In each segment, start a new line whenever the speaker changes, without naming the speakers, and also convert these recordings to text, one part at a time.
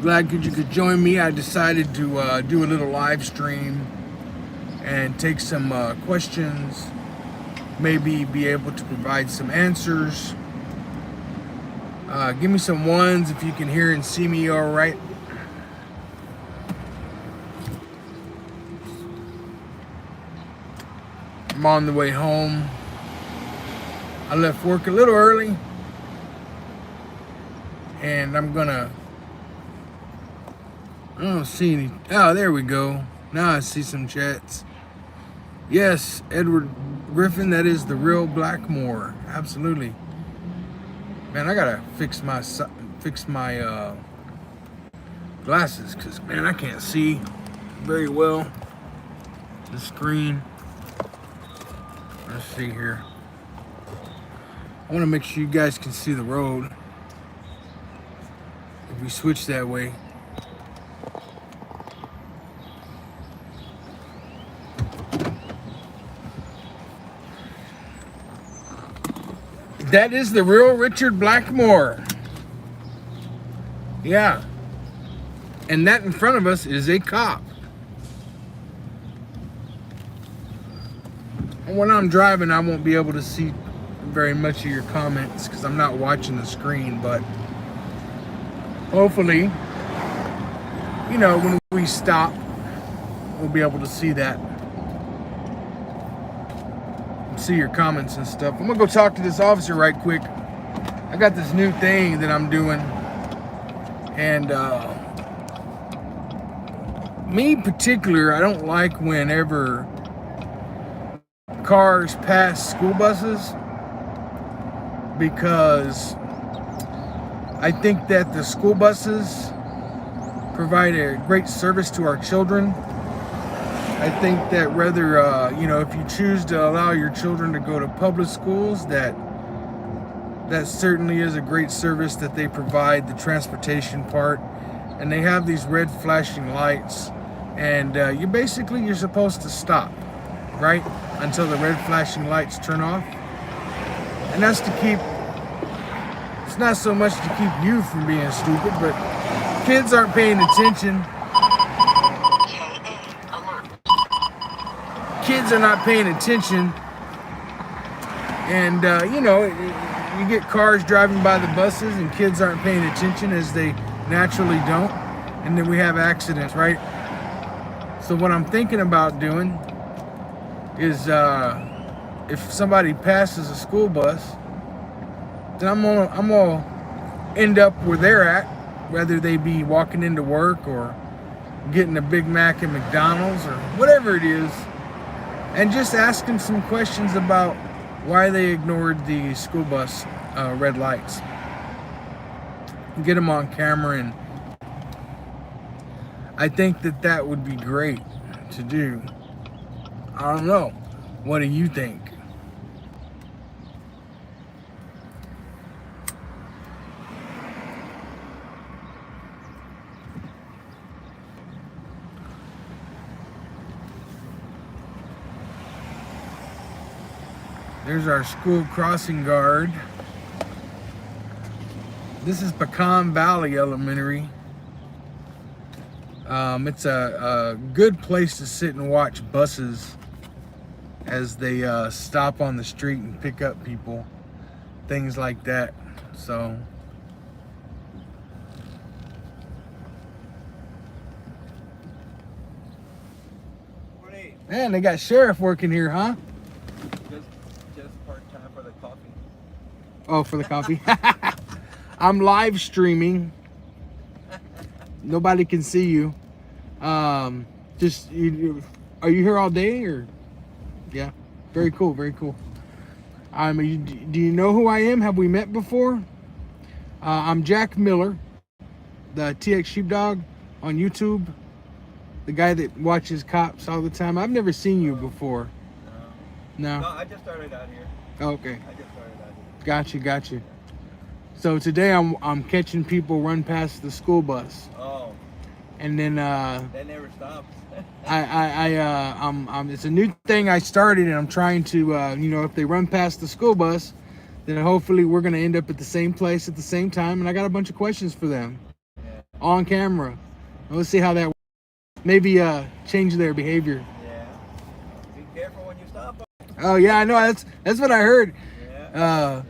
Glad you could join me. I decided to do a little live stream and take some questions, maybe be able to provide some answers. Give me some ones if you can hear and see me all right. I'm on the way home. I left work a little early, and I don't see any. Oh, there we go. Now I see some chats. Yes, Edward Griffin, that is the real Blackmore. Absolutely. Man, I gotta fix my glasses, because man, I can't see very well the screen. Let's see here. I want to make sure you guys can see the road. If we switch that way. That is the real Richard Blackmore. Yeah. And that in front of us is a cop. And when I'm driving, I won't be able to see very much of your comments because I'm not watching the screen, but hopefully, you know, when we stop, we'll be able to see that. See your comments and stuff. I'm gonna go talk to this officer right quick. I got this new thing that I'm doing, and me in particular, I don't like whenever cars pass school buses, because I think that the school buses provide a great service to our children. I think that whether, you know, if you choose to allow your children to go to public schools, that certainly is a great service that they provide, the transportation part. And they have these red flashing lights, and you're supposed to stop, right? Until the red flashing lights turn off. And that's to keep, it's not so much to keep you from being stupid, but kids aren't paying attention. Kids are not paying attention, and you know, you get cars driving by the buses and kids aren't paying attention, as they naturally don't, and then we have accidents, right? So what I'm thinking about doing is if somebody passes a school bus, then I'm gonna end up where they're at, whether they be walking into work or getting a Big Mac at McDonald's or whatever it is, and just ask them some questions about why they ignored the school bus red lights. Get them on camera, and I think that would be great to do. I don't know. What do you think? There's our school crossing guard. This is Pecan Valley Elementary. It's a good place to sit and watch buses as they stop on the street and pick up people, things like that. So man, they got sheriff working here, huh?
Just part-time for the coffee.
Oh, for the coffee. I'm live streaming. Nobody can see you. Are you here all day, or? Yeah, very cool, very cool. Do you know who I am? Have we met before? I'm Jack Miller, the TX Sheepdog on YouTube, the guy that watches cops all the time. I've never seen you before. No.
No, I just started out here.
Oh, okay.
I just started out here.
Got you. So today I'm catching people run past the school bus.
Oh.
And then
That never stops.
it's a new thing I started, and I'm trying to you know, if they run past the school bus, then hopefully we're gonna end up at the same place at the same time, and I got a bunch of questions for them.
Yeah.
on camera. Let's see how that works. Maybe change their behavior.
Yeah. Be careful when you stop.
Oh yeah, I know. That's what I heard.
Yeah.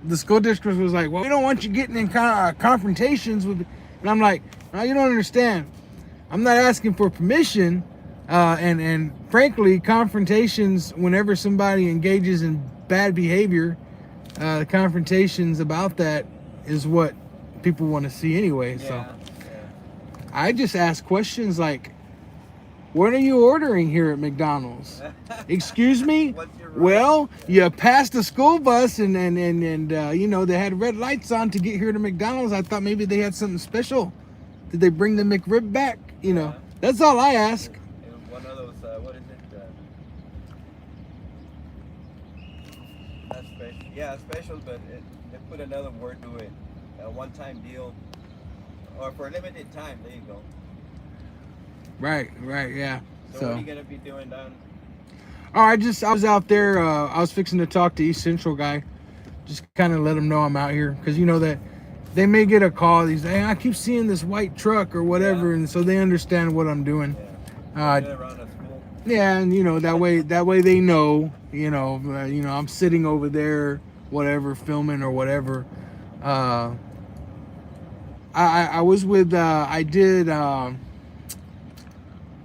The school district was like, well, we don't want you getting in confrontations with, and I'm like, no, you don't understand. I'm not asking for permission, and frankly, confrontations, whenever somebody engages in bad behavior, the confrontations about that is what people want to see anyway. So I just ask questions like, what are you ordering here at McDonald's? Excuse me? Well, you passed the school bus and you know, they had red lights on to get here to McDonald's. I thought maybe they had something special. Did they bring the McRib back? You know, that's all I ask.
One of those, what is it? Not special. Yeah, special, but they put another word to it. A one-time deal. Or for a limited time. There you go.
Right, yeah.
So what are you going to be doing down?
Oh, I was out there. I was fixing to talk to East Central guy. Just kind of let him know I'm out here. Because you know that they may get a call. He's like, hey, I keep seeing this white truck or whatever. And so they understand what I'm doing.
Around the school.
Yeah, and you know, that way they know, you know, I'm sitting over there, whatever, filming or whatever. I was with, I did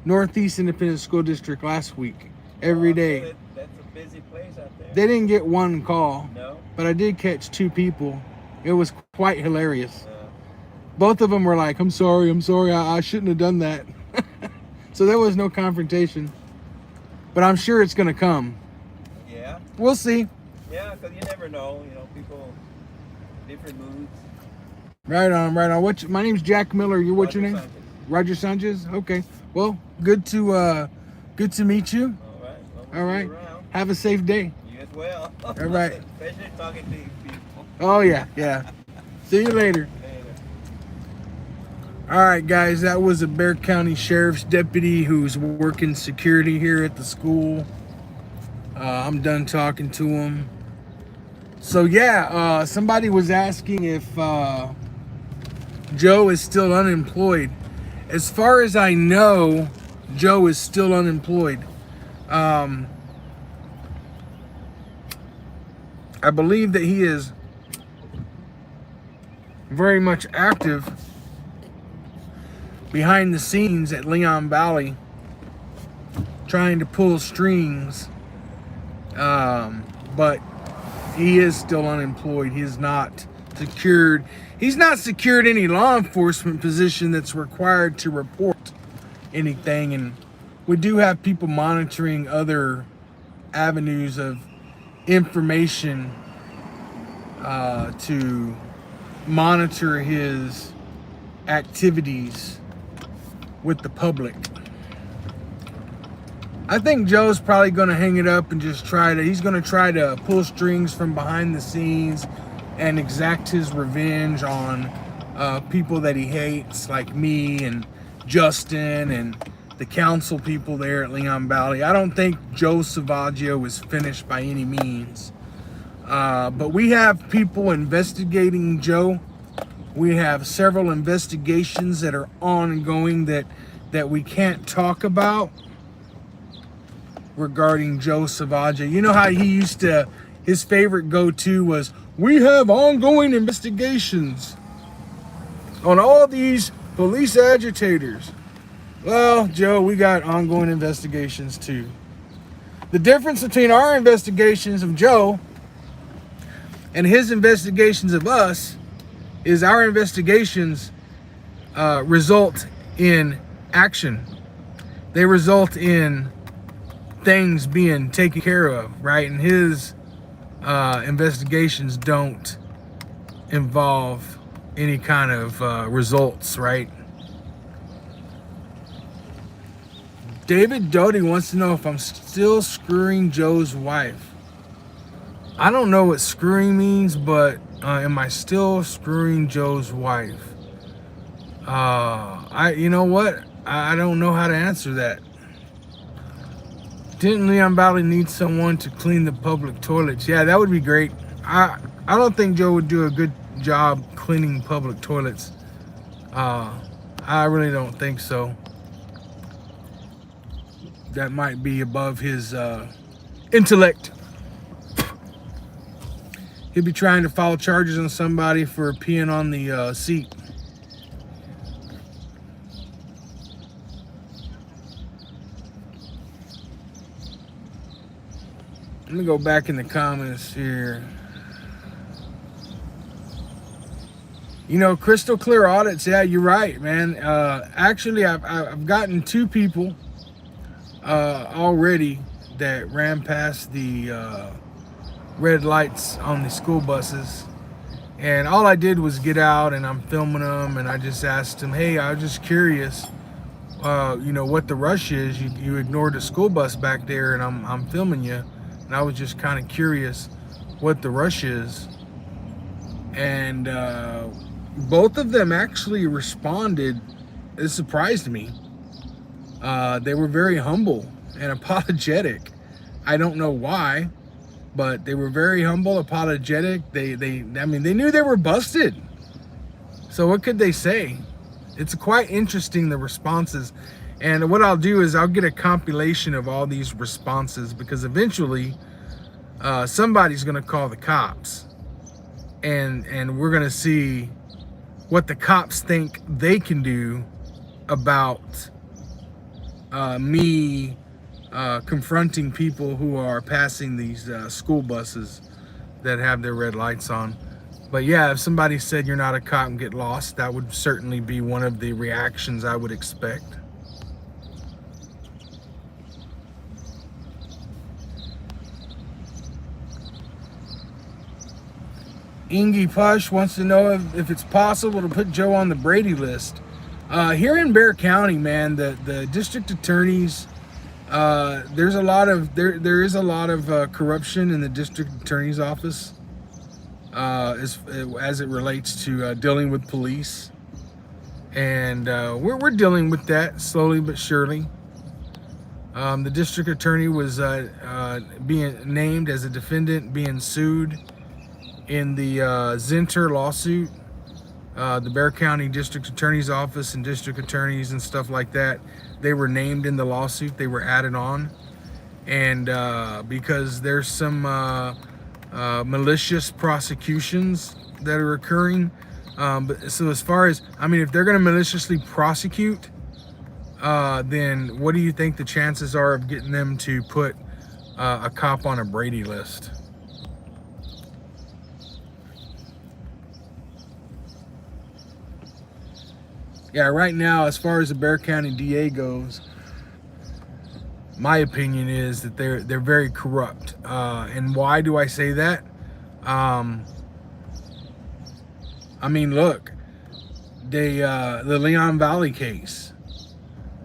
Northeast Independent School District last week, every day.
That's a busy place out there.
They didn't get one call,
No.
but I did catch 2 people. It was quite hilarious. Both of them were like, I'm sorry, I shouldn't have done that. So there was no confrontation, but I'm sure it's gonna come.
Yeah.
We'll see.
Yeah, because you never know, you know, people, different moods.
Right on. My name's Jack Miller. What's your name?
Sanchez.
Roger Sanchez. Okay. Well, good to meet you.
All right.
All right. Have a safe day.
You as well.
All right.
Especially talking to these people.
Oh yeah. See you later. All right, guys. That was a Bexar County Sheriff's deputy who's working security here at the school. I'm done talking to him. So yeah, somebody was asking if Joe is still unemployed. As far as I know, Joe is still unemployed. I believe that he is very much active behind the scenes at Leon Valley, trying to pull strings. But he is still unemployed. He is not secured. He's not secured any law enforcement position that's required to report anything. And we do have people monitoring other avenues of information to monitor his activities with the public. I think Joe's probably going to hang it up and just he's going to try to pull strings from behind the scenes and exact his revenge on people that he hates, like me and Justin and the council people there at Leon Valley. I don't think Joe Savaggio is finished by any means. But we have people investigating Joe. We have several investigations that are ongoing that we can't talk about regarding Joe Savaggio. You know how he used to, his favorite go-to was, we have ongoing investigations on all these police agitators. Well, Joe, we got ongoing investigations too. The difference between our investigations of Joe and his investigations of us is our investigations result in action. They result in things being taken care of, right? And his investigations don't involve any kind of results, right? David Doty wants to know if I'm still screwing Joe's wife. I don't know what screwing means, but am I still screwing Joe's wife? You know what? I don't know how to answer that. Didn't Leon Valley need someone to clean the public toilets? Yeah, that would be great. I don't think Joe would do a good job cleaning public toilets. I really don't think so. That might be above his intellect. He'll be trying to file charges on somebody for peeing on the seat. Let me go back in the comments here. You know, crystal clear audits. Yeah, you're right, man. Actually, I've gotten 2 people already that ran past the red lights on the school buses, and all I did was get out and I'm filming them, and I just asked them, hey, I was just curious, you know, what the rush is. You ignored the school bus back there, and I'm filming you, and I was just kind of curious what the rush is. And both of them actually responded. It surprised me. They were very humble and apologetic. I don't know why, but they were very humble, apologetic. I mean, they knew they were busted. So what could they say? It's quite interesting, the responses. And what I'll do is I'll get a compilation of all these responses, because eventually somebody's gonna call the cops, and we're gonna see what the cops think they can do about me confronting people who are passing these school buses that have their red lights on. But yeah, if somebody said you're not a cop and get lost, that would certainly be one of the reactions I would expect. Ingy Push wants to know if it's possible to put Joe on the Brady list. Here in Bexar County, man, the district attorneys, there's a lot of there is a lot of corruption in the district attorney's office, as it relates to dealing with police, and we're dealing with that slowly but surely. The district attorney was being named as a defendant, being sued in the Zinter lawsuit. The Bexar County District Attorney's Office and district attorneys and stuff like that, they were named in the lawsuit. They were added on, and because there's some malicious prosecutions that are occurring. But so as far as, I mean, if they're going to maliciously prosecute, then what do you think the chances are of getting them to put a cop on a Brady list? Yeah, right now, as far as the Bexar County DA goes, my opinion is that they're very corrupt. And why do I say that? I mean, look, the Leon Valley case,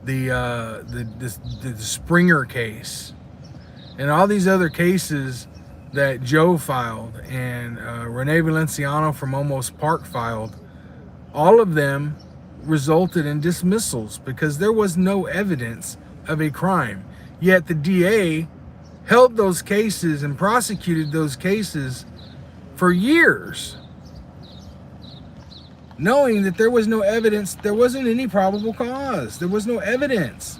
the Springer case, and all these other cases that Joe filed and Renee Valenciano from Almost Park filed, all of them resulted in dismissals because there was no evidence of a crime. Yet the DA held those cases and prosecuted those cases for years, knowing that there was no evidence. There wasn't any probable cause. There was no evidence.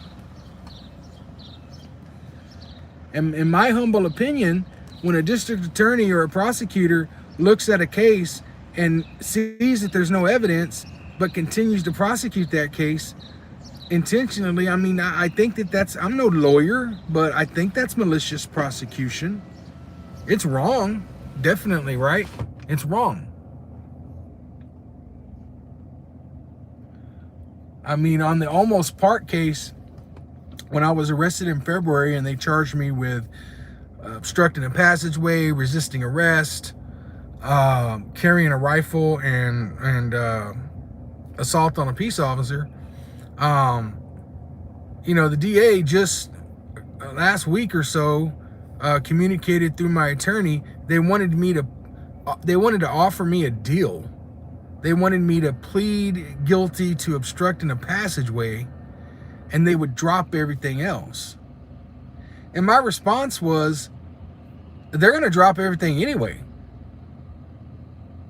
And in my humble opinion, when a district attorney or a prosecutor looks at a case and sees that there's no evidence but continues to prosecute that case intentionally, I mean, I think that's, I'm no lawyer, but I think that's malicious prosecution. It's wrong. Definitely, right? It's wrong. I mean, on the Almost Park case, when I was arrested in February and they charged me with obstructing a passageway, resisting arrest, carrying a rifle, and assault on a peace officer, you know, the DA just last week or so communicated through my attorney they wanted to offer me a deal. They wanted me to plead guilty to obstructing a passageway, and they would drop everything else. And my response was, they're going to drop everything anyway.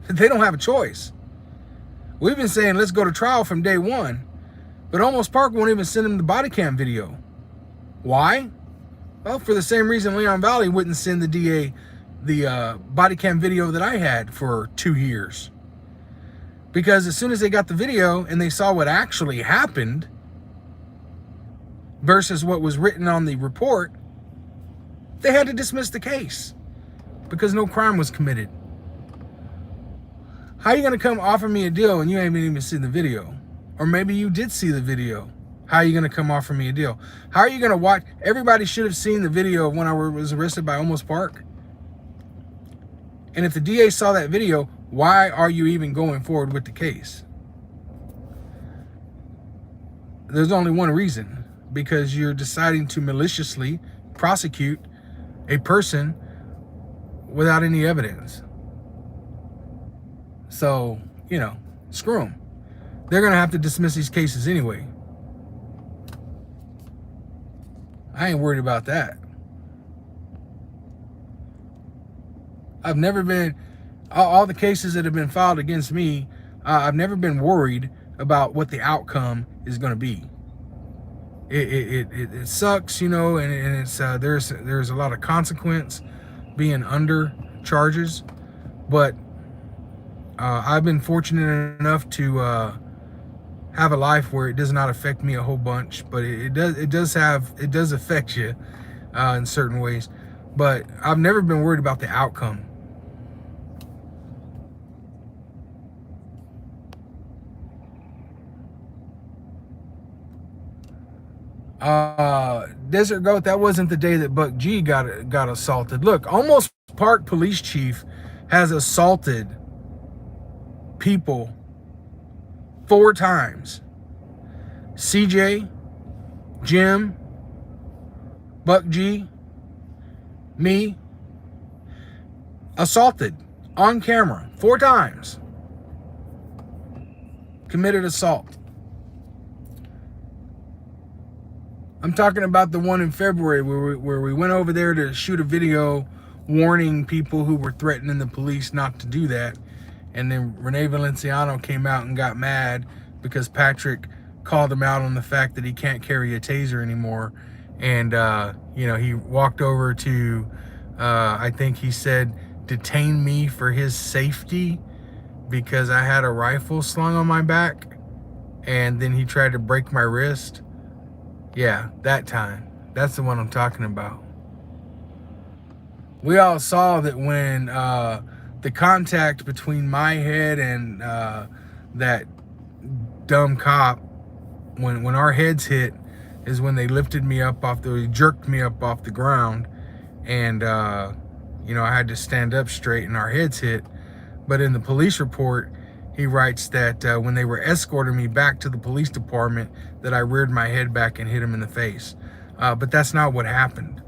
They don't have a choice. We've been saying let's go to trial from day one, but Almost Park won't even send him the body cam video. Why? Well, for the same reason Leon Valley wouldn't send the DA the body cam video that I had for 2 years. Because as soon as they got the video and they saw what actually happened versus what was written on the report, they had to dismiss the case because no crime was committed. How are you going to come offer me a deal and you haven't even seen the video? Or maybe you did see the video. How are you going to come offer me a deal? How are you going to watch? Everybody should have seen the video of when I was arrested by Almost Park. And if the DA saw that video, why are you even going forward with the case? There's only one reason. Because you're deciding to maliciously prosecute a person without any evidence. So, you know, screw them. They're going to have to dismiss these cases anyway. I ain't worried about that. I've never been, all the cases that have been filed against me, I've never been worried about what the outcome is going to be. It sucks, you know, and it's there's a lot of consequence being under charges, but I've been fortunate enough to have a life where it does not affect me a whole bunch, but it does affect you in certain ways. But I've never been worried about the outcome. Desert Goat, that wasn't the day that Buck G got assaulted. Look, Almost Park police chief has assaulted people 4 times. CJ, Jim, Buck G, me, assaulted on camera 4 times. Committed assault. I'm talking about the one in February where we went over there to shoot a video warning people who were threatening the police not to do that. And then Rene Valenciano came out and got mad because Patrick called him out on the fact that he can't carry a taser anymore. And, you know, he walked over to, I think he said, detain me for his safety because I had a rifle slung on my back. And then he tried to break my wrist. Yeah, that time. That's the one I'm talking about. We all saw that when the contact between my head and that dumb cop, when our heads hit, is when they lifted me up they jerked me up off the ground, and you know, I had to stand up straight and our heads hit. But in the police report, he writes that when they were escorting me back to the police department, that I reared my head back and hit him in the face. But that's not what happened.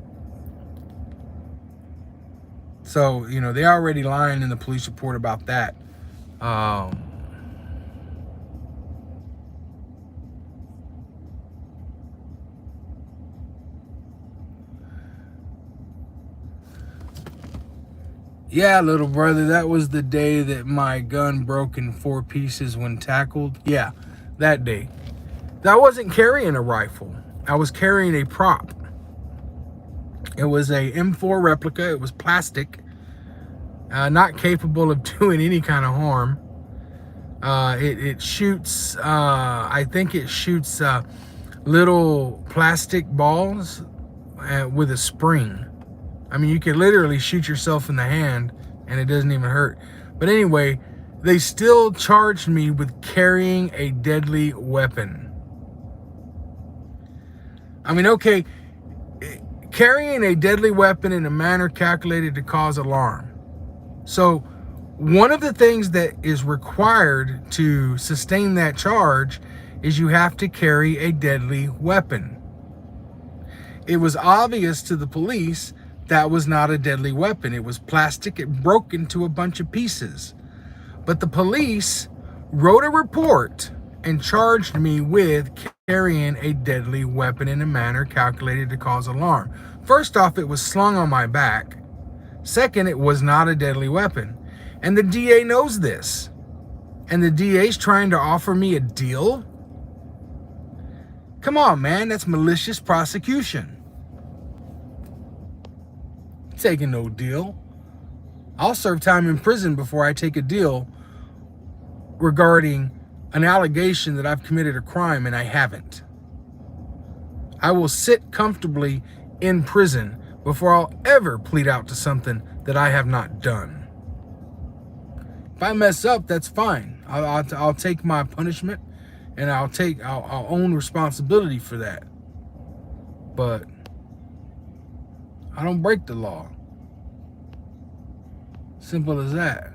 So, you know, they already lying in the police report about that. Yeah, little brother, that was the day that my gun broke in 4 pieces when tackled. Yeah, that day. I wasn't carrying a rifle. I was carrying a prop. It was a M4 replica. It was plastic, not capable of doing any kind of harm. It shoots, I think it shoots little plastic balls with a spring. I mean, you could literally shoot yourself in the hand and it doesn't even hurt. But anyway, they still charged me with carrying a deadly weapon. I mean, okay, carrying a deadly weapon in a manner calculated to cause alarm. So one of the things that is required to sustain that charge is you have to carry a deadly weapon. It was obvious to the police that was not a deadly weapon. It was plastic. It broke into a bunch of pieces. But the police wrote a report and charged me with carrying a deadly weapon in a manner calculated to cause alarm. First off, it was slung on my back. Second, it was not a deadly weapon. And the DA knows this. and the DA's trying to offer me a deal? Come on, man, that's malicious prosecution. Taking no deal. I'll serve time in prison before I take a deal regarding an allegation that I've committed a crime and I haven't. I will sit comfortably in prison before I'll ever plead out to something that I have not done. If I mess up, that's fine. I'll take my punishment, and I'll own responsibility for that. But I don't break the law. Simple as that.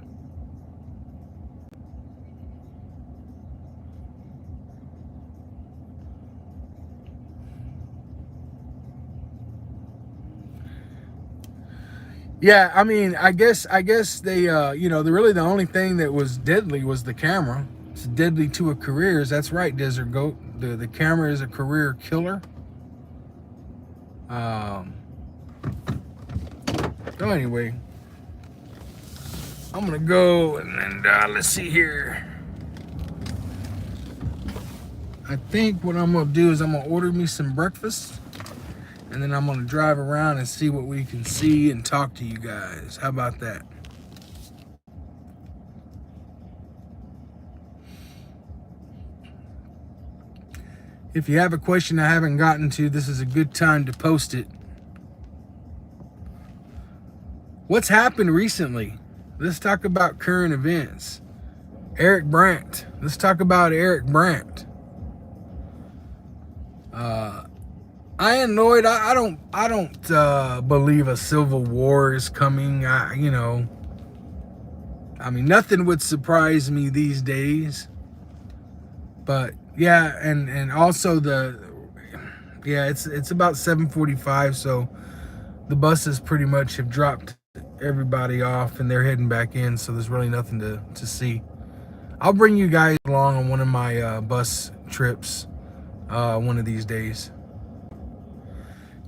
Yeah, I mean, I guess they, you know, the only thing that was deadly was the camera. It's deadly to a career. That's right, Desert Goat. The camera is a career killer. So anyway, I'm gonna go and let's see here. I think what I'm gonna do is I'm gonna order me some breakfast. And then I'm gonna drive around and see what we can see and talk to you guys. How about that? If you have a question I haven't gotten to, this is a good time to post it. What's happened recently? Let's talk about current events. Eric Brandt. Let's talk about Eric Brandt. I annoyed. I don't believe a civil war is coming. You know, I mean, nothing would surprise me these days. But yeah, and also it's about 7:45, so the buses pretty much have dropped everybody off and they're heading back in. So there's really nothing to see. I'll bring you guys along on one of my bus trips one of these days.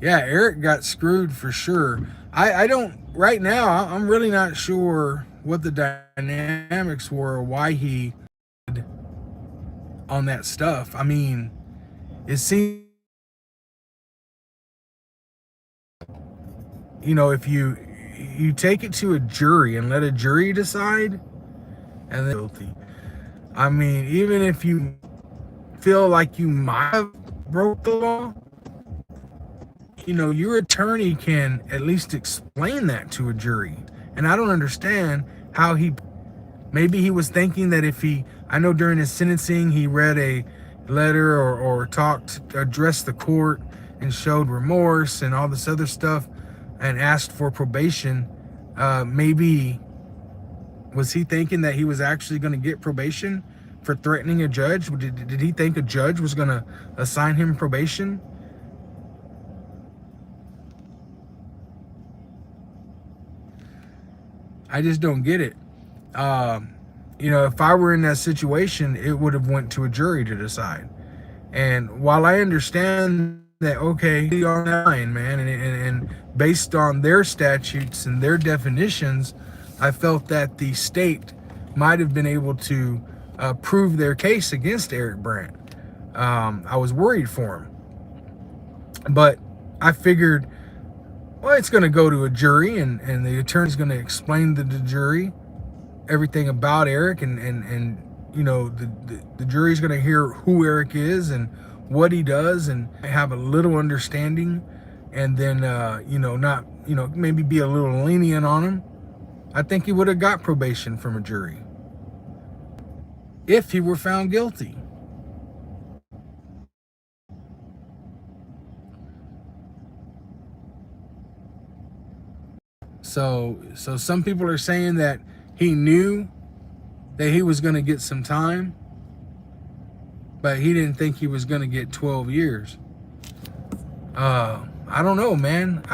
Yeah, Eric got screwed for sure. I don't, right now, I'm really not sure what the dynamics were or why he did on that stuff. I mean, it seems, you know, if you take it to a jury and let a jury decide, and then guilty. I mean, even if you feel like you might have broke the law, you know, your attorney can at least explain that to a jury. And I don't understand how maybe he was thinking that if I know during his sentencing, he read a letter or addressed the court and showed remorse and all this other stuff and asked for probation. Maybe was he thinking that he was actually going to get probation for threatening a judge? Did he think a judge was going to assign him probation? I just don't get it. You know, if I were in that situation, it would have went to a jury to decide. And while I understand that, okay, you're on that line, man, and based on their statutes and their definitions, I felt that the state might have been able to prove their case against Eric Brandt. I was worried for him. But I figured, well, it's going to go to a jury, and the attorney's going to explain to the jury everything about Eric, and you know, the jury's going to hear who Eric is and what he does and have a little understanding, and then you know, not, you know, maybe be a little lenient on him. I think he would have got probation from a jury if he were found guilty. So some people are saying that he knew that he was going to get some time, but he didn't think he was going to get 12 years. I don't know, man.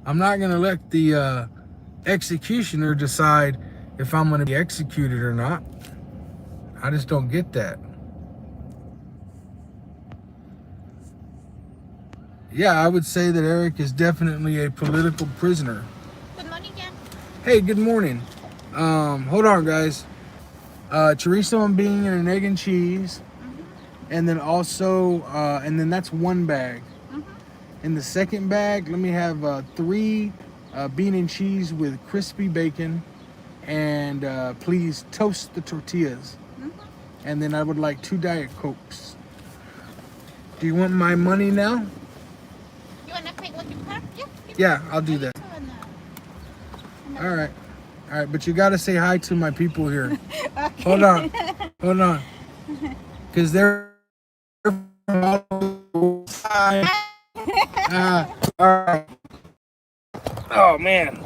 I'm not going to let the executioner decide if I'm going to be executed or not. I just don't get that. Yeah, I would say that Eric is definitely a political prisoner.
Good morning, Jan.
Hey, good morning. Hold on, guys. chorizo and bean and an egg and cheese. And then also, and then that's one bag. In the second bag, let me have 3 bean and cheese with crispy bacon. And please toast the tortillas. And then I would like 2 Diet Cokes. Do you want my money now?
You want to pay with your card?
Yeah, I'll do that. All right. All right, but you got to say hi to my people here.
Okay.
Hold on. Because they're from all over. All right. Oh, man.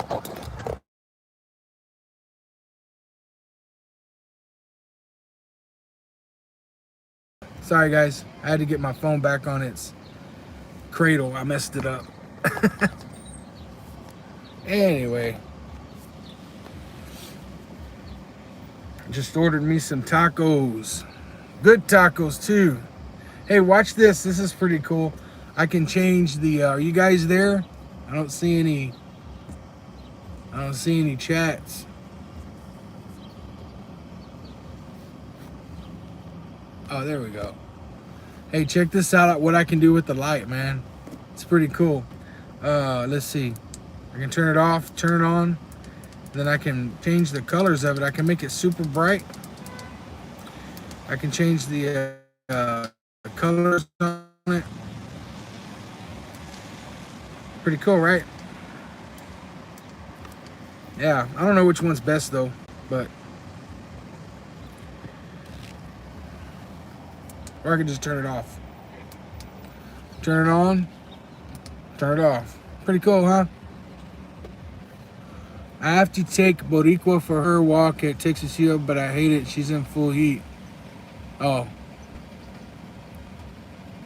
Sorry, guys. I had to get my phone back on its cradle. I messed it up. Anyway. Just ordered me some tacos. Good tacos, too. Hey, watch this. This is pretty cool. I can change the... are you guys there? I don't see any chats. Oh, there we go. Hey, check this out, what I can do with the light, man. It's pretty cool. Let's see. I can turn it off, turn it on. Then I can change the colors of it. I can make it super bright. I can change the colors on it. Pretty cool, right? Yeah, I don't know which one's best though, but... Or I can just turn it off. Turn it on, turn it off. Pretty cool, huh? I have to take Boricua for her walk at TXSheepdog, but I hate it. She's in full heat. Oh.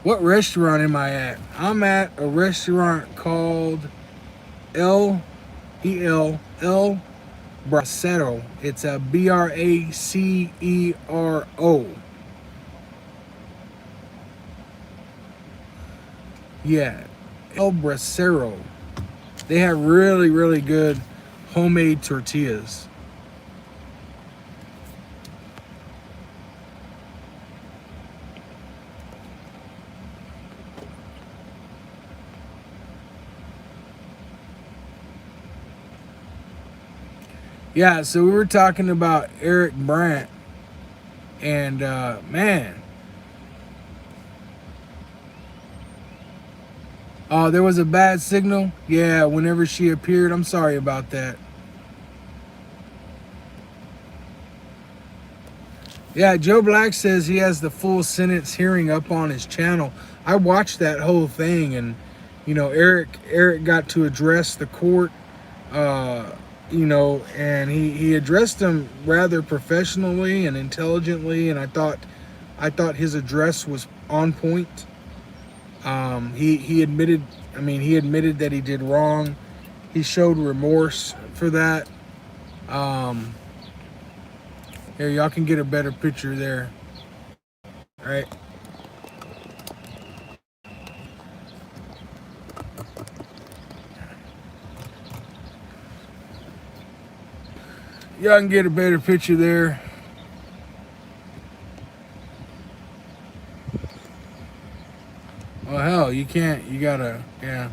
What restaurant am I at? I'm at a restaurant called El Bracero. It's a Bracero. Yeah, El Bracero. They have really, really good homemade tortillas. Yeah, so we were talking about Eric Brandt, and man. Oh, there was a bad signal? Yeah, whenever she appeared. I'm sorry about that. Yeah, Joe Black says he has the full sentence hearing up on his channel. I watched that whole thing, and you know, Eric got to address the court, you know, and he addressed them rather professionally and intelligently, and I thought his address was on point. He admitted that he did wrong. He showed remorse for that. Here, y'all can get a better picture there. All right. Y'all can get a better picture there. Well, hell, you can't. You gotta, yeah.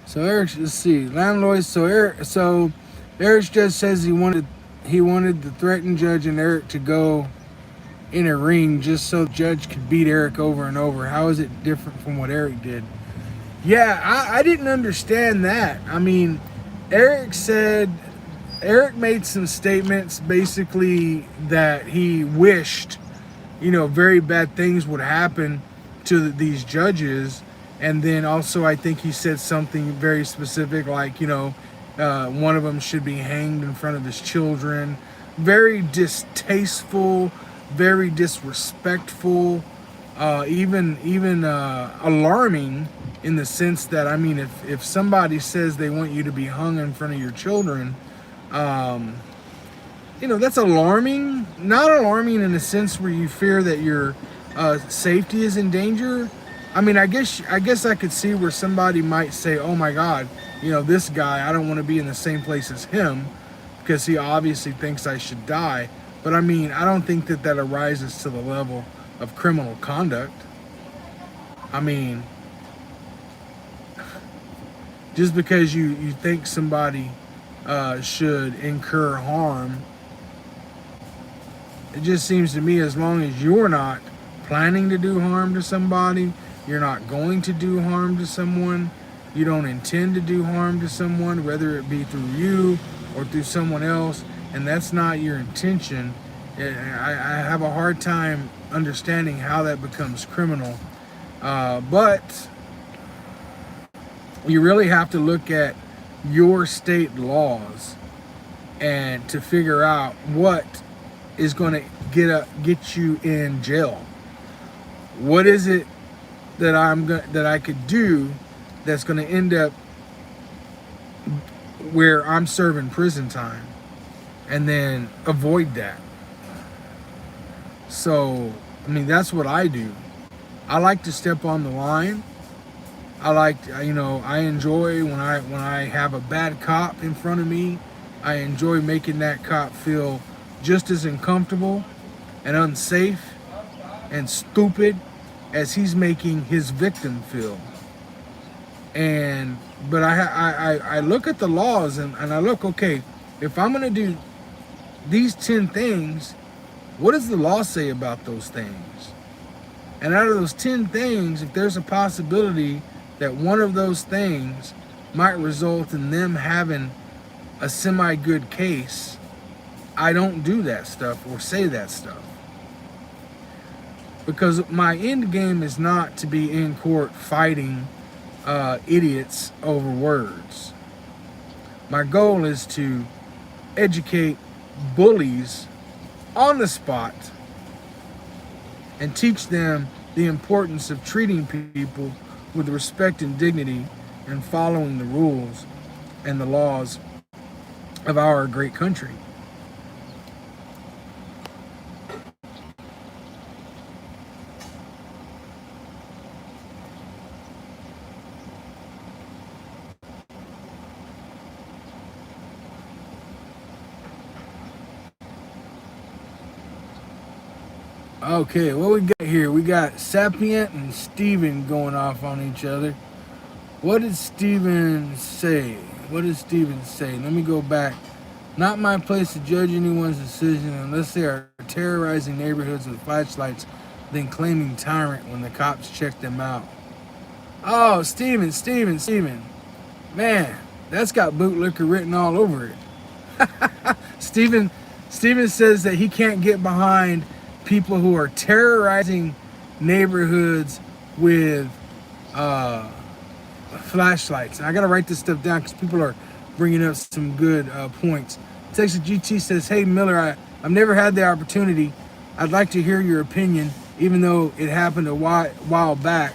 So Eric, let's see, landlord. So Eric just says he wanted the threatened judge and Eric to go in a ring just so the judge could beat Eric over and over. How is it different from what Eric did? Yeah, I didn't understand that. I mean, Eric made some statements basically that he wished, you know, very bad things would happen to these judges. And then also I think he said something very specific, like, you know, one of them should be hanged in front of his children. Very distasteful, very disrespectful, even alarming, in the sense that, I mean, if somebody says they want you to be hung in front of your children, you know, that's alarming. Not alarming in a sense where you fear that your safety is in danger, I mean, I guess I could see where somebody might say, oh my God, you know, this guy, I don't want to be in the same place as him because he obviously thinks I should die. But I mean, I don't think that that arises to the level of criminal conduct. I mean, just because you think somebody should incur harm, it just seems to me, as long as you're not planning to do harm to somebody, you're not going to do harm to someone, you don't intend to do harm to someone, whether it be through you or through someone else, and that's not your intention, I have a hard time understanding how that becomes criminal. But you really have to look at your state laws and to figure out what is going to get you in jail. What is it that I could do that's going to end up where I'm serving prison time, and then avoid that? So, I mean, that's what I do. I like to step on the line. I enjoy when I have a bad cop in front of me. I enjoy making that cop feel just as uncomfortable and unsafe and stupid as he's making his victim feel. But I look at the laws and I look, okay, if I'm gonna do these 10 things, what does the law say about those things? And out of those 10 things, if there's a possibility that one of those things might result in them having a semi-good case, I don't do that stuff or say that stuff. Because my end game is not to be in court fighting idiots over words. My goal is to educate bullies on the spot and teach them the importance of treating people with respect and dignity and following the rules and the laws of our great country. Okay, what we got here? We got Sapient and Steven going off on each other. What did Steven say? Let me go back. Not my place to judge anyone's decision unless they are terrorizing neighborhoods with flashlights, then claiming tyrant when the cops check them out. Oh, Steven. Man, that's got bootlicker written all over it. Steven says that he can't get behind people who are terrorizing neighborhoods with flashlights. And I gotta write this stuff down because people are bringing up some good points. Texas GT says, hey Miller, I've never had the opportunity. I'd like to hear your opinion, even though it happened a while back.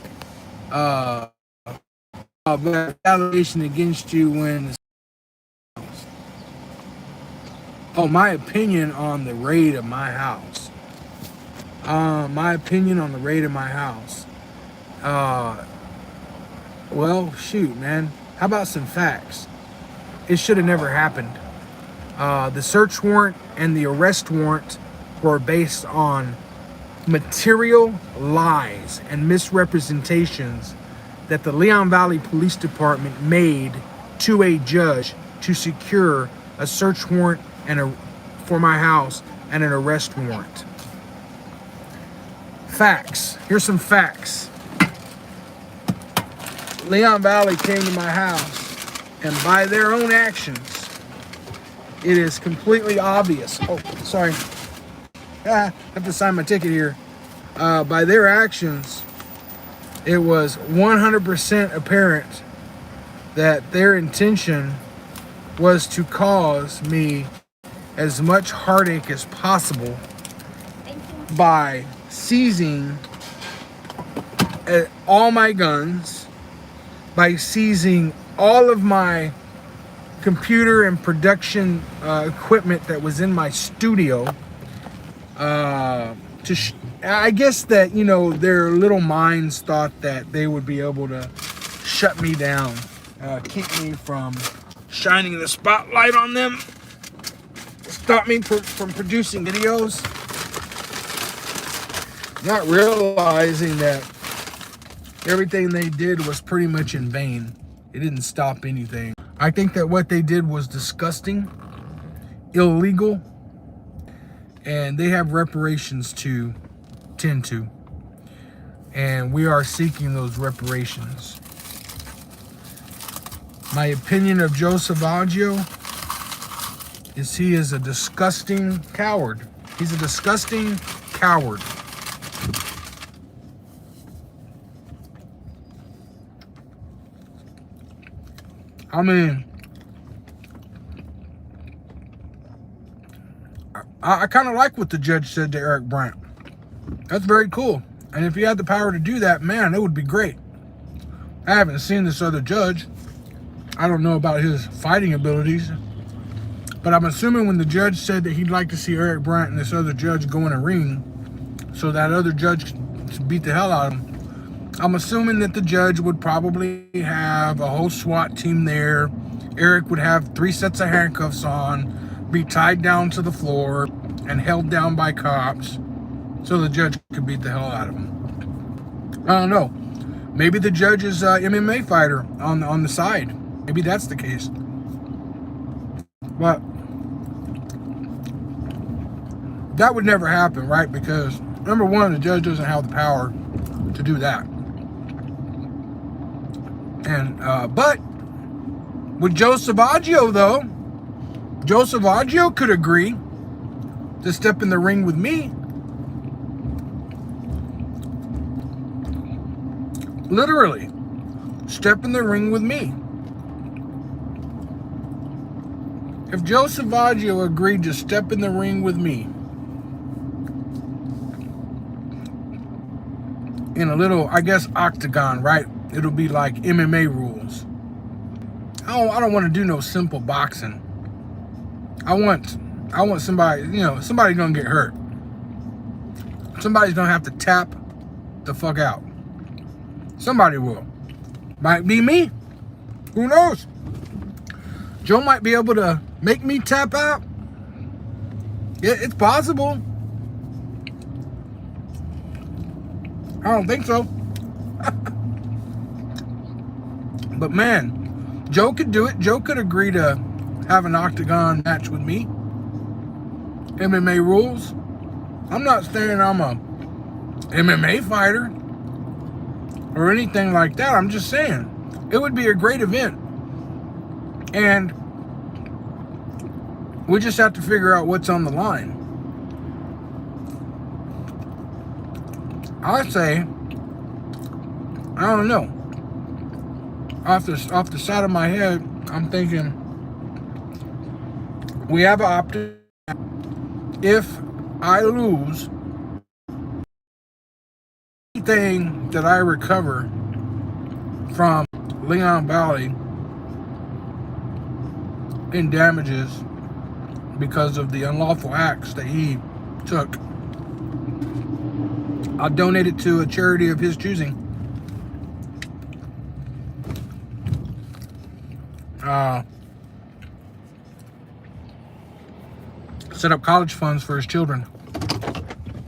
Retaliation against you when... Oh, my opinion on the raid of my house. Well, shoot, man. How about some facts? It should have never happened. The search warrant and the arrest warrant were based on material lies and misrepresentations that the Leon Valley Police Department made to a judge to secure a search warrant for my house and an arrest warrant. Facts. Here's some facts. Leon Valley came to my house, and by their own actions, it is completely obvious. Oh, sorry. I have to sign my ticket here. By their actions, it was 100% apparent that their intention was to cause me as much heartache as possible by seizing all my guns, by seizing all of my computer and production equipment that was in my studio, I guess that, you know, their little minds thought that they would be able to shut me down, keep me from shining the spotlight on them, stop me from producing videos, not realizing that everything they did was pretty much in vain. It didn't stop anything. I think that what they did was disgusting, illegal, and they have reparations to tend to. And we are seeking those reparations. My opinion of Joe Savaggio is he is a disgusting coward. He's a disgusting coward. I mean, I kind of like what the judge said to Eric Brandt. That's very cool. And if he had the power to do that, man, it would be great. I haven't seen this other judge. I don't know about his fighting abilities. But I'm assuming when the judge said that he'd like to see Eric Brandt and this other judge go in a ring so that other judge could beat the hell out of him, I'm assuming that the judge would probably have a whole SWAT team there. Eric would have 3 sets of handcuffs on, be tied down to the floor, and held down by cops so the judge could beat the hell out of him. I don't know. Maybe the judge is an MMA fighter on the side. Maybe that's the case. But that would never happen, right? Because, number one, the judge doesn't have the power to do that. And but with Joe Savaggio, though, Joe Savaggio could agree to step in the ring with me. Literally, step in the ring with me. If Joe Savaggio agreed to step in the ring with me in a little, I guess, octagon, right? It'll be like MMA rules. I don't want to do no simple boxing. I want somebody, you know, somebody's gonna get hurt. Somebody's gonna have to tap the fuck out. Somebody will. Might be me. Who knows? Joe might be able to make me tap out. Yeah, it's possible. I don't think so. But man, Joe could do it. Joe could agree to have an octagon match with me. MMA rules. I'm not saying I'm a MMA fighter or anything like that. I'm just saying it would be a great event. And we just have to figure out what's on the line. I say, I don't know. Off the side of my head, I'm thinking we have an option. If I lose, anything that I recover from Leon Valley in damages because of the unlawful acts that he took, I'll donate it to a charity of his choosing. Set up college funds for his children.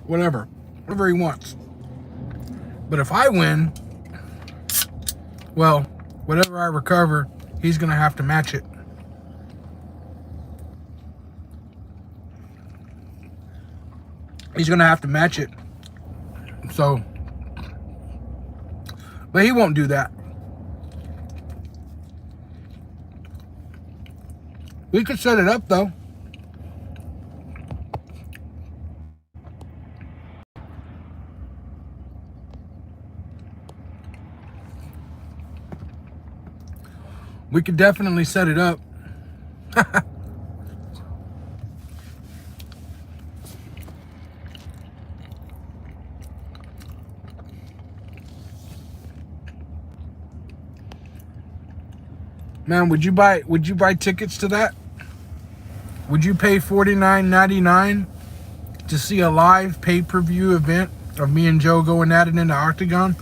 Whatever he wants. But if I win, well, whatever I recover, he's gonna have to match it. He's gonna have to match it. So, but he won't do that. We could set it up though. We could definitely set it up. Man, would you buy tickets to that? Would you pay $49.99 to see a live pay-per-view event of me and Joe going at it in the octagon?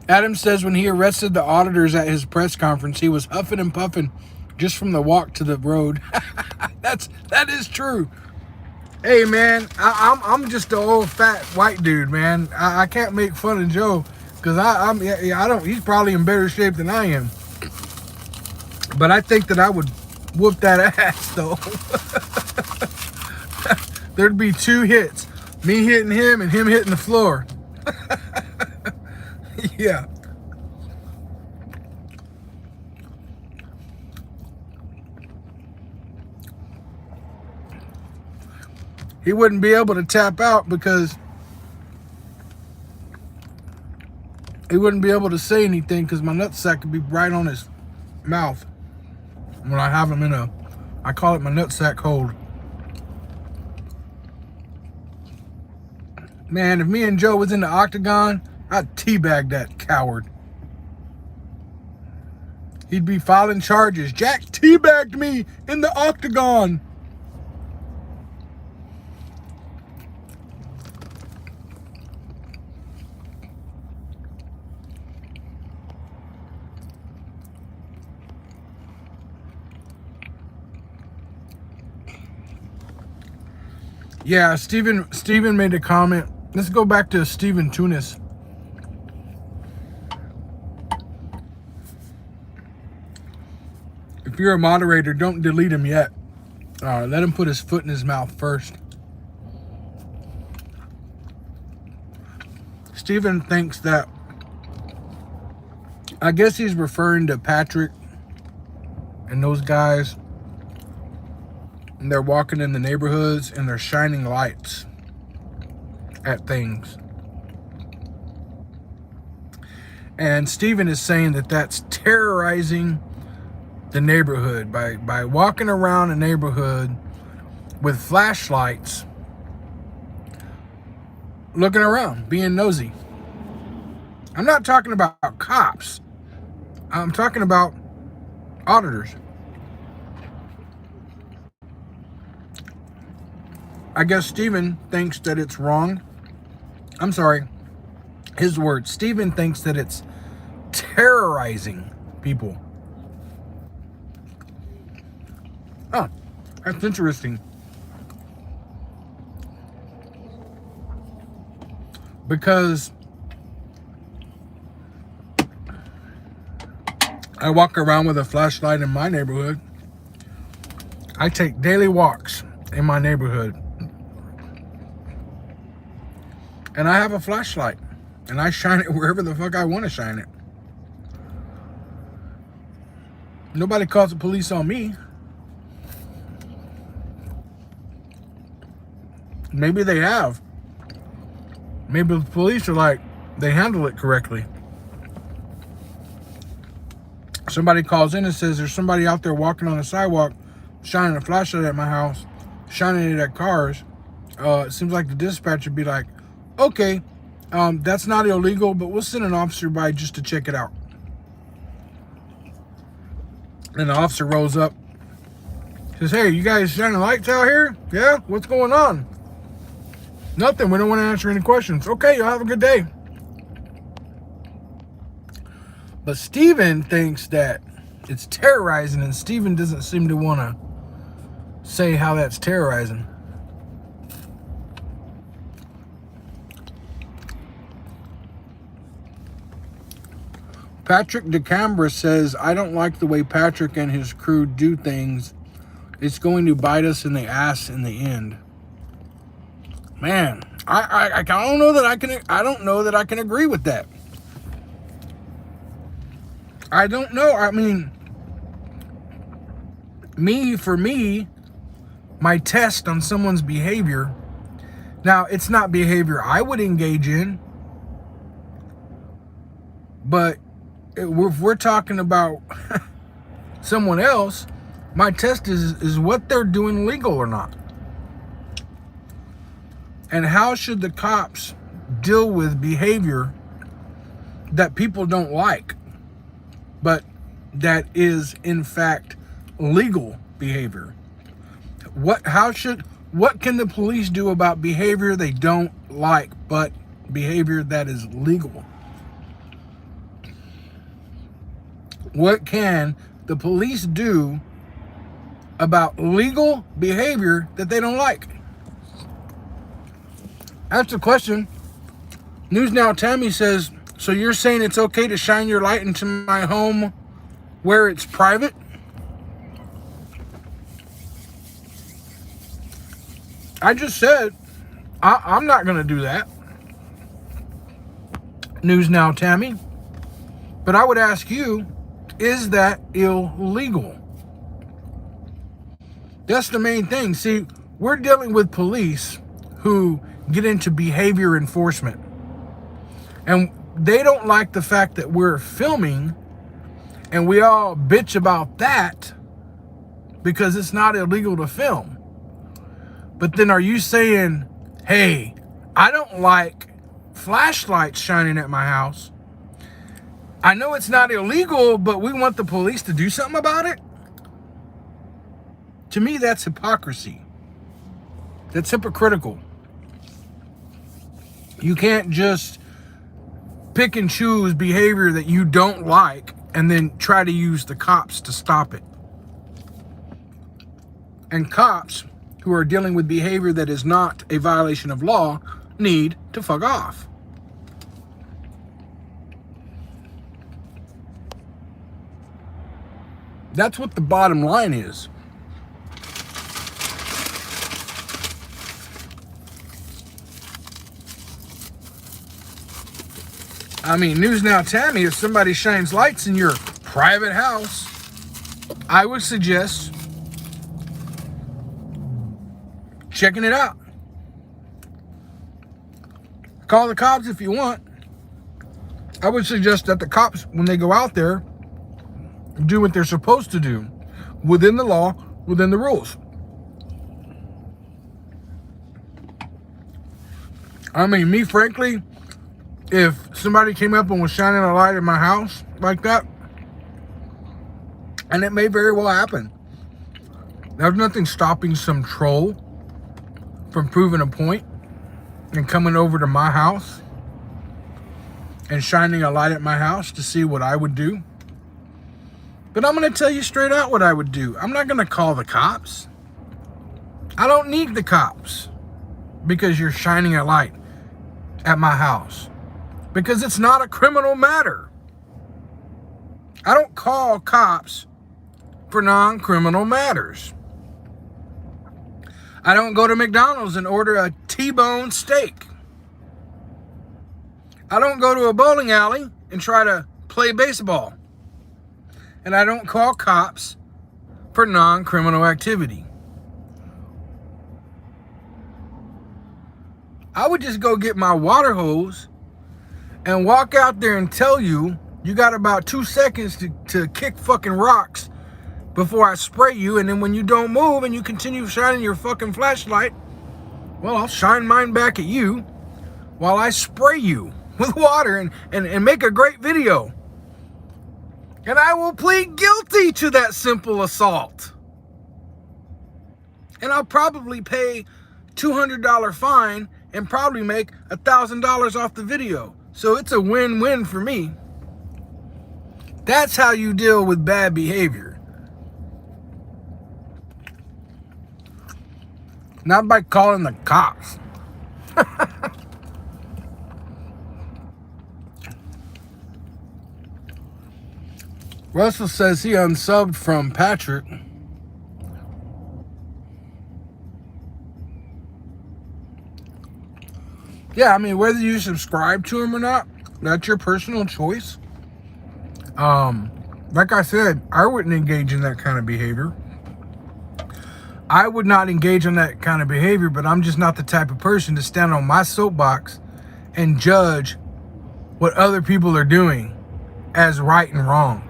Adam says when he arrested the auditors at his press conference, he was huffing and puffing just from the walk to the road. That is true. Hey man, I'm just an old fat white dude, man. I can't make fun of Joe because I don't. He's probably in better shape than I am. But I think that I would whoop that ass though. There'd be 2 hits, me hitting him and him hitting the floor. Yeah. He wouldn't be able to tap out because he wouldn't be able to say anything because my nutsack could be right on his mouth when I have him in I call it my nutsack hold. Man, if me and Joe was in the octagon, I'd teabag that coward. He'd be filing charges. Jack teabagged me in the octagon. Yeah, Steven made a comment. Let's go back to Steven Tunis. If you're a moderator, don't delete him yet. Let him put his foot in his mouth first. Steven thinks that, I guess he's referring to Patrick and those guys. And they're walking in the neighborhoods and they're shining lights at things. And Steven is saying that that's terrorizing the neighborhood by walking around a neighborhood with flashlights, looking around, being nosy. I'm not talking about cops. I'm talking about auditors. I guess Steven thinks that it's wrong. I'm sorry, his words. Steven thinks that it's terrorizing people. Oh, that's interesting. Because I walk around with a flashlight in my neighborhood. I take daily walks in my neighborhood. And I have a flashlight. And I shine it wherever the fuck I want to shine it. Nobody calls the police on me. Maybe they have. Maybe the police are like, they handle it correctly. Somebody calls in and says, there's somebody out there walking on the sidewalk, shining a flashlight at my house, shining it at cars. It seems like the dispatcher would be like, okay, that's not illegal, but we'll send an officer by just to check it out. And the officer rolls up, says, hey, you guys shining lights out here? Yeah, what's going on? Nothing, we don't want to answer any questions. Okay, you'll have a good day. But Steven thinks that it's terrorizing, and Steven doesn't seem to want to say how that's terrorizing. Patrick DeCambra says, I don't like the way Patrick and his crew do things. It's going to bite us in the ass in the end. Man, I don't know that I can agree with that. I don't know. I mean, for me, my test on someone's behavior. Now, it's not behavior I would engage in, but if we're talking about someone else, my test is what they're doing legal or not. And how should the cops deal with behavior that people don't like, but that is in fact legal behavior? What can the police do about behavior they don't like, but behavior that is legal? What can the police do about legal behavior that they don't like? That's the question. News Now Tammy says, so you're saying it's okay to shine your light into my home where it's private? I just said, I'm not going to do that. News Now Tammy. But I would ask you, is that illegal? That's the main thing. See, we're dealing with police who get into behavior enforcement. And they don't like the fact that we're filming and we all bitch about that because it's not illegal to film. But then are you saying, hey, I don't like flashlights shining at my house. I know it's not illegal, but we want the police to do something about it? To me, that's hypocrisy. That's hypocritical. You can't just pick and choose behavior that you don't like and then try to use the cops to stop it. And cops who are dealing with behavior that is not a violation of law need to fuck off. That's what the bottom line is. I mean, News Now Tammy, if somebody shines lights in your private house, I would suggest checking it out. Call the cops if you want. I would suggest that the cops, when they go out there, do what they're supposed to do within the law, within the rules. I mean, me, frankly, if somebody came up and was shining a light in my house like that, and it may very well happen, there's nothing stopping some troll from proving a point and coming over to my house and shining a light at my house to see what I would do. But I'm going to tell you straight out what I would do. I'm not going to call the cops. I don't need the cops because you're shining a light at my house. Because it's not a criminal matter. I don't call cops for non-criminal matters. I don't go to McDonald's and order a T-bone steak. I don't go to a bowling alley and try to play baseball. And I don't call cops for non-criminal activity. I would just go get my water hose and walk out there and tell you, you got about 2 seconds to kick fucking rocks before I spray you. And then when you don't move and you continue shining your fucking flashlight, well, I'll shine mine back at you while I spray you with water and make a great video. And I will plead guilty to that simple assault. And I'll probably pay $200 fine and probably make $1,000 off the video. So it's a win-win for me. That's how you deal with bad behavior. Not by calling the cops. Russell says he unsubbed from Patrick. Yeah, I mean, whether you subscribe to him or not, that's your personal choice. Like I said, I wouldn't engage in that kind of behavior. I would not engage in that kind of behavior, but I'm just not the type of person to stand on my soapbox and judge what other people are doing as right and wrong.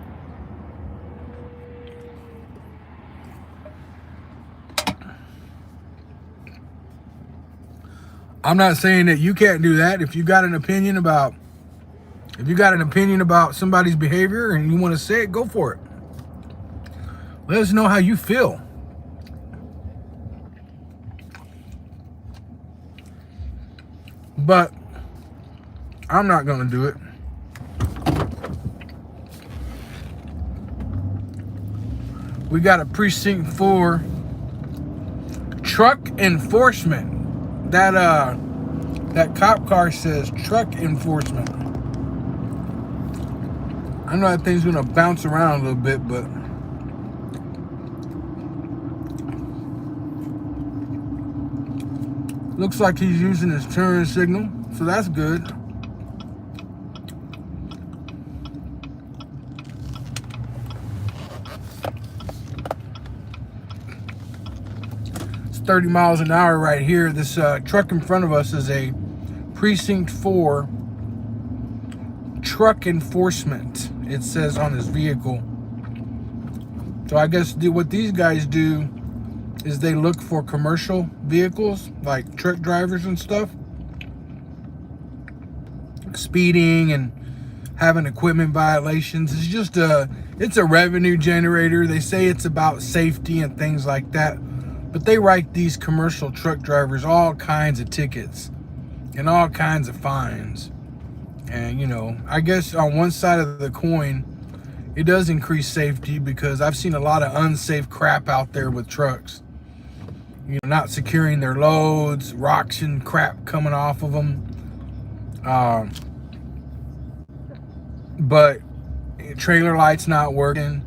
I'm not saying that you can't do that. If you got an opinion about somebody's behavior and you want to say it, go for it. Let us know how you feel. But I'm not going to do it. We got a precinct 4 truck enforcement. That cop car says truck enforcement. I know that thing's gonna bounce around a little bit, but looks like he's using his turn signal, so that's good. It's 30 miles an hour right here. This truck in front of us is a precinct 4 truck enforcement, it says on his vehicle. So I guess what these guys do is they look for commercial vehicles like truck drivers and stuff, speeding and having equipment violations. It's just it's a revenue generator. They say it's about safety and things like that, but they write these commercial truck drivers all kinds of tickets and all kinds of fines. And you know, I guess on one side of the coin, it does increase safety, because I've seen a lot of unsafe crap out there with trucks. You know, not securing their loads, rocks and crap coming off of them. But trailer lights not working,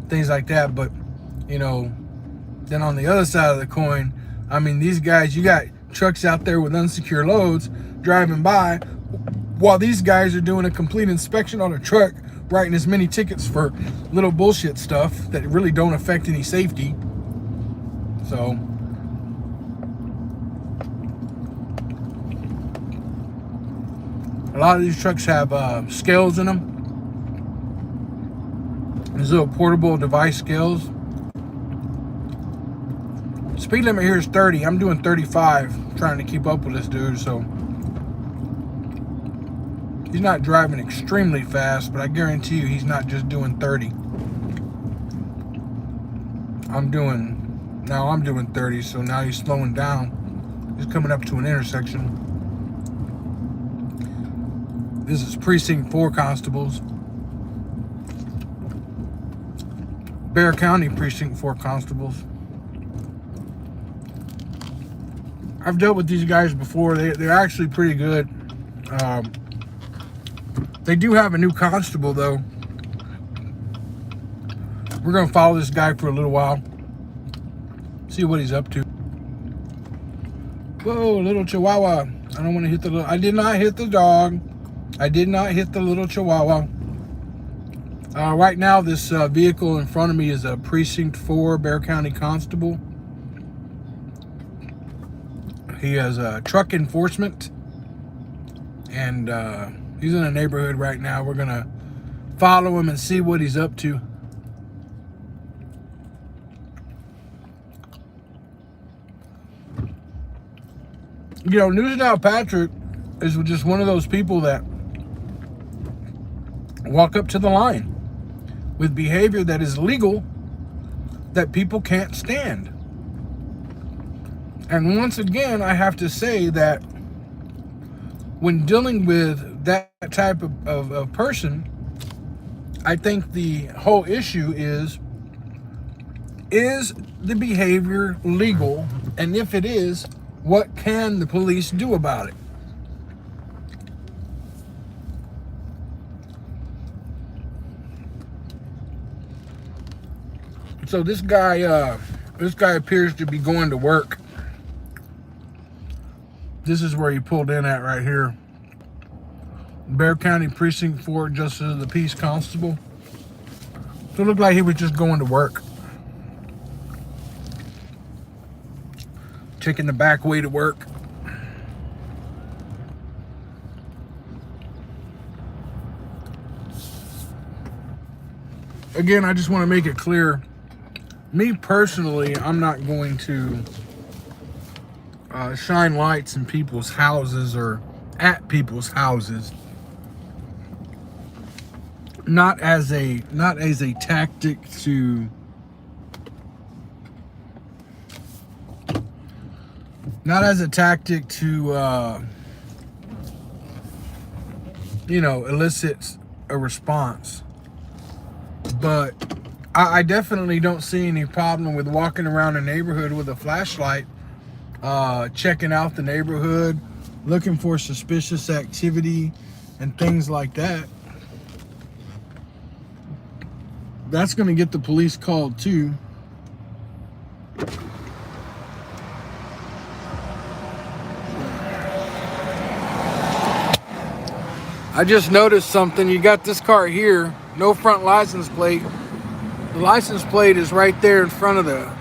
things like that. But you know, then on the other side of the coin, I mean, these guys, you got trucks out there with unsecure loads driving by, while these guys are doing a complete inspection on a truck, writing as many tickets for little bullshit stuff that really don't affect any safety. So a lot of these trucks have scales in them. These little portable device scales. Speed limit here is 30. I'm doing 35, trying to keep up with this dude. So he's not driving extremely fast, but I guarantee you he's not just doing 30. I'm doing 30, so now he's slowing down. He's coming up to an intersection. This is precinct 4 constables. Bexar County precinct 4 constables. I've dealt with these guys before. They're actually pretty good. They do have a new constable, though. We're going to follow this guy for a little while. See what he's up to. Whoa, little chihuahua. I don't want to hit the little... I did not hit the dog. I did not hit the little chihuahua. Right now, this vehicle in front of me is a Precinct 4 Bexar County Constable. He has truck enforcement. And he's in a neighborhood right now. We're going to follow him and see what he's up to. You know, Newsnow Patrick is just one of those people that walk up to the line with behavior that is legal that people can't stand. And once again, I have to say that when dealing with that type of person, I think the whole issue is the behavior legal? And if it is, what can the police do about it? So this guy appears to be going to work. This is where he pulled in at right here. Bexar County Precinct 4 Justice of the Peace Constable. So it looked like he was just going to work. Taking the back way to work. Again, I just want to make it clear. Me personally, I'm not going to shine lights in people's houses or at people's houses, not as a tactic to elicit a response. But I definitely don't see any problem with walking around a neighborhood with a flashlight, checking out the neighborhood, looking for suspicious activity and things like that. That's going to get the police called too. I just noticed something. You got this car here, no front license plate. The license plate is right there in front of and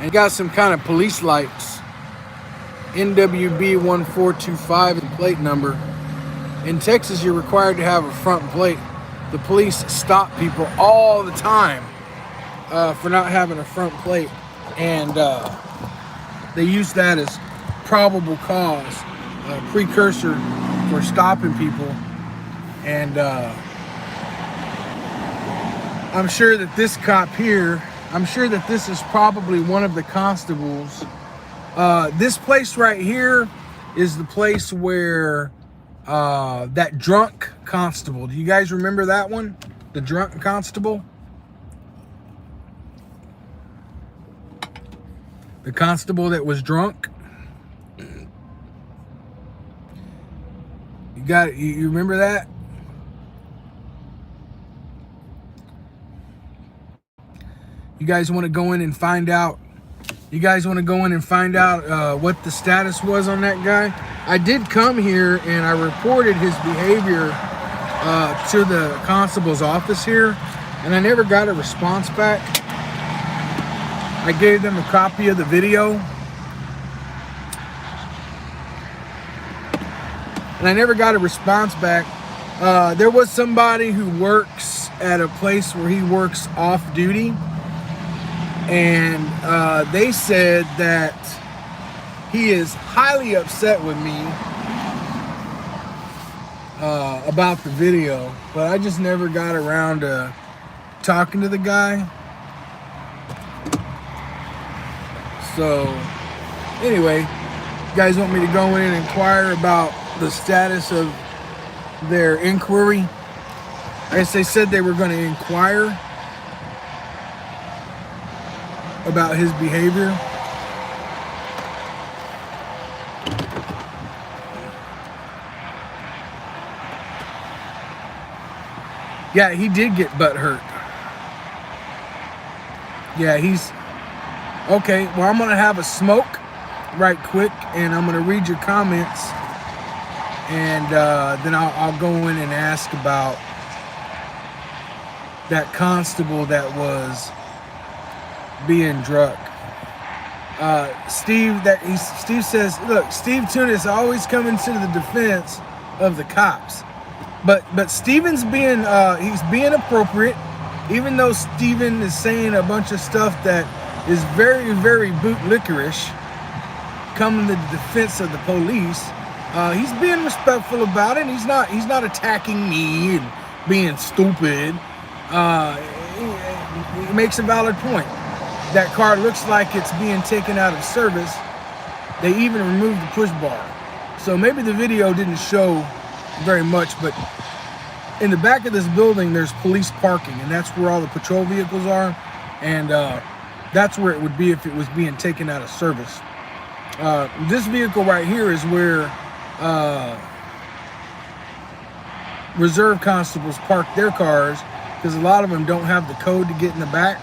you got some kind of police lights. NWB 1425 plate number. In Texas, you're required to have a front plate. The police stop people all the time for not having a front plate, and they use that as probable cause, precursor for stopping people. And I'm sure that this cop here, I'm sure that this is probably one of the constables. This place right here is the place where that drunk constable. Do you guys remember that one? The drunk constable? The constable that was drunk? You remember that? You guys want to go in and find out? You guys want to go in and find out what the status was on that guy? I did come here and I reported his behavior to the constable's office here, and I never got a response back. I gave them a copy of the video, and I never got a response back. There was somebody who works at a place where he works off duty, and they said that he is highly upset with me about the video, but I just never got around to talking to the guy. So anyway, you guys want me to go in and inquire about the status of their inquiry? I guess they said they were going to inquire about his behavior. Yeah, he did get butt hurt. Yeah, he's okay. Well, I'm gonna have a smoke right quick, and I'm gonna read your comments, and then I'll go in and ask about that constable that was being drunk. Steve says, look, Steve Tunis always coming to the defense of the cops, but Steven's being he's being appropriate, even though Steven is saying a bunch of stuff that is very, very bootlickerish, coming to the defense of the police. He's being respectful about it. He's not attacking me and being stupid. He makes a valid point. That car looks like it's being taken out of service. They even removed the push bar. So maybe the video didn't show very much, but in the back of this building, there's police parking, and that's where all the patrol vehicles are. And that's where it would be if it was being taken out of service. This vehicle right here is where reserve constables park their cars, because a lot of them don't have the code to get in the back.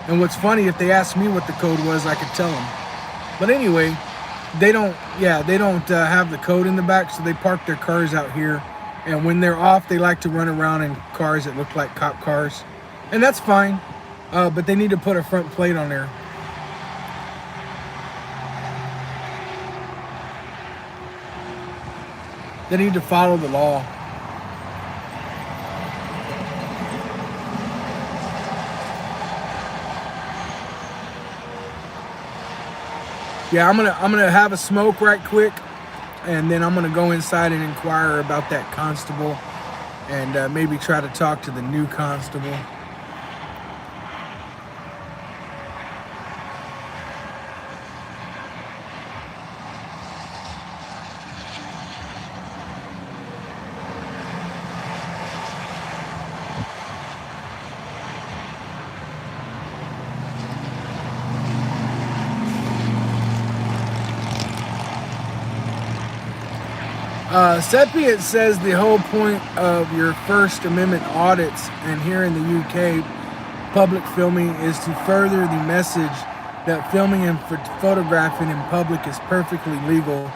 And what's funny, if they asked me what the code was, I could tell them. But anyway, they don't have the code in the back, so they park their cars out here. And when they're off, they like to run around in cars that look like cop cars. And that's fine, but they need to put a front plate on there. They need to follow the law. yeah, I'm gonna have a smoke right quick, and then I'm gonna go inside and inquire about that constable, and maybe try to talk to the new constable. Seppiet says the whole point of your First Amendment audits, and here in the UK, public filming is to further the message that filming and photographing in public is perfectly legal.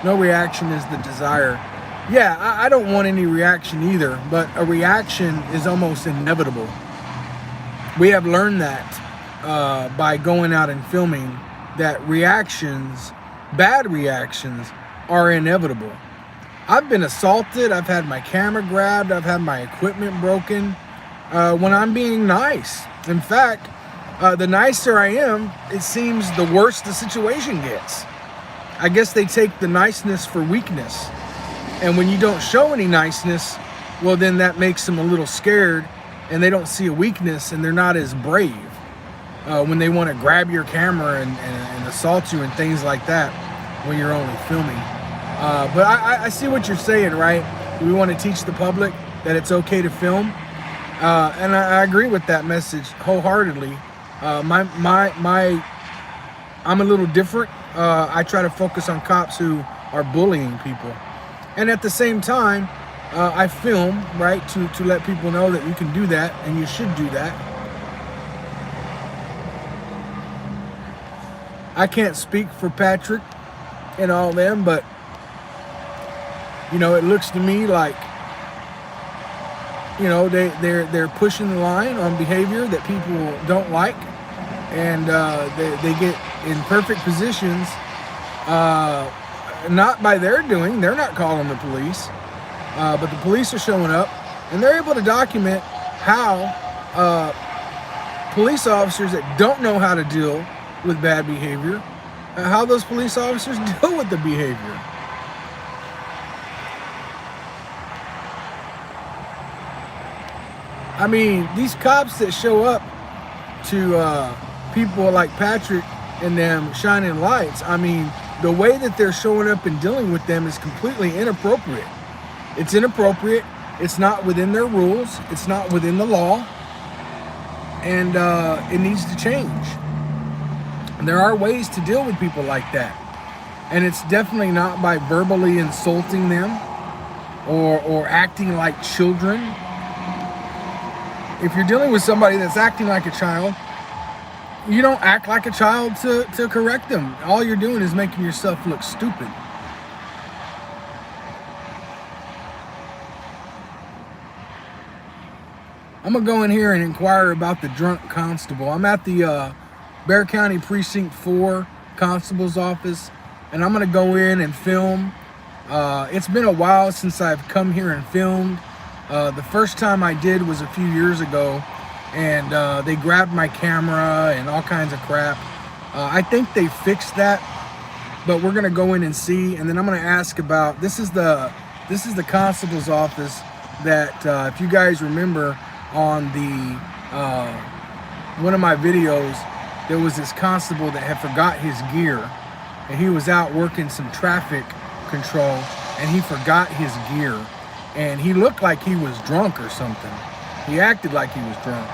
No reaction is the desire. Yeah, I don't want any reaction either, but a reaction is almost inevitable. We have learned that by going out and filming, that reactions, bad reactions, are inevitable. I've been assaulted, I've had my camera grabbed, I've had my equipment broken when I'm being nice. In fact, the nicer I am, it seems the worse the situation gets. I guess they take the niceness for weakness. And when you don't show any niceness, well, then that makes them a little scared, and they don't see a weakness, and they're not as brave when they want to grab your camera and assault you and things like that when you're only filming. But I see what you're saying, right? We want to teach the public that it's okay to film, and I agree with that message wholeheartedly. I'm a little different. I try to focus on cops who are bullying people, and at the same time, I film, right, to let people know that you can do that and you should do that. I can't speak for Patrick and all them, but you know, it looks to me like, you know, they're pushing the line on behavior that people don't like, and they get in perfect positions, not by their doing. They're not calling the police, but the police are showing up, and they're able to document how police officers that don't know how to deal with bad behavior, how those police officers deal with the behavior. I mean, these cops that show up to people like Patrick and them shining lights, I mean, the way that they're showing up and dealing with them is completely inappropriate. It's inappropriate. It's not within their rules. It's not within the law. And it needs to change. And there are ways to deal with people like that. And it's definitely not by verbally insulting them or acting like children. If you're dealing with somebody that's acting like a child, you don't act like a child to correct them. All you're doing is making yourself look stupid. I'm gonna go in here and inquire about the drunk constable. I'm at the Bexar County Precinct 4 Constable's office, and I'm gonna go in and film. It's been a while since I've come here and filmed. The first time I did was a few years ago, and they grabbed my camera and all kinds of crap. I think they fixed that, but we're gonna go in and see, and then I'm gonna ask about, this is the constable's office that if you guys remember on the one of my videos, there was this constable that had forgot his gear, and he was out working some traffic control, and he forgot his gear. And he looked like he was drunk or something. He acted like he was drunk.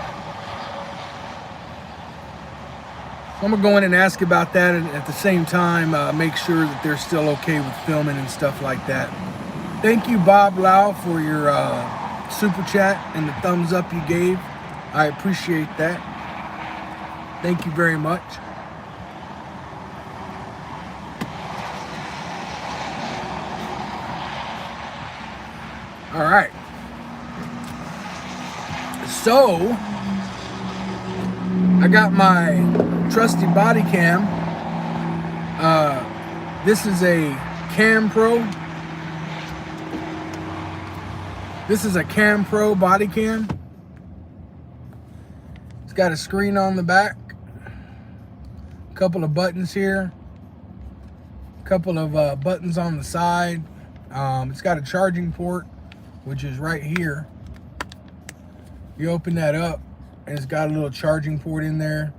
So I'm gonna go in and ask about that, and at the same time make sure that they're still okay with filming and stuff like that. Thank you, Bob Lau, for your super chat and the thumbs up you gave. I appreciate that. Thank you very much. All right. So, I got my trusty body cam. This is a Cam Pro. This is a Cam Pro body cam. It's got a screen on the back, a couple of buttons here, couple of buttons on the side. It's got a charging port, which is right here. You open that up, and it's got a little charging port in there.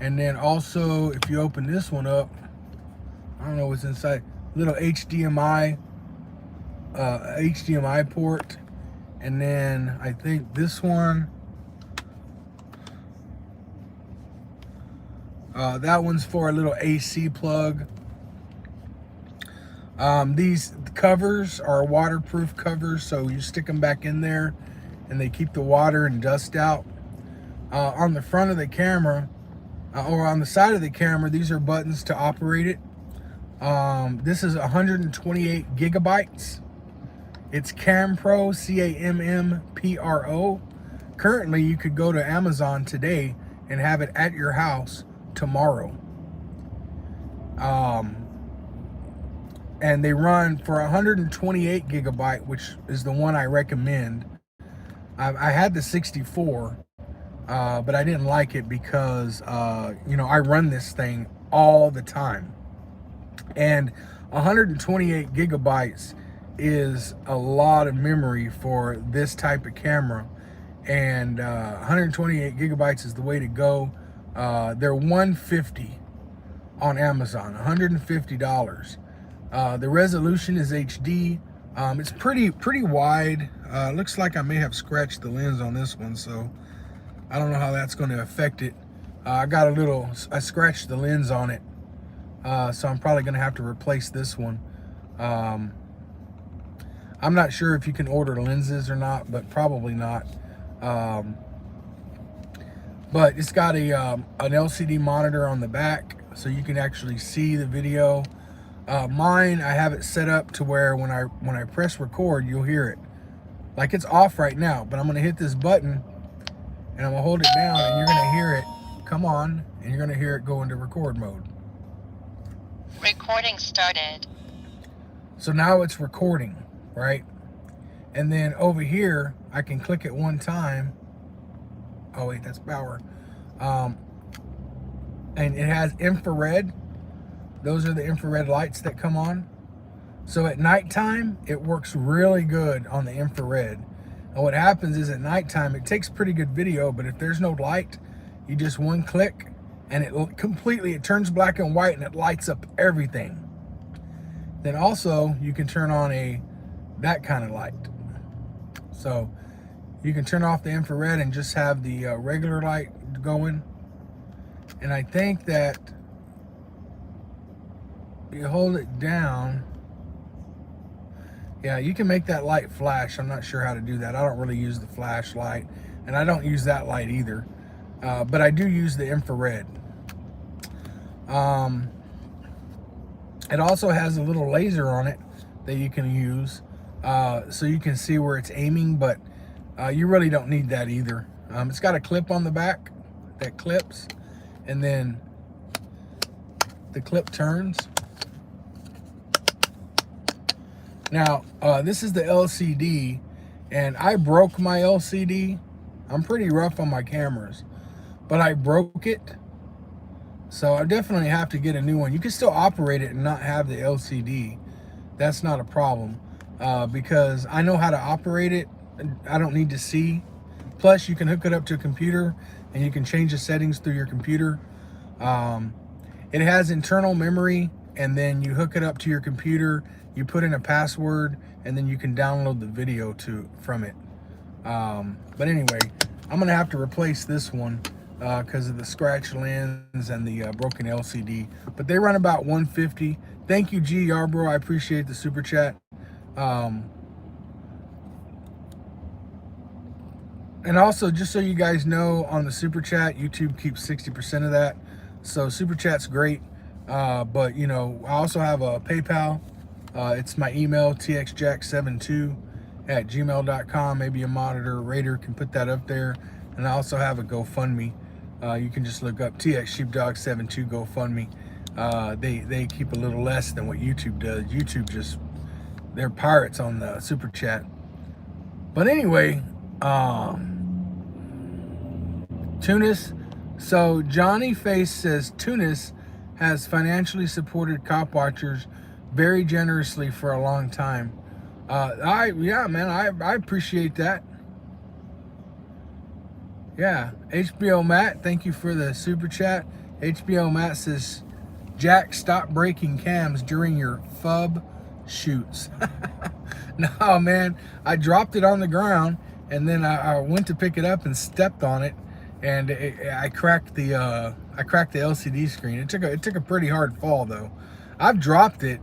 And then also, if you open this one up, I don't know what's inside. Little HDMI port. And then I think this one, that one's for a little AC plug. These covers are waterproof covers, so you stick them back in there and they keep the water and dust out. On the front of the camera, or on the side of the camera, these are buttons to operate it. This is 128 gigabytes. It's CamPro, CAMMPRO. Currently, you could go to Amazon today and have it at your house tomorrow. And they run for 128 gigabyte, which is the one I recommend. I had the 64, but I didn't like it because, you know, I run this thing all the time. And 128 gigabytes is a lot of memory for this type of camera. And 128 gigabytes is the way to go. They're $150 on Amazon, $150. The resolution is HD. It's pretty wide. Looks like I may have scratched the lens on this one, so I don't know how that's going to affect it. I scratched the lens on it, so I'm probably going to have to replace this one. I'm not sure if you can order lenses or not, but probably not. But it's got an LCD monitor on the back, so you can actually see the video. Mine, I have it set up to where when I press record, you'll hear it. Like, it's off right now, but I'm gonna hit this button and I'm gonna hold it down and you're gonna hear it come on, and you're gonna hear it go into record mode.
Recording started.
So now it's recording, right? And then over here, I can click it one time. Oh wait, that's power. And it has infrared. Those are the infrared lights that come on. So at nighttime, it works really good on the infrared. And what happens is at nighttime, it takes pretty good video, but if there's no light, you just one click and it turns black and white and it lights up everything. Then also you can turn on that kind of light. So you can turn off the infrared and just have the regular light going. And I think that you hold it down. Yeah, you can make that light flash. I'm not sure how to do that. I don't really use the flashlight, and I don't use that light either. But I do use the infrared. It also has a little laser on it that you can use, so you can see where it's aiming, but you really don't need that either. It's got a clip on the back that clips, and then the clip turns. Now, this is the LCD, and I broke my LCD. I'm pretty rough on my cameras, but I broke it, so I definitely have to get a new one. You can still operate it and not have the LCD. That's not a problem, because I know how to operate it. I don't need to see. Plus, you can hook it up to a computer, and you can change the settings through your computer. It has internal memory, and then you hook it up to your computer. You put in a password, and then you can download the video from it. But anyway, I'm gonna have to replace this one because of the scratch lens and the broken LCD. But they run about $150. Thank you, G Yarbrough. I appreciate the super chat. And also, just so you guys know, on the super chat, YouTube keeps 60% of that. So super chat's great. But you know, I also have a PayPal. It's my email, TXSheepdog72@gmail.com. Maybe a moderator can put that up there. And I also have a GoFundMe. You can just look up TXSheepdog72 GoFundMe. They keep a little less than what YouTube does. YouTube they're pirates on the super chat. But anyway, Tunis. So Johnny Face says Tunis has financially supported cop watchers very generously for a long time. Yeah, man, I appreciate that. Yeah, HBO Matt, thank you for the super chat. HBO Matt says, Jack, stop breaking cams during your FUB shoots. No, man, I dropped it on the ground, and then I went to pick it up and stepped on it, and I cracked the LCD screen. It took a pretty hard fall though. I've dropped it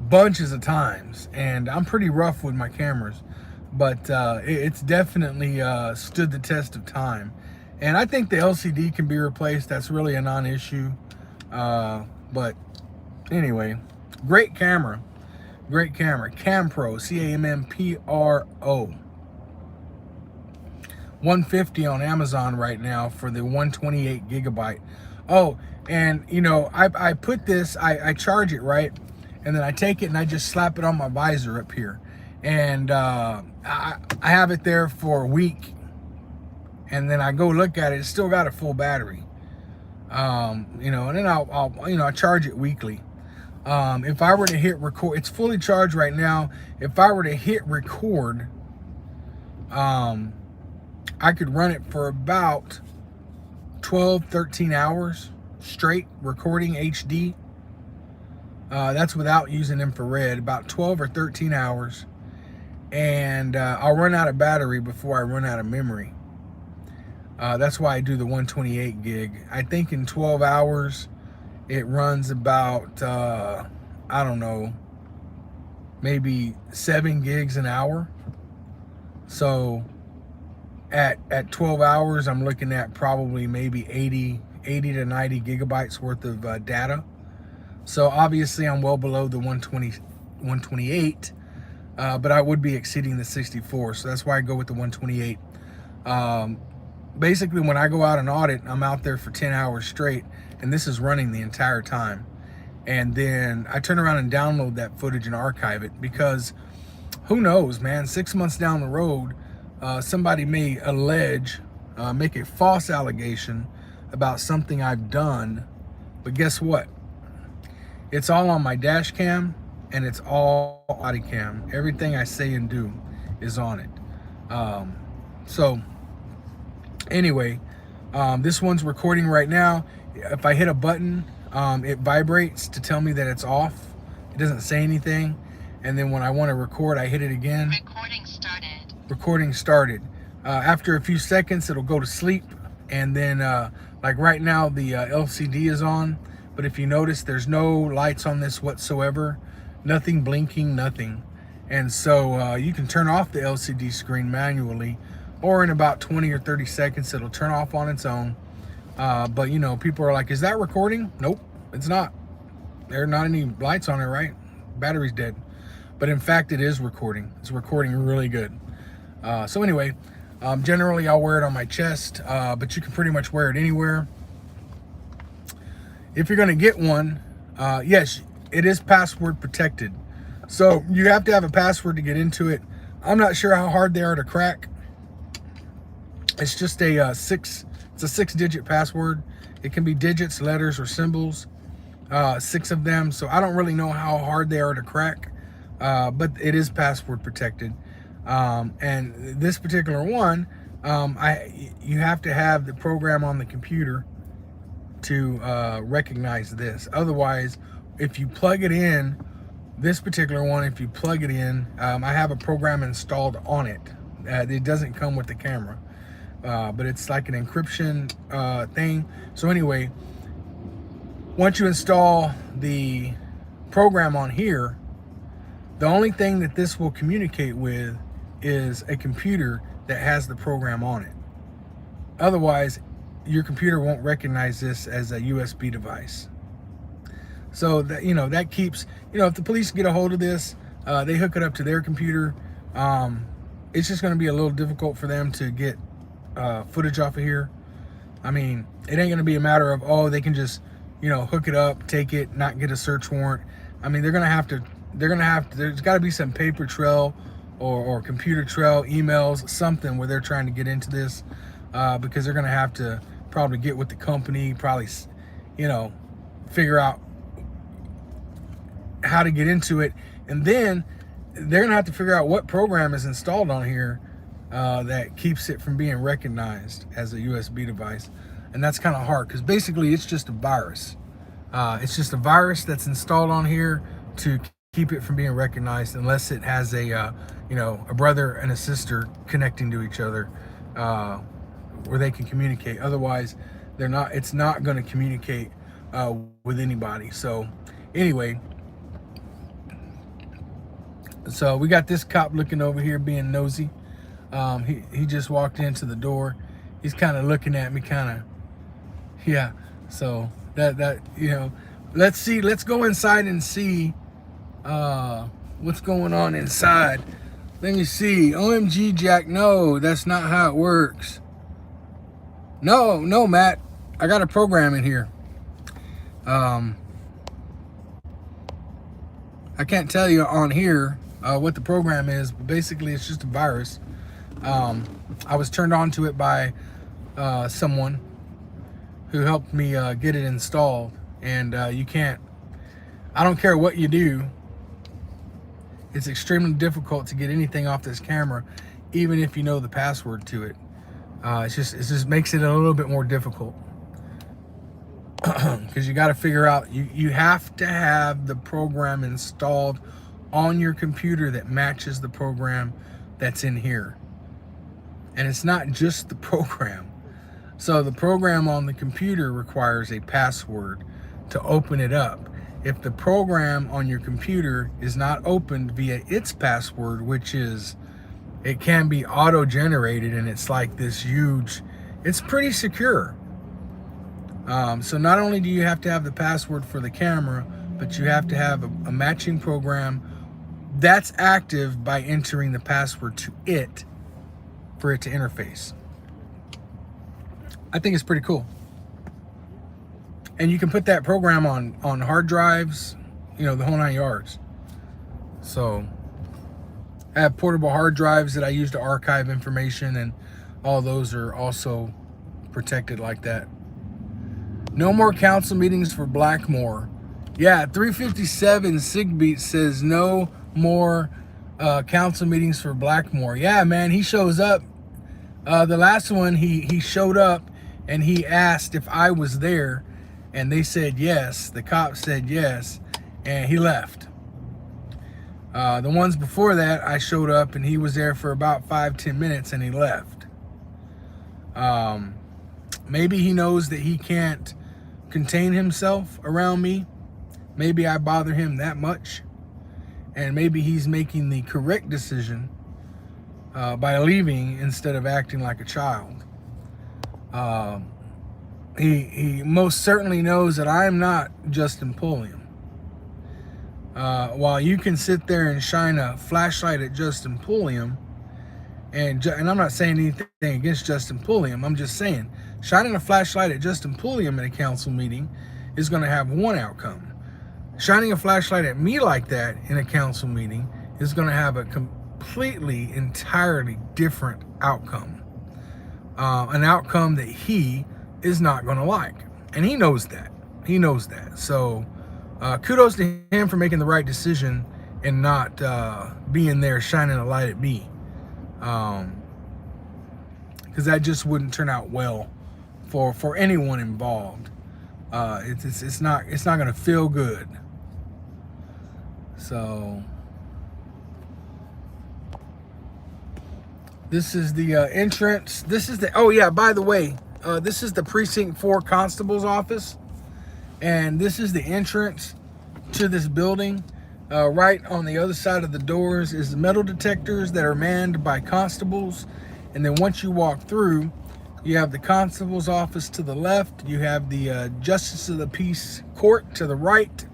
bunches of times, and I'm pretty rough with my cameras, but it's definitely stood the test of time. And I think the LCD can be replaced. That's really a non-issue. But anyway, great camera. Great camera. CamPro, CAMMPRO. 150 on Amazon right now for the 128 gigabyte. Oh, and you know, I put this, I charge it, right? And then I take it and I just slap it on my visor up here. And I have it there for a week. And then I go look at it, it's still got a full battery. You know, and then I charge it weekly. If I were to hit record, it's fully charged right now. If I were to hit record, I could run it for about 12, 13 hours straight recording HD. That's without using infrared, about 12 or 13 hours. And I'll run out of battery before I run out of memory. That's why I do the 128 gig. I think in 12 hours, it runs about, I don't know, maybe 7 gigs an hour. So at 12 hours, I'm looking at probably maybe 80 to 90 gigabytes worth of data. So obviously I'm well below the 128, but I would be exceeding the 64. So that's why I go with the 128. Basically, when I go out and audit, I'm out there for 10 hours straight, and this is running the entire time. And then I turn around and download that footage and archive it, because who knows, man, 6 months down the road, somebody may allege, make a false allegation about something I've done. But guess what? It's all on my dash cam, and it's all body cam. Everything I say and do is on it. So anyway, this one's recording right now. If I hit a button, it vibrates to tell me that it's off. It doesn't say anything. And then when I want to record, I hit it again.
Recording started.
Recording started. After a few seconds, it'll go to sleep. And then, like right now, the LCD is on. But if you notice, there's no lights on this whatsoever. Nothing blinking, nothing. And so you can turn off the LCD screen manually, or in about 20 or 30 seconds, it'll turn off on its own. But you know, people are like, is that recording? Nope, it's not. There are not any lights on it, right? Battery's dead. But in fact, it is recording. It's recording really good. So anyway, generally I'll wear it on my chest, but you can pretty much wear it anywhere. If you're gonna get one, yes, it is password protected. So you have to have a password to get into it. I'm not sure how hard they are to crack. It's just a it's a 6-digit password. It can be digits, letters, or symbols, 6 of them. So I don't really know how hard they are to crack, but it is password protected. And this particular one, you have to have the program on the computer to recognize this. Otherwise, if you plug it in, this particular one, if you plug it in, I have a program installed on it. It doesn't come with the camera. But it's like an encryption thing. So anyway, once you install the program on here, the only thing that this will communicate with is a computer that has the program on it. Otherwise, your computer won't recognize this as a USB device. So that, you know, that keeps, you know, if the police get a hold of this, they hook it up to their computer. It's just going to be a little difficult for them to get footage off of here. I mean, it ain't gonna be a matter of, oh, they can just, you know, hook it up, take it, not get a search warrant. I mean, there's got to be some paper trail or computer trail, emails, something where they're trying to get into this, because they're gonna have to probably get with the company, probably, you know, figure out how to get into it, and then they're gonna have to figure out what program is installed on here that keeps it from being recognized as a USB device. And that's kind of hard because basically it's just a virus. It's just a virus that's installed on here to keep it from being recognized, unless it has a you know, a brother and a sister connecting to each other where they can communicate. Otherwise, they're not. It's not going to communicate with anybody. So anyway, so we got this cop looking over here being nosy. He just walked into the door. He's kind of looking at me, kind of, yeah. So that you know, let's go inside and see what's going on inside. Let me see. OMG, Jack. No, that's not how it works. No, Matt. I got a program in here. I can't tell you on here what the program is, but basically it's just a virus. I was turned on to it by someone who helped me get it installed, and you can't, I don't care what you do, it's extremely difficult to get anything off this camera, even if you know the password to it. It just makes it a little bit more difficult because you got to figure out, you have to have the program installed on your computer that matches the program that's in here. And it's not just the program. So the program on the computer requires a password to open it up. If the program on your computer is not opened via its password, which is, it can be auto-generated, and it's like this huge, it's pretty secure. So not only do you have to have the password for the camera, but you have to have a matching program that's active by entering the password to it for it to interface. I think it's pretty cool. And you can put that program on hard drives, you know, the whole 9 yards. So I have portable hard drives that I use to archive information, and all those are also protected like that. No more council meetings for Blackmore. Yeah, 357 Sigbeat says no more council meetings for Blackmore. Yeah, man, he shows up. The last one, he showed up and he asked if I was there, and they said yes. The cop said yes, and he left. The ones before that, I showed up and he was there for about 5-10 minutes and he left. Maybe he knows that he can't contain himself around me. Maybe I bother him that much, and maybe he's making the correct decision by leaving instead of acting like a child. He most certainly knows that I'm not Justin Pulliam. While you can sit there and shine a flashlight at Justin Pulliam, and I'm not saying anything against Justin Pulliam, I'm just saying shining a flashlight at Justin Pulliam in a council meeting is going to have one outcome. Shining a flashlight at me like that in a council meeting is going to have a completely, entirely different outcome. An outcome that he is not going to like. And he knows that. He knows that. So kudos to him for making the right decision and not being there shining a light at me. Because that just wouldn't turn out well for anyone involved. It's not going to feel good. So this is the entrance. This is the, oh yeah, by the way, this is the Precinct 4 Constable's office, and this is the entrance to this building. Right on the other side of the doors is the metal detectors that are manned by constables, and then once you walk through, you have the constable's office to the left, you have the Justice of the Peace Court to the right,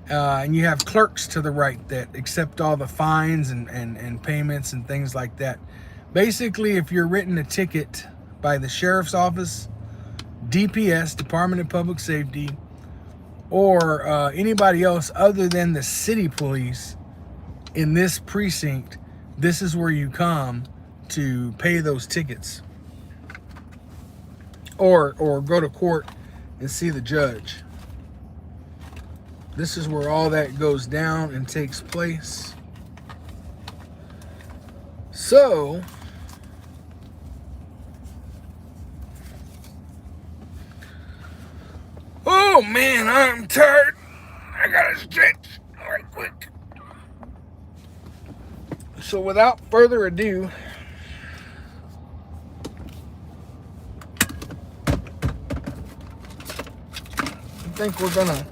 and you have clerks to the right that accept all the fines and payments and things like that. Basically, if you're written a ticket by the sheriff's office, DPS, Department of Public Safety, or anybody else other than the city police in this precinct, this is where you come to pay those tickets, or go to court and see the judge. This is where all that goes down and takes place. So, oh man, I'm tired. I gotta stretch right quick. So without further ado, I think we're gonna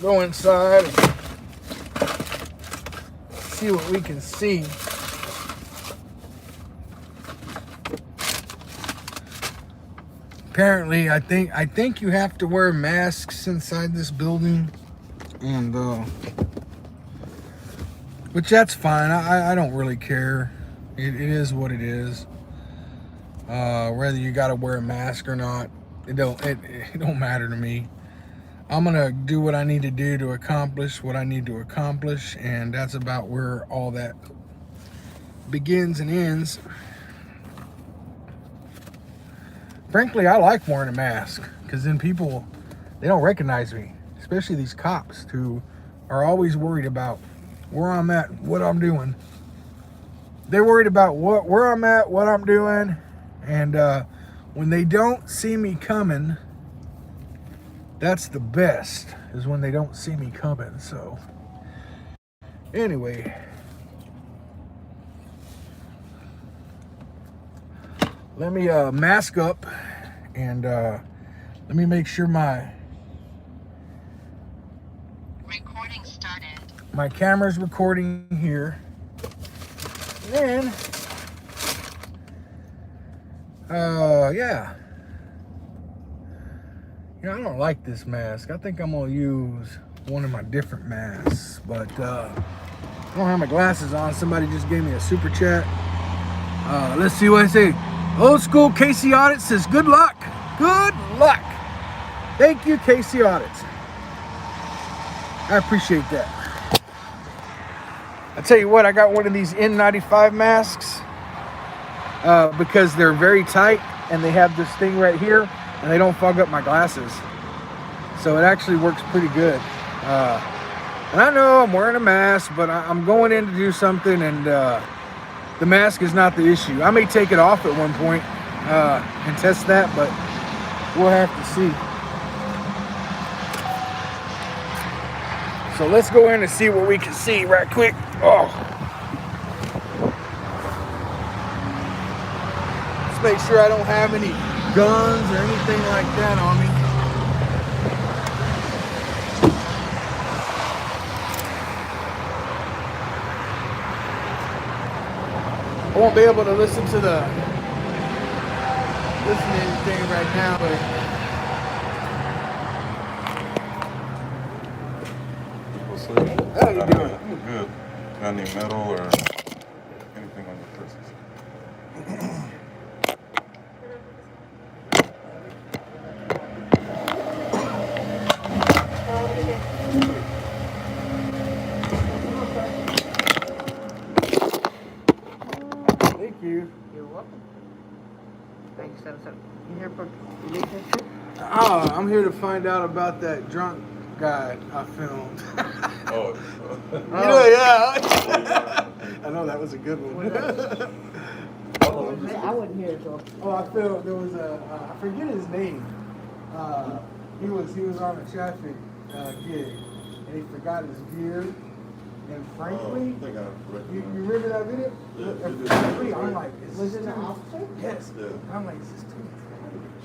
go inside and see what we can see. Apparently, I think you have to wear masks inside this building, and which that's fine. I don't really care. It is what it is. Whether you got to wear a mask or not, it don't matter to me. I'm gonna do what I need to do to accomplish what I need to accomplish, and that's about where all that begins and ends. Frankly, I like wearing a mask because then people, they don't recognize me, especially these cops who are always worried about where I'm at, what I'm doing. They're worried about where I'm at, what I'm doing, and when they don't see me coming, that's the best, is when they don't see me coming. So anyway, let me mask up and let me make sure my
Recording started.
My camera's recording here. And then, yeah. You know, I don't like this mask. I think I'm gonna use one of my different masks. But I don't have my glasses on. Somebody just gave me a super chat. Let's see what I say. Old school Casey Audit says, good luck. Good luck. Thank you, Casey Audits. I appreciate that. I tell you what, I got one of these N95 masks because they're very tight and they have this thing right here and they don't fog up my glasses. So it actually works pretty good. And I know I'm wearing a mask, but I'm going in to do something, and the mask is not the issue. I may take it off at one point and test that, but we'll have to see. So let's go in and see what we can see right quick. Oh. Let's make sure I don't have any guns or anything like that on me. I won't be able to listen to anything right now, but how you doing?
Good. Got any metal or anything on your person?
Thank you.
You're welcome. Thanks, so you here for relationship?
I'm here to find out about that drunk guy I filmed.
Oh.
Yeah. I know that was a good one.
I wasn't here, so.
Oh, I filmed. There was I forget his name. He was on a traffic gig, and he forgot his gear. And frankly, you remember that video?
Yeah,
Frankly, I'm like, is
Was
this
it an
too-
officer?
Yes.
Yeah.
I'm like, is this too?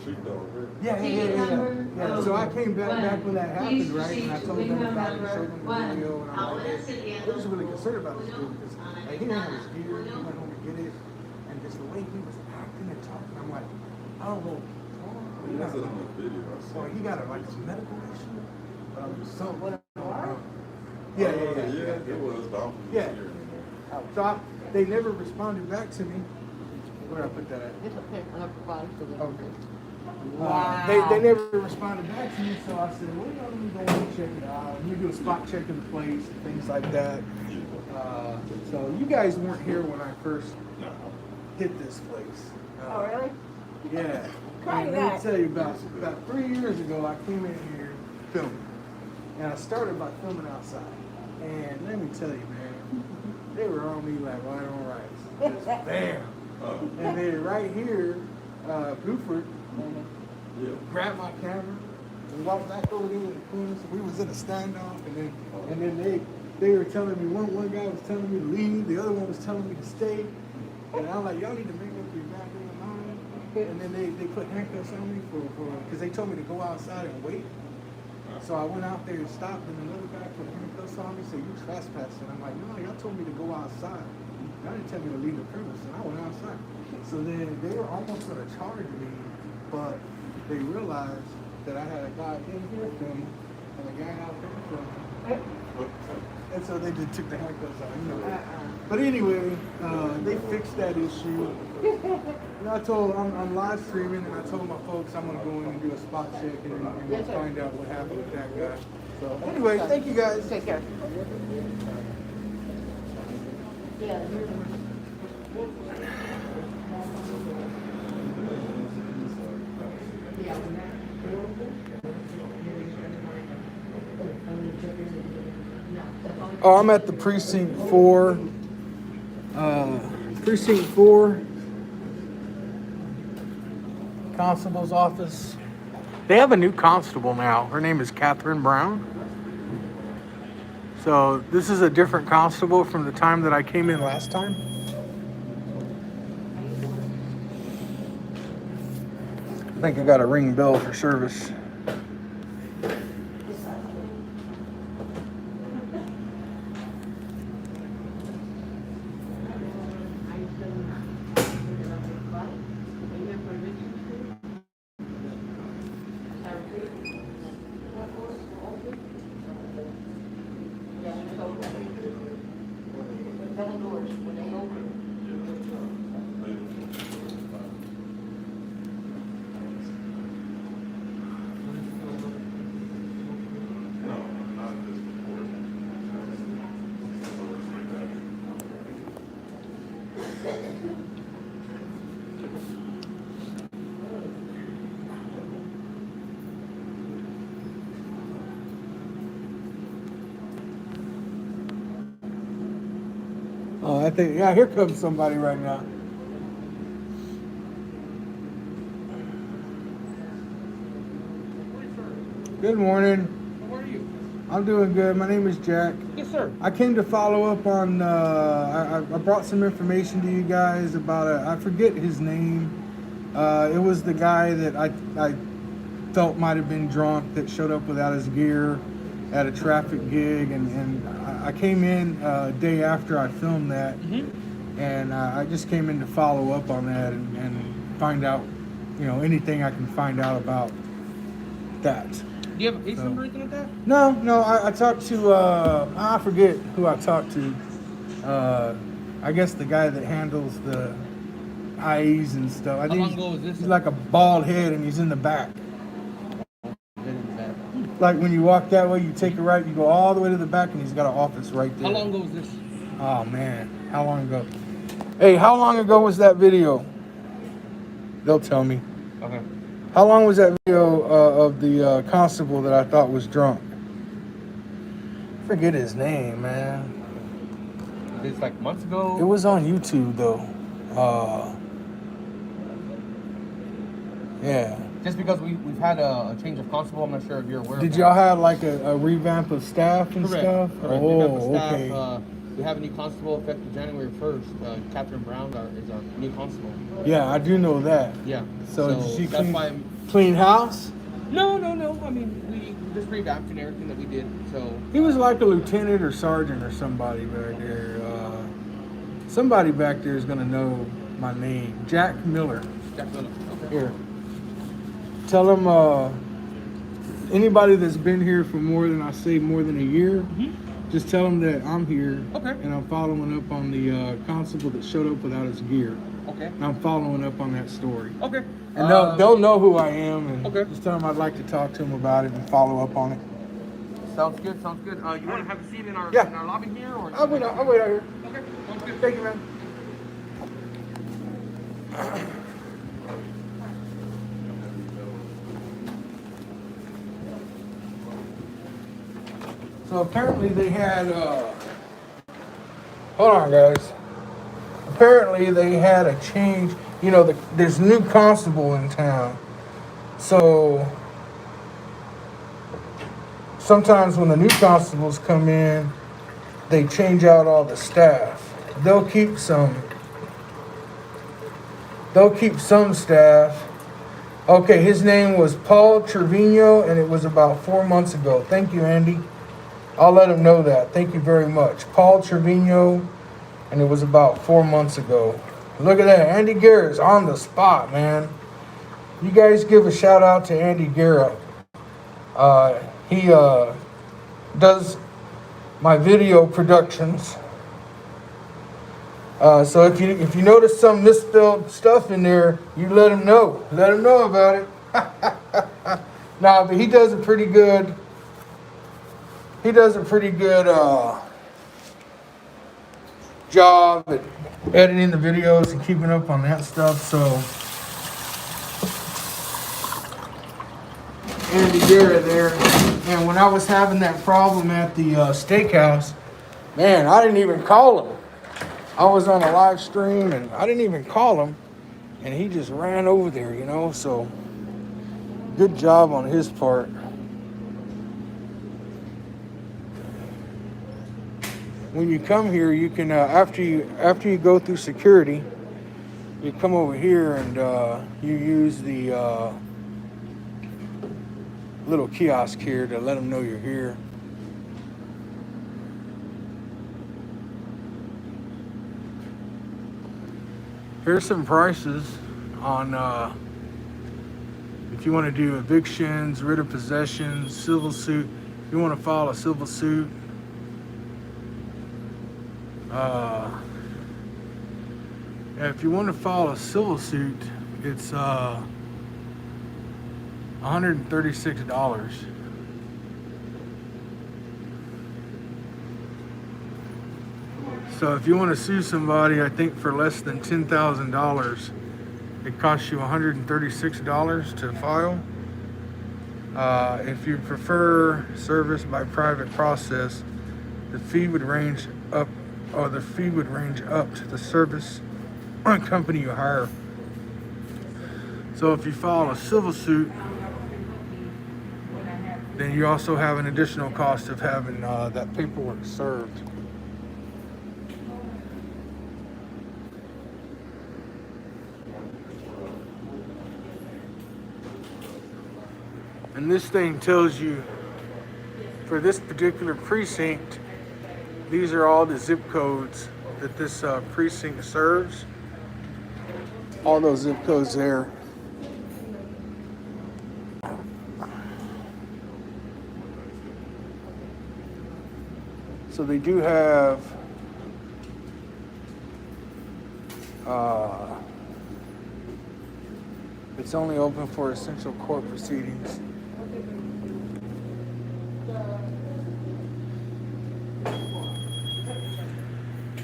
Sheepdog, right?
Yeah. So I came back when that happened, right? And I told them about it, showed them the video, and I'm like, hey, I was really concerned about this dude because like, he didn't have his gear, he went home to get it, and just the way he was acting and talking, I'm like, I don't know.
He has it on the video. I saw
Or
it.
he got a medical issue, but I'm just so.
Yeah, it was down.
Yeah. So they never responded back to me. Where did I put that at?
It's okay. I'm not providing for them.
Okay.
Wow.
They never responded back to me, so I said, well, let me go and check it out. Let me do a spot check of the place and things like that. So you guys weren't here when I first hit this place.
Oh, really?
Yeah.
Copy
And let me
that.
tell you, about 3 years ago, I came in here filming. And I started by filming outside. And let me tell you, man, they were on me like white on rice. Just bam. And then right here, Buford grabbed my camera and walked back over there in the corner. So we was in a standoff, and then they were telling me, one guy was telling me to leave, the other one was telling me to stay. And I'm like, y'all need to make up your goddamn mind. And then they put handcuffs on me because they told me to go outside and wait. So I went out there and stopped, and another guy put handcuffs on me, said, you trespassing. I'm like, no, y'all told me to go outside. Y'all didn't tell me to leave the premise, and I went outside. So then they were almost going to charge me, but they realized that I had a guy in here filming and a guy out there filming. And so they just took the handcuffs out. You know. But anyway, they fixed that issue. And I'm live streaming, and I told my folks I'm gonna go in and do a spot check and find out what happened with that guy. So anyway, thank you guys.
Take care. Yeah.
Oh, I'm at the precinct 4. Precinct 4. Constable's office. They have a new constable now. Her name is Catherine Brown. So this is a different constable from the time that I came in last time. I think I got a ring bell for service. Oh, I think, yeah, here comes somebody right now. Good morning.
How are you?
I'm doing good. My name is Jack.
Yes, sir.
I came to follow up on, I brought some information to you guys about, I forget his name. It was the guy that I felt might have been drunk that showed up without his gear at a traffic gig, and I came in a day after I filmed that, and I just came in to follow up on that and find out, anything I can find out about that.
Do you have a case number or anything like that?
No, I talked to, I forget who I talked to. I guess the guy that handles the IEs and stuff.
How long ago was this?
He's like a bald head and he's in the back. Like when you walk that way, you take a right, you go all the way to the back, and he's got an office right there.
How long ago was this?
Oh man, how long ago? Hey, how long ago was that video? They'll tell me.
Okay.
How long was that video of the constable that I thought was drunk? Forget his name, man.
It's like months ago?
It was on YouTube though. Yeah.
Just because we've had a change of constable, I'm not sure if you're aware.
Did y'all have like a revamp of staff and
Correct.
stuff?
Correct.
Oh,
Revamp of staff.
okay.
We have a new constable effective January 1st. Catherine Brown is our new constable.
Yeah, I do know that.
Yeah.
So did she
that's
clean,
why
clean house?
No. I mean, we just revamped and everything that we did. So
He was like a lieutenant or sergeant or somebody back there. Somebody back there is gonna know my name. Jack Miller.
Jack Miller. Okay.
Here. Tell him anybody that's been here for more than a year, just tell them that I'm here.
Okay.
And I'm following up on the constable that showed up without his gear.
Okay.
And I'm following up on that story.
Okay.
And they'll know who I am, and
Okay.
just tell them I'd like to talk to them about it and follow up on it.
Sounds good. Sounds good. You want to have a seat in our lobby here, or?
I'll wait out here.
Okay. Sounds good.
Thank you, man. So apparently they had, hold on guys. Apparently they had a change, you know, there's a new constable in town. So sometimes when the new constables come in, they change out all the staff. They'll keep some staff. Okay, his name was Paul Trevino, and it was about 4 months ago. Thank you, Andy. I'll let him know that. Thank you very much. Paul Trevino, and it was about 4 months ago. Look at that. Andy Guerra is on the spot, man. You guys give a shout out to Andy Guerra. He does my video productions. So if you notice some misspelled stuff in there, you let him know. Let him know about it. Nah, but he does a pretty good. He does a pretty good job at editing the videos and keeping up on that stuff. So Andy Guerra there. And when I was having that problem at the steakhouse, man, I didn't even call him. I was on a live stream and I didn't even call him, and he just ran over there, you know, so good job on his part. When you come here, you can, after you go through security, you come over here and you use the little kiosk here to let them know you're here. Here's some prices on if you want to do evictions, writ of possession, civil suit. If you want to file a civil suit, if you want to file a civil suit, it's $136. So if you want to sue somebody, I think for less than $10,000, it costs you $136 to file. If you prefer service by private process, the fee would range up to the service company you hire. So if you file a civil suit, then you also have an additional cost of having that paperwork served. And this thing tells you, for this particular precinct, these are all the zip codes that this precinct serves. All those zip codes there. So they do have it's only open for essential court proceedings.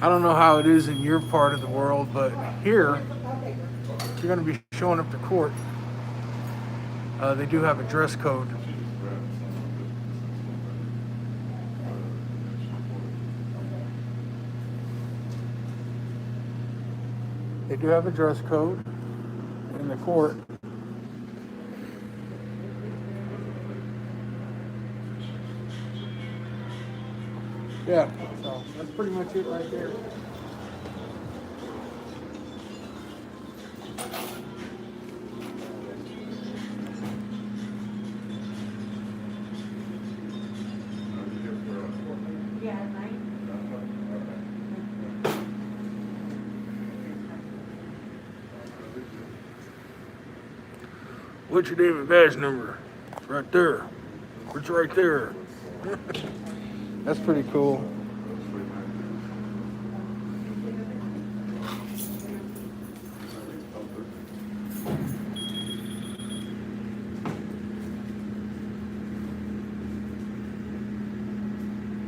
I don't know how it is in your part of the world, but here, if you're going to be showing up to court, they do have a dress code. They do have a dress code in the court. Yeah, so that's pretty much it right there. What's your name and badge number? It's right there. It's right there. That's pretty cool.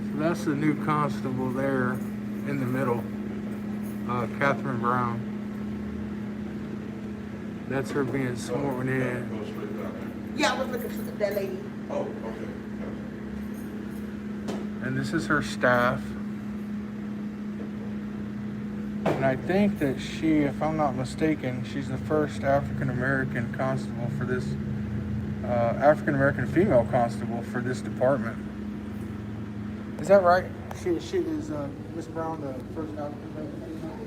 So that's the new constable there in the middle, Catherine Brown. That's her being sworn in.
Yeah, I was looking for that lady.
Oh, okay.
And this is her staff. And I think that she, if I'm not mistaken, she's the first African American constable for this, African American female constable for this department. Is that right? She is Miss Brown, the first African American female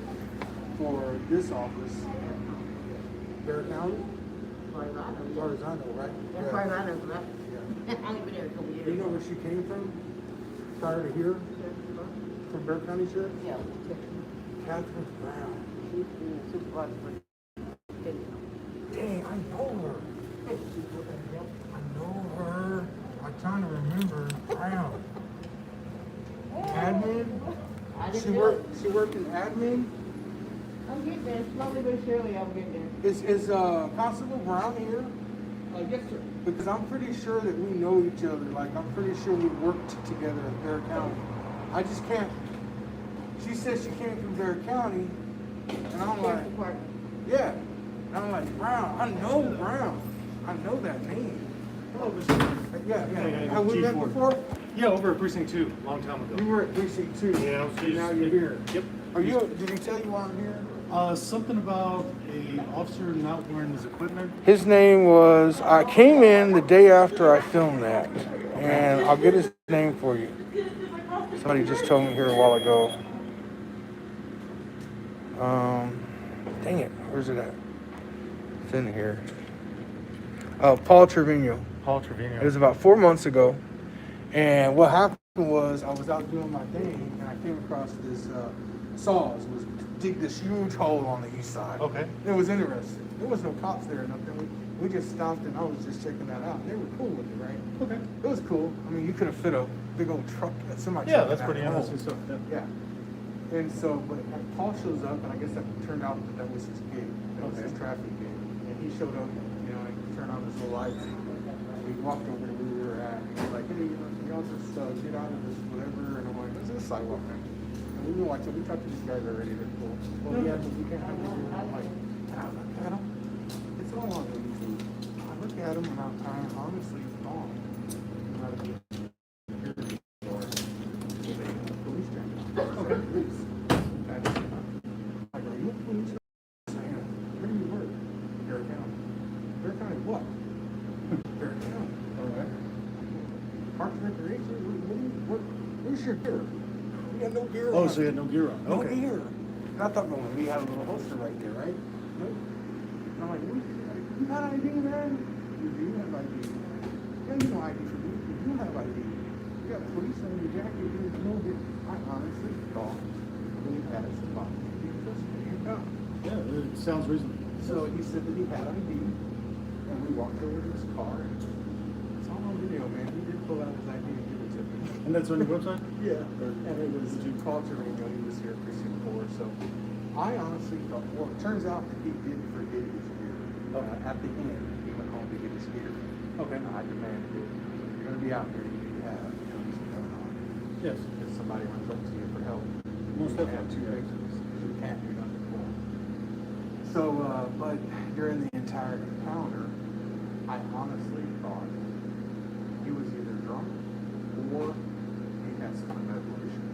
for this office. Bear County?
As far as I know.
As far as I know, right?
As far as I know, right?
Yeah.
I've only been there a couple years.
Do you know where she came from? Prior to here? From Bear County Sheriff?
Yeah.
Catherine Brown.
She's the supervisor for
Dang, I know her. I know her. I'm trying to remember. Brown. Admin? She worked in admin?
I'm getting there. Slowly but surely I'm getting there.
Is Constable Brown here?
Yes, sir.
Because I'm pretty sure that we know each other. Like, I'm pretty sure we worked together in Bear County. I just can't. She said she came from Bear County, and I'm like, yeah. And I'm like, Brown. I know Brown. I know that name.
Hello, Mr.
Yeah.
Hey,
Have we
Chief
met
Ward.
before?
Yeah, over at Precinct 2, a long time
You
ago.
were at Precinct 2.
Yeah, I was
And now you're here.
Yep.
Are you? Did he tell you why I'm here?
Something about a officer not wearing his equipment.
His name was. I came in the day after I filmed that, and I'll get his name for you. Somebody just told me here a while ago. Dang it, where's it at? It's in here. Paul Trevino.
Paul Trevino.
It was about 4 months ago, and what happened was I was out doing my thing, and I came across this saws was dig this huge hole on the east side.
Okay.
It was interesting. There was no cops there or nothing. We just stopped, and I was just checking that out. They were cool with it, right?
Okay.
It was cool. I mean, you could have fit a big old truck, semi.
Yeah, that's pretty interesting stuff.
Yeah. And so, but Paul shows up, and I guess that turned out that was his gig. That was his traffic gig. And he showed up, you know, and turned on his little lights. We walked over to where we were at. And he was like, hey, you know, can y'all just get out of this, whatever. And I'm like, this is a sidewalk, man. And we were like, so we talked to these guys already. They're cool. Well, yeah, but we can't have this here. I'm like, I look at them. It's all on YouTube. I look at them, and I honestly thought, okay. Police. Like, are you a police? I am. Where do you work? Bear County. Bear County what? Bear County. Okay. Parks and Recreation? Where's your gear? We got no gear on.
Oh, so you had no gear on.
No
Okay.
gear. And I thought, well, we had a little holster right there, right? Nope. And I'm like, you got ID, man? You do have ID. Yeah, you know ID for me. You do have ID. You got police on your jacket. You know that. I honestly thought we had somebody
Yeah, it sounds reasonable.
So he said that he had ID, and we walked over to his car, and it's all on video, man. He did pull out his ID and give it to me.
And that's on your website?
Yeah. And it was Paul Trevino. He was here at Precinct 4. So I honestly thought, well, it turns out that he did forget his gear. At the end, he went home to get his gear.
Okay.
And I demanded it. If you're going to be out there, you need to have, you know, something going on.
Yes.
If somebody runs up to you for help,
Most
you have
definitely.
2 victims. You can't do nothing for them. So, but during the entire encounter, I honestly thought he was either drunk or he had some medical issue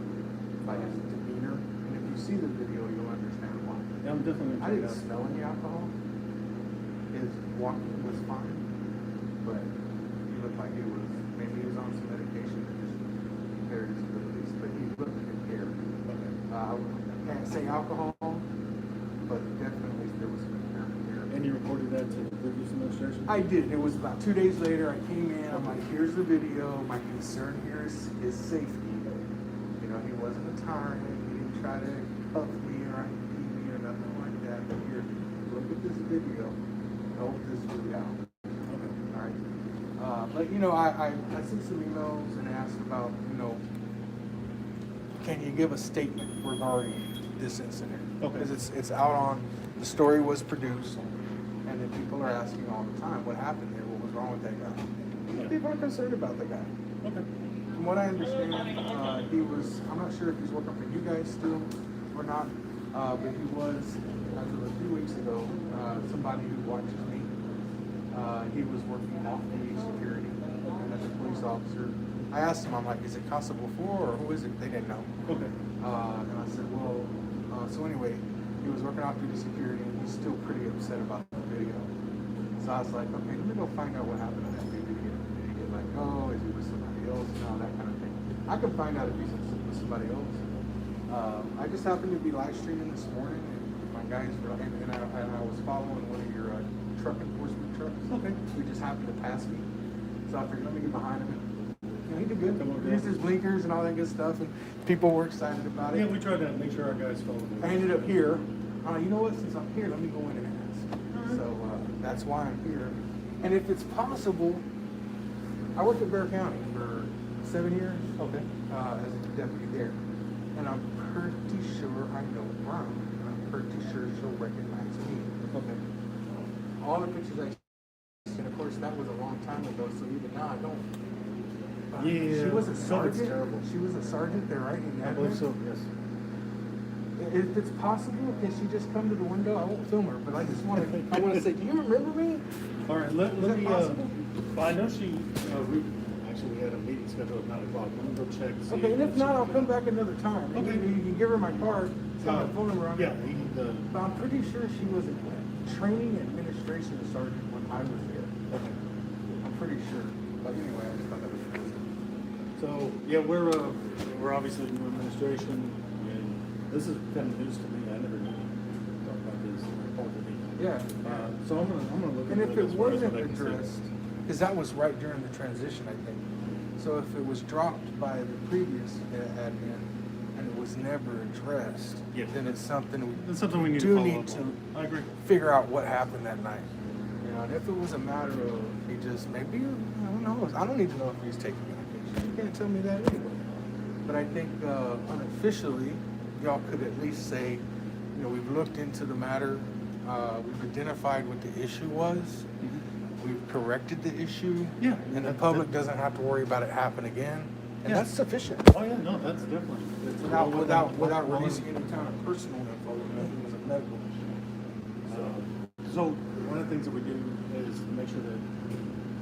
by his demeanor. And if you see the video, you'll understand why.
Yeah, I'm definitely
I didn't smell any alcohol. His walking was fine, but he looked like he was, maybe he was on some medication that just impaired his abilities, but he looked impaired. I can't say alcohol, but definitely there was some impairment there.
And you reported that to the previous administration?
I did. It was about 2 days later. I came in. I'm like, here's the video. My concern here is his safety. You know, he wasn't a tyrant. He didn't try to cuff me or ID me or nothing like that. But here, look at this video. Help this dude out. Okay. All right. But you know, I sent some emails and asked about, you know, can you give a statement regarding this incident?
Okay.
Because it's out on. The story was produced. And then people are asking all the time, what happened there? What was wrong with that guy? People are concerned about the guy.
Okay.
From what I understand, he was, I'm not sure if he's working for you guys still or not, but he was, as of a few weeks ago, somebody who watches me, he was working off-duty security as a police officer. I asked them, I'm like, is it Constable 4 or who is it? They didn't know.
Okay.
And I said, well, so anyway, he was working off duty security and he's still pretty upset about the video. So I was like, okay, let me go find out what happened to that video. Did he get let go? Is he with somebody else? That kind of thing. I could find out if he's with somebody else. I just happened to be live streaming this morning and my guys were, and I was following one of your truck enforcement trucks.
Okay.
He just happened to pass me. So I figured, let me get behind him. He did good.
Come on,
He used his blinkers and all that good stuff, and people were excited about it.
Yeah, we tried to make sure our guys followed it.
I ended up here. You know what? Since I'm here, let me go in and ask.
Alright.
So that's why I'm here. And if it's possible, I worked at Bear County for 7 years.
Okay.
As a deputy there, and I'm pretty sure I know Brown. I'm pretty sure she'll recognize me.
Okay.
All the pictures I see, and of course that was a long time ago, so even now I don't.
Yeah,
She was a
COVID's
sergeant.
terrible.
She was a sergeant there, right? In
I believe
Admin?
so, yes.
If it's possible, can she just come to the window? I won't film her, but I just want to. I want to say, do you remember me?
All right, let
that
me,
possible?
well, I know she, actually we had a meeting scheduled at 9 o'clock. Let me go check. See
Okay, and if
she-
not, I'll come back another time.
Okay.
You can give her my card. It's got my phone number on it.
Yeah,
But I'm pretty sure she was a training administration sergeant when I was there.
okay.
I'm pretty sure. But anyway, I just thought that was crazy.
So, yeah, we're obviously new administration, and this is kind of news to me. I never knew talk about this publicly.
Yeah.
So I'm gonna look
And
into
if
it
it
as far as
wasn't
what I can see.
addressed, because that was right during the transition, I think. So if it was dropped by the previous admin and it was never addressed,
Yeah.
then it's something
That's something we need to
do
follow
need
up
to
on. I agree.
figure out what happened that night. And if it was a matter of he just maybe, I don't know. I don't need to know if he's taking medication. You can't tell me that anyway. But I think unofficially, y'all could at least say, we've looked into the matter. We've identified what the issue was. We've corrected the issue.
Yeah.
And the public doesn't have to worry about it happening again. And
Yeah.
that's sufficient.
Oh yeah, no, that's definitely. It's
Without
well
without
well-
releasing any kind of personal info, if it was a medical issue.
So one of the things that we do is make sure that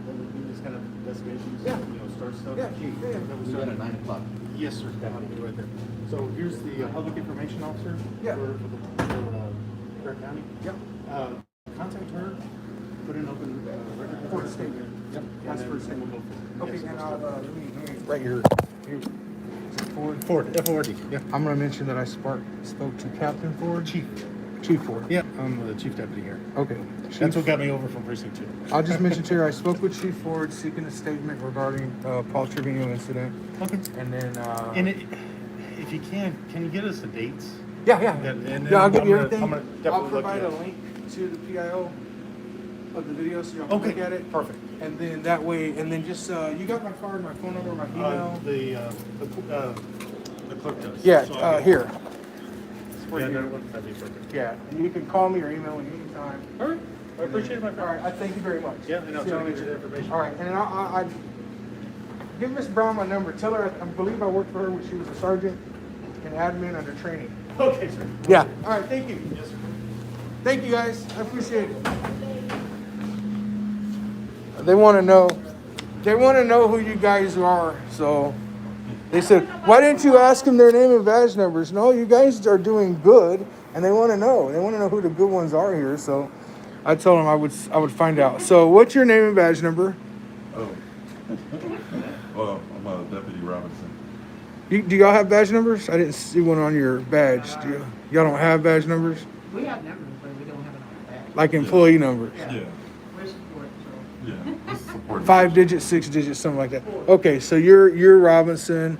when we do these kind of investigations,
Yeah.
start stuff.
Yeah,
Key.
yeah.
That we
We
start
got at 9 o'clock.
Yes, sir. That'll be right there. So here's the public information officer.
Yeah.
For Bear County.
Yep.
Contact her. Put in open record.
For the statement.
Yep.
That's
And
for
then we'll go.
Okay,
Yes,
and
we'll
I'll,
start.
let me right here. Is it Ford?
Ford. F-O-R-D. Yeah.
I'm going to mention that I spoke to Captain Ford.
Chief.
Chief Ford.
Yeah, I'm the chief deputy here.
Okay.
That's what got me over from precinct 2.
I'll just mention to her, I spoke with Chief Ford seeking a statement regarding Paul Trevino incident.
Okay.
And then,
And if you can you get us the dates?
yeah.
And
Yeah, I'll give you
I'm
everything.
gonna definitely
I'll
look
provide
at
a
it.
link to the PIO of the video so y'all can
Okay.
look at it.
Perfect.
And then that way, and then just, you got my card, my phone number, my email?
The clerk does.
Yeah,
So I'll get-
here. It's for
Yeah,
you.
that'd be perfect.
Yeah, and you can call me or email me anytime.
All right. I appreciate it, my
All
friend.
right, I thank you very much.
Yeah, and I'll
See
try
y'all
to get you
later.
the information.
All right, and then I give Miss Brown my number. Tell her I believe I worked for her when she was a sergeant and admin under training.
Okay, sir.
Yeah. All right, thank you.
Yes, sir.
Thank you guys. I appreciate it. They want to know. They want to know who you guys are. So they said, "Why didn't you ask them their name and badge numbers?" No, you guys are doing good, and they want to know. They want to know who the good ones are here. So I told them I would find out. So what's your name and badge number?
Oh. Well, I'm Deputy Robinson.
Do y'all have badge numbers? I didn't see one on your badge. Y'all don't have badge numbers?
We have numbers, but we don't have it on the back.
Like employee numbers?
Yeah.
We're support, so.
Yeah. This is support.
5 digits, 6 digits, something like that. Okay, so you're Robinson,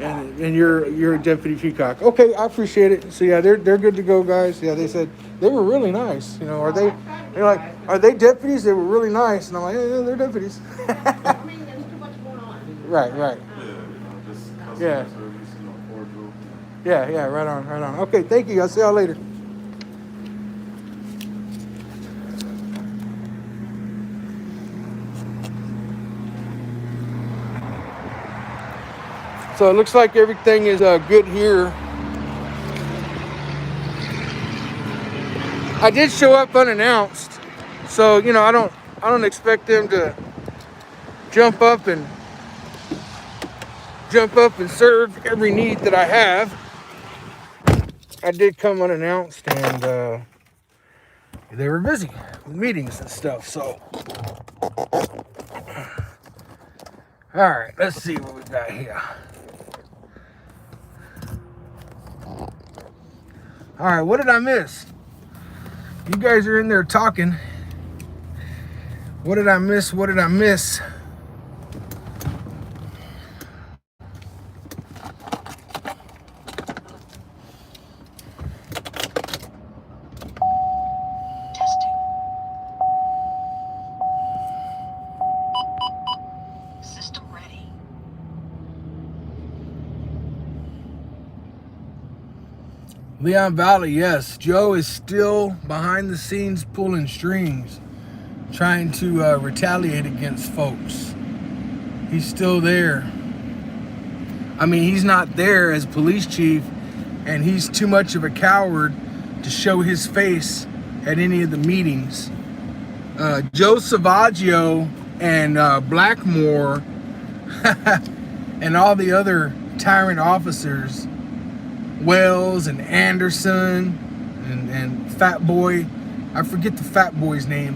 and you're Deputy Peacock. Okay, I appreciate it. So yeah, they're good to go, guys. Yeah, they said they were really nice. Are they? They're like, are they deputies? They were really nice, and I'm like, yeah, they're deputies.
I mean, there's too much going on.
Right.
Yeah. Just customer
Yeah.
service, cordial.
Yeah, right on. Okay, thank you. I'll see y'all later. So it looks like everything is good here. I did show up unannounced, so I don't expect them to jump up and jump up and serve every need that I have. I did come unannounced, and they were busy with meetings and stuff, so. All right, let's see what we got here. All right, what did I miss? You guys are in there talking. What did I miss? What did I miss?
Testing. System ready.
Leon Valley, yes. Joe is still behind the scenes pulling strings, trying to retaliate against folks. He's still there. I mean, he's not there as police chief, and he's too much of a coward to show his face at any of the meetings. Joe Savaggio and Blackmore and all the other tyrant officers, Wells and Anderson and Fat Boy, I forget the Fat Boy's name.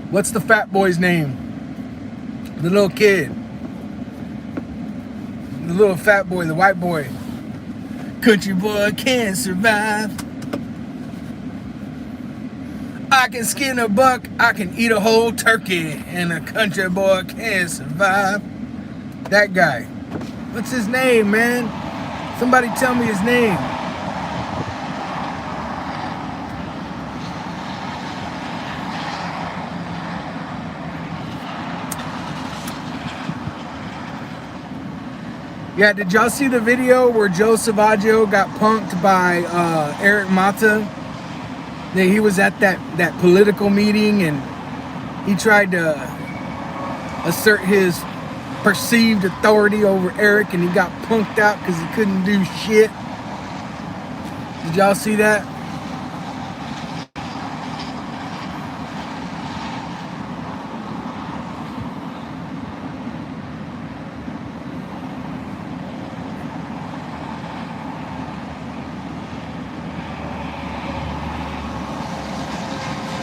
What's the Fat Boy's name? The little kid. The little fat boy, the white boy. Country boy can't survive. I can skin a buck, I can eat a whole turkey, and a country boy can't survive. That guy. What's his name, man? Somebody tell me his name. Yeah, did y'all see the video where Joe Savaggio got punked by Eric Mata? That he was at that political meeting and he tried to assert his perceived authority over Eric, and he got punked out because he couldn't do shit. Did y'all see that?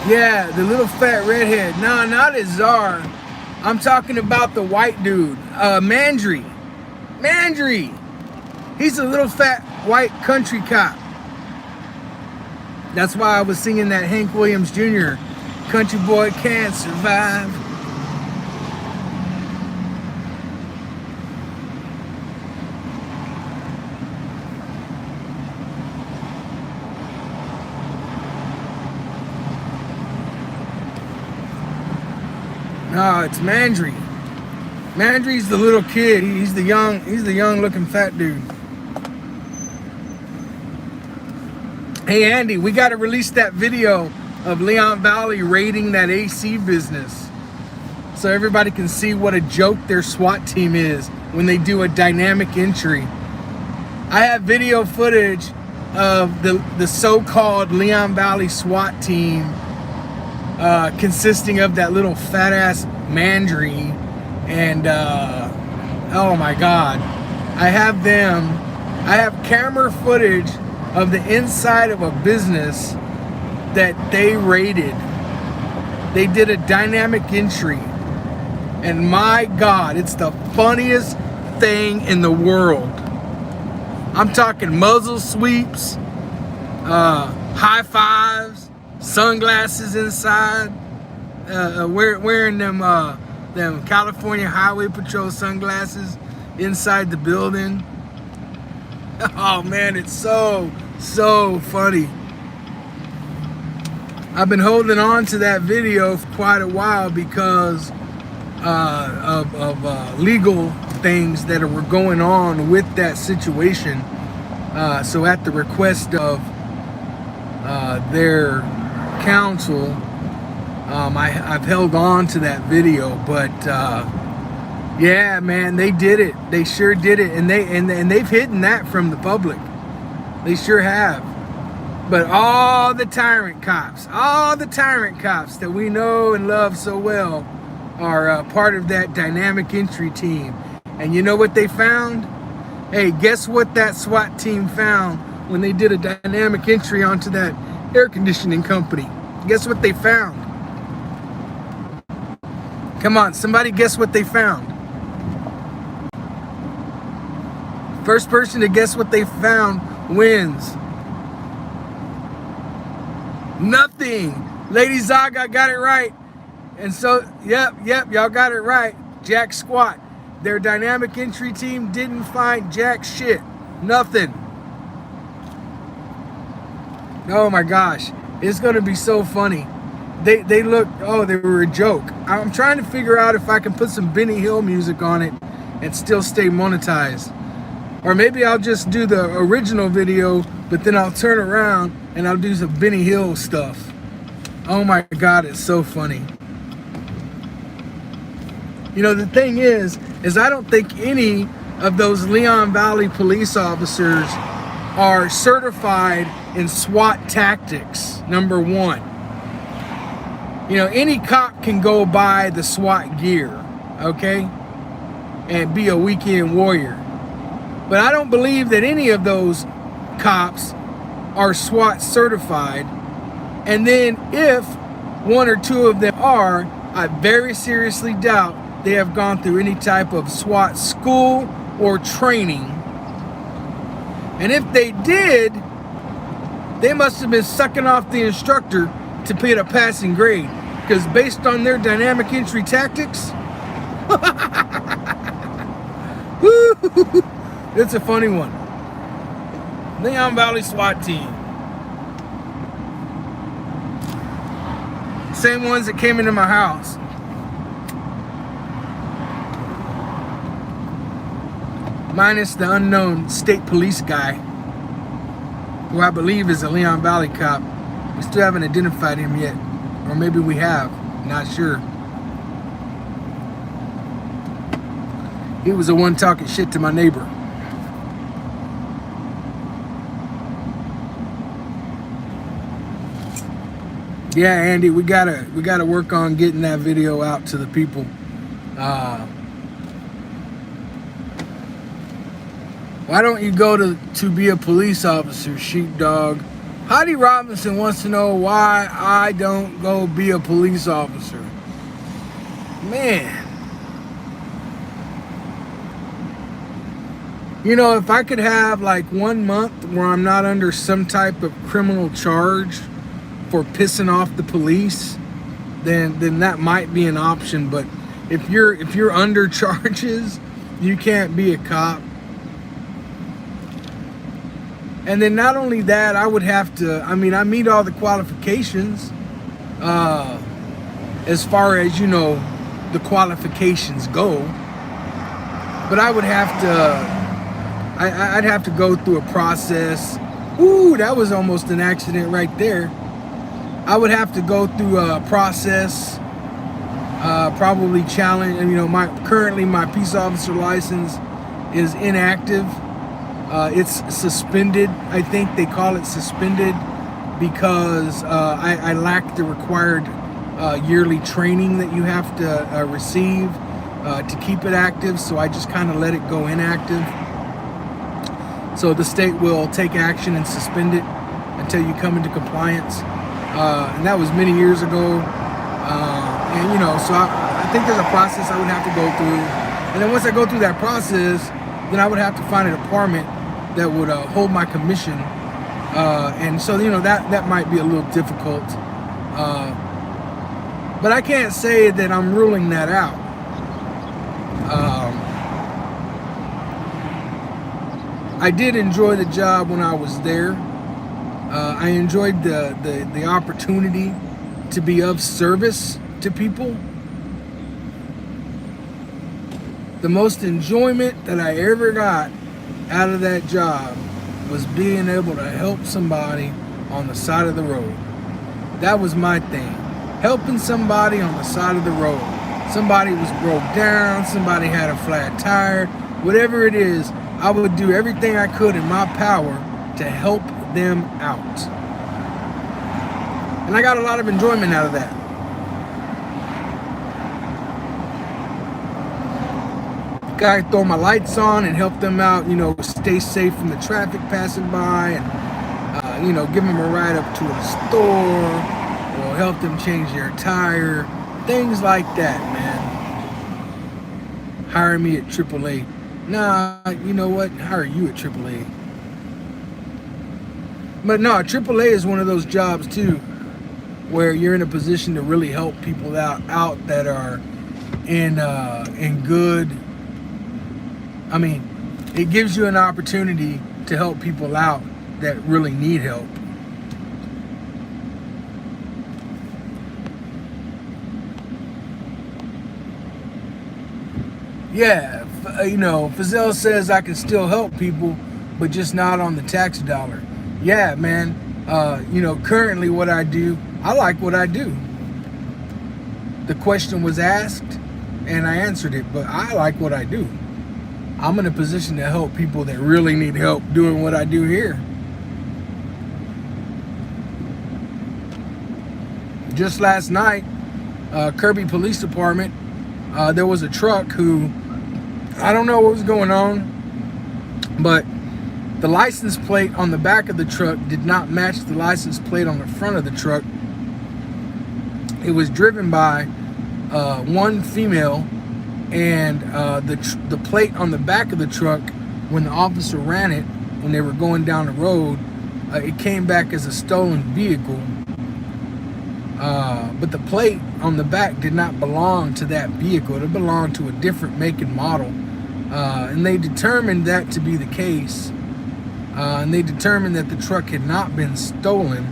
Yeah, the little fat redhead. No, not Azar. I'm talking about the white dude, Mandry. Mandry. He's a little fat white country cop. That's why I was singing that Hank Williams Jr. Country boy can't survive. No, it's Mandry. Mandry's the little kid. He's the young looking fat dude. Hey Andy, we got to release that video of Leon Valley raiding that AC business so everybody can see what a joke their SWAT team is when they do a dynamic entry. I have video footage of the so-called Leon Valley SWAT team consisting of that little fat ass Mandry and oh my god, I have camera footage of the inside of a business that they raided. They did a dynamic entry, and my god, it's the funniest thing in the world. I'm talking muzzle sweeps, high fives, sunglasses inside, wearing them California Highway Patrol sunglasses inside the building. Oh man, it's so funny. I've been holding on to that video for quite a while because of legal things that were going on with that situation. So at the request of their counsel, I've held on to that video, but yeah, man, they did it. They sure did it, and they've hidden that from the public. They sure have. But all the tyrant cops that we know and love so well, are part of that dynamic entry team. And you know what they found? Hey, guess what that SWAT team found when they did a dynamic entry onto that air conditioning company? Guess what they found? Come on, somebody guess what they found. First person to guess what they found wins. Nothing. Lady Zaga got it right. And so, yep, y'all got it right. Jack squat. Their dynamic entry team didn't find jack shit. Nothing. Oh my gosh. It's gonna be so funny. They look, oh, they were a joke. I'm trying to figure out if I can put some Benny Hill music on it and still stay monetized. Or maybe I'll just do the original video, but then I'll turn around and I'll do some Benny Hill stuff. Oh my God, it's so funny. You know, the thing is I don't think any of those Leon Valley police officers are certified in SWAT tactics, number one. You know, any cop can go buy the SWAT gear, okay, and be a weekend warrior. But I don't believe that any of those cops are SWAT certified. And then if one or two of them are, I very seriously doubt they have gone through any type of SWAT school or training. And if they did, they must have been sucking off the instructor to get a passing grade. Because based on their dynamic entry tactics, it's a funny one. Leon Valley SWAT team. Same ones that came into my house. Minus the unknown state police guy, who I believe is a Leon Valley cop. We still haven't identified him yet. Or maybe we have, not sure. He was the one talking shit to my neighbor. Yeah, Andy, we gotta work on getting that video out to the people. Why don't you go to be a police officer, sheepdog? Heidi Robinson wants to know why I don't go be a police officer. Man. You know, if I could have like 1 month where I'm not under some type of criminal charge for pissing off the police, then that might be an option. But if you're under charges, you can't be a cop. And then not only that, I would have to, I mean, I meet all the qualifications as far as, you know, the qualifications go. But I would have to, I'd have to go through a process. Ooh, that was almost an accident right there. I would have to go through a process, probably challenge, you know, currently my peace officer license is inactive. It's suspended. I think they call it suspended because I lack the required yearly training that you have to receive to keep it active. So I just kind of let it go inactive. So the state will take action and suspend it until you come into compliance. And that was many years ago. And you know, so I think there's a process I would have to go through. And then once I go through that process, then I would have to find a department that would hold my commission, and so you know that might be a little difficult, but I can't say that I'm ruling that out. I did enjoy the job when I was there. I enjoyed the opportunity to be of service to people. The most enjoyment that I ever got out of that job was being able to help somebody on the side of the road. That was my thing. Helping somebody on the side of the road. Somebody was broke down, somebody had a flat tire, whatever it is, I would do everything I could in my power to help them out. And I got a lot of enjoyment out of that. Guy throw my lights on and help them out, you know, stay safe from the traffic passing by, and you know, give them a ride up to a store, or help them change their tire, things like that, man. Hire me at AAA. Nah, you know what? Hire you at AAA. But no, AAA is one of those jobs too, where you're in a position to really help people out that are in good. I mean, it gives you an opportunity to help people out that really need help. Yeah, you know, Fazell says I can still help people, but just not on the tax dollar. Yeah, man. You know, currently what I do, I like what I do. The question was asked and I answered it, but I like what I do. I'm in a position to help people that really need help doing what I do here. Just last night, Kirby Police Department, there was a truck who, I don't know what was going on, but the license plate on the back of the truck did not match the license plate on the front of the truck. It was driven by one female, and the plate on the back of the truck, when the officer ran it, when they were going down the road, it came back as a stolen vehicle. But the plate on the back did not belong to that vehicle. It belonged to a different make and model. And they determined that to be the case. And they determined that the truck had not been stolen.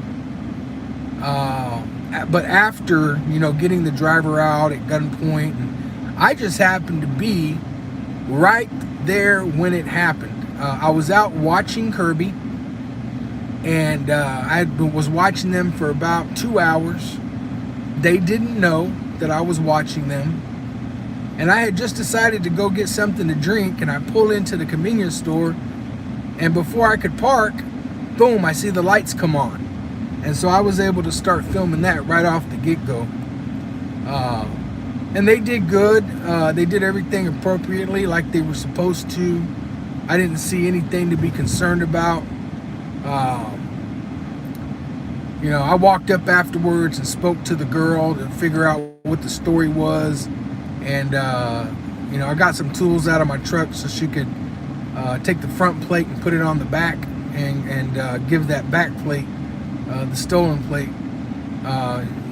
But after, you know, getting the driver out at gunpoint, and I just happened to be right there when it happened. I was out watching Kirby, and I was watching them for about 2 hours. They didn't know that I was watching them, and I had just decided to go get something to drink, and I pull into the convenience store, and before I could park, boom, I see the lights come on. And so I was able to start filming that right off the get-go. And they did good. They did everything appropriately like they were supposed to. I didn't see anything to be concerned about. You know, I walked up afterwards and spoke to the girl to figure out what the story was. And, you know, I got some tools out of my truck so she could take the front plate and put it on the back, and give that back plate, the stolen plate.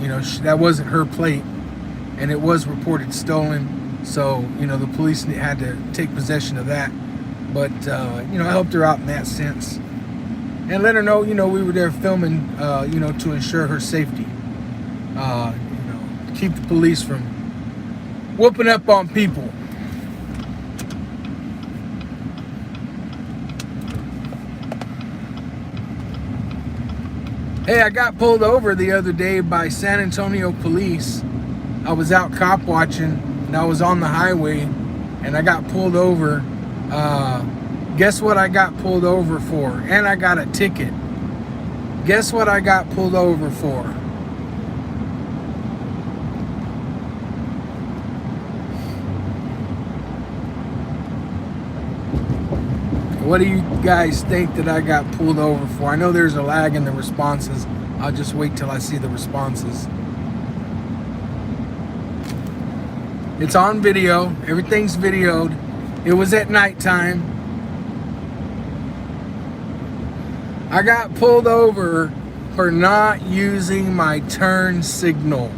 You know, that wasn't her plate, and it was reported stolen. So, you know, the police had to take possession of that. But, you know, I helped her out in that sense. And let her know, you know, we were there filming, you know, to ensure her safety. You know, keep the police from whooping up on people. Hey, I got pulled over the other day by San Antonio police. I was out cop watching, and I was on the highway, and I got pulled over. Guess what I got pulled over for? And I got a ticket. Guess what I got pulled over for? What do you guys think that I got pulled over for? I know there's a lag in the responses. I'll just wait till I see the responses. It's on video. Everything's videoed. It was at nighttime. I got pulled over for not using my turn signal.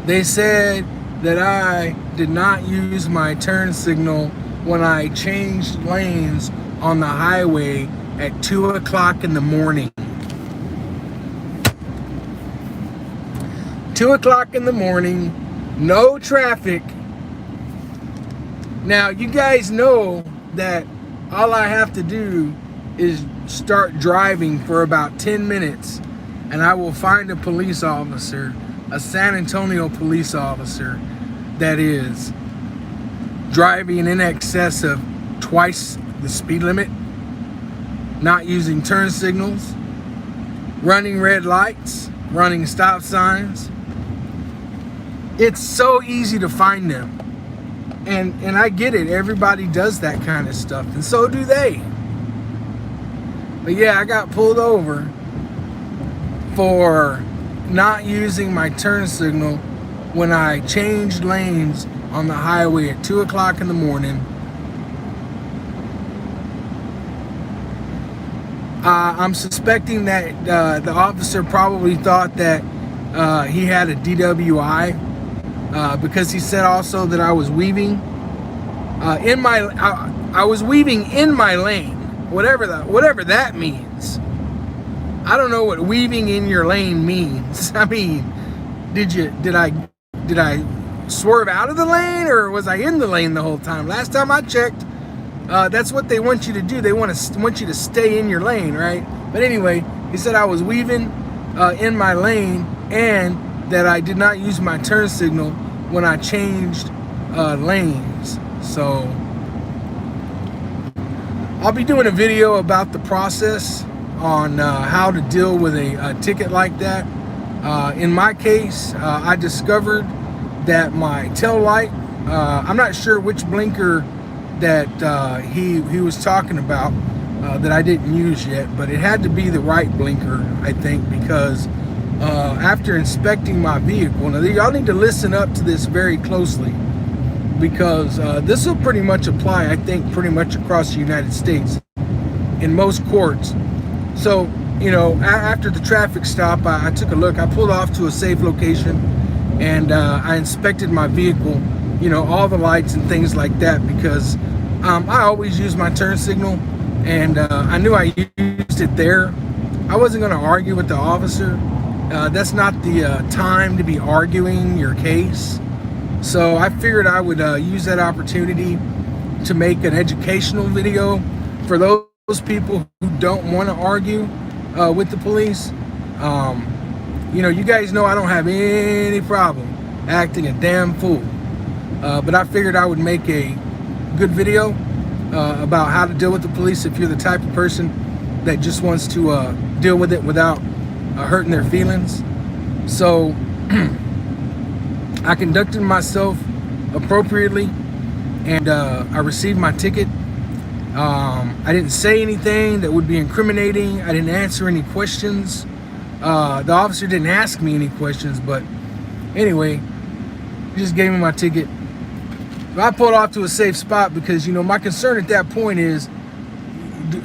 They said that I did not use my turn signal when I changed lanes on the highway at 2 o'clock in the morning. 2 o'clock in the morning, no traffic. Now, you guys know that all I have to do is start driving for about 10 minutes, and I will find a police officer, a San Antonio police officer, that is driving in excess of twice the speed limit, not using turn signals, running red lights, running stop signs. it's so easy to find them. And I get it. Everybody does that kind of stuff, and so do they. But yeah, I got pulled over for not using my turn signal when I changed lanes on the highway at 2 o'clock in the morning. I'm suspecting that the officer probably thought that he had a DWI because he said also that I was weaving I was weaving in my lane, whatever that means. I don't know what weaving in your lane means. I mean, did I swerve out of the lane, or was I in the lane the whole time? Last time I checked, that's what they want you to do. They want you to stay in your lane, right? But anyway, he said I was weaving in my lane, and that I did not use my turn signal when I changed lanes. So I'll be doing a video about the process on how to deal with a ticket like that. In my case, I discovered that my tail light, I'm not sure which blinker that he was talking about that I didn't use yet, but it had to be the right blinker, I think, because after inspecting my vehicle, now y'all need to listen up to this very closely, because this will pretty much apply, I think, pretty much across the United States in most courts. So, you know, after the traffic stop, I took a look. I pulled off to a safe location, and I inspected my vehicle, you know, all the lights and things like that, because I always use my turn signal, and I knew I used it there. I wasn't going to argue with the officer. That's not the time to be arguing your case. So I figured I would use that opportunity to make an educational video for those people who don't want to argue with the police. You know, you guys know I don't have any problem acting a damn fool. But I figured I would make a good video about how to deal with the police if you're the type of person that just wants to deal with it without hurting their feelings. So I conducted myself appropriately, and I received my ticket. I didn't say anything that would be incriminating. I didn't answer any questions. The officer didn't ask me any questions, but anyway, he just gave me my ticket. I pulled off to a safe spot because, you know, my concern at that point is,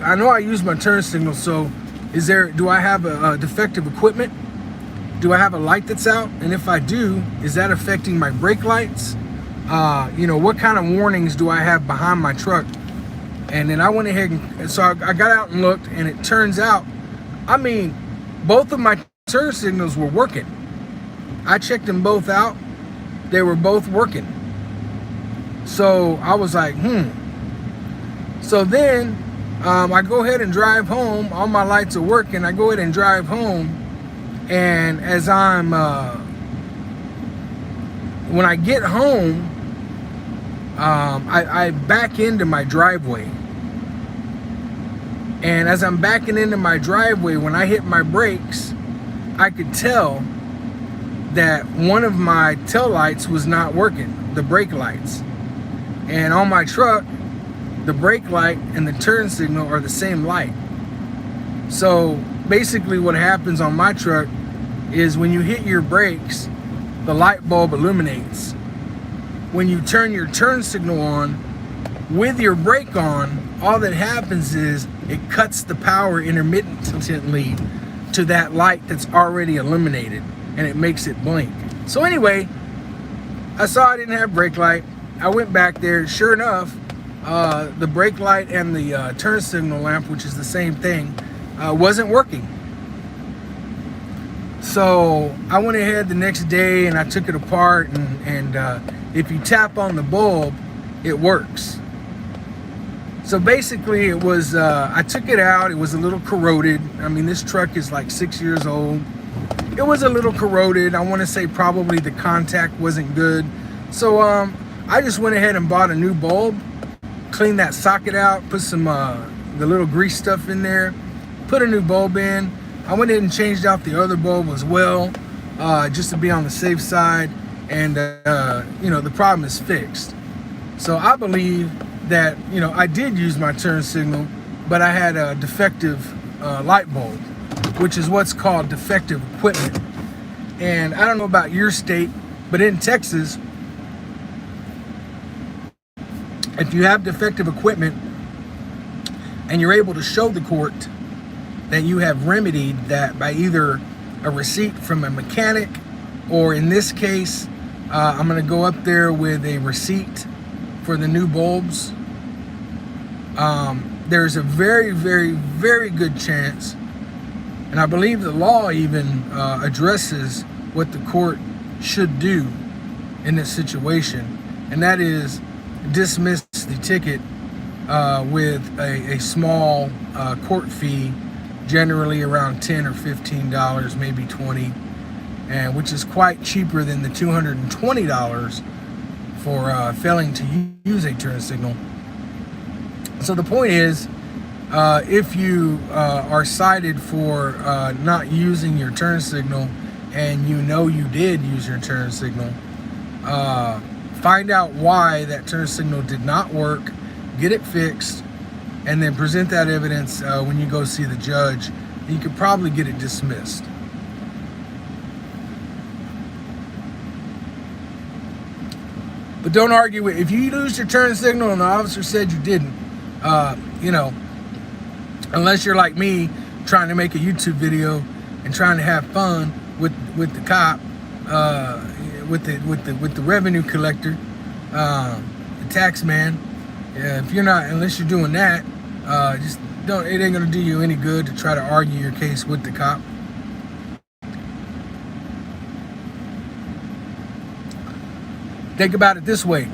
I know I use my turn signal, so do I have a defective equipment? Do I have a light that's out? And if I do, is that affecting my brake lights? You know, what kind of warnings do I have behind my truck? And then I went ahead and so I got out and looked, and it turns out, I mean, both of my turn signals were working. I checked them both out. They were both working. So I was like, So then I go ahead and drive home. All my lights are working. I go ahead and drive home. And as I'm, when I get home, I back into my driveway. And as I'm backing into my driveway, when I hit my brakes, I could tell that one of my tail lights was not working, the brake lights. And on my truck, the brake light and the turn signal are the same light. So basically what happens on my truck is when you hit your brakes, the light bulb illuminates. When you turn your turn signal on with your brake on, all that happens is it cuts the power intermittently to that light that's already illuminated, and it makes it blink. So anyway, I saw I didn't have brake light. I went back there. Sure enough, the brake light and the turn signal lamp, which is the same thing, wasn't working. So I went ahead the next day and I took it apart, and if you tap on the bulb, it works. So basically it was, I took it out, it was a little corroded. I mean, this truck is like 6 years old. It was a little corroded. I want to say probably the contact wasn't good. So I just went ahead and bought a new bulb, cleaned that socket out, put some the little grease stuff in there, put a new bulb in. I went ahead and changed out the other bulb as well, just to be on the safe side. and the problem is fixed. So I believe that I did use my turn signal, but I had a defective light bulb, which is what's called defective equipment. And I don't know about your state, but in Texas, if you have defective equipment and you're able to show the court that you have remedied that by either a receipt from a mechanic, or in this case, I'm going to go up there with a receipt for the new bulbs, there's a very, very, very good chance, and I believe the law even addresses what the court should do in this situation, and that is dismiss the ticket with a small court fee, generally around $10 or $15, maybe $20, and which is quite cheaper than the $220 for failing to use a turn signal. So the point is, if you are cited for not using your turn signal and you did use your turn signal, find out why that turn signal did not work, get it fixed, and then present that evidence when you go see the judge. You could probably get it dismissed. But don't argue with, if you lose your turn signal and the officer said you didn't, unless you're like me, trying to make a YouTube video and trying to have fun with the cop, with the revenue collector, the tax man. If you're not, unless you're doing that, just don't. It ain't gonna do you any good to try to argue your case with the cop. Think about it this way.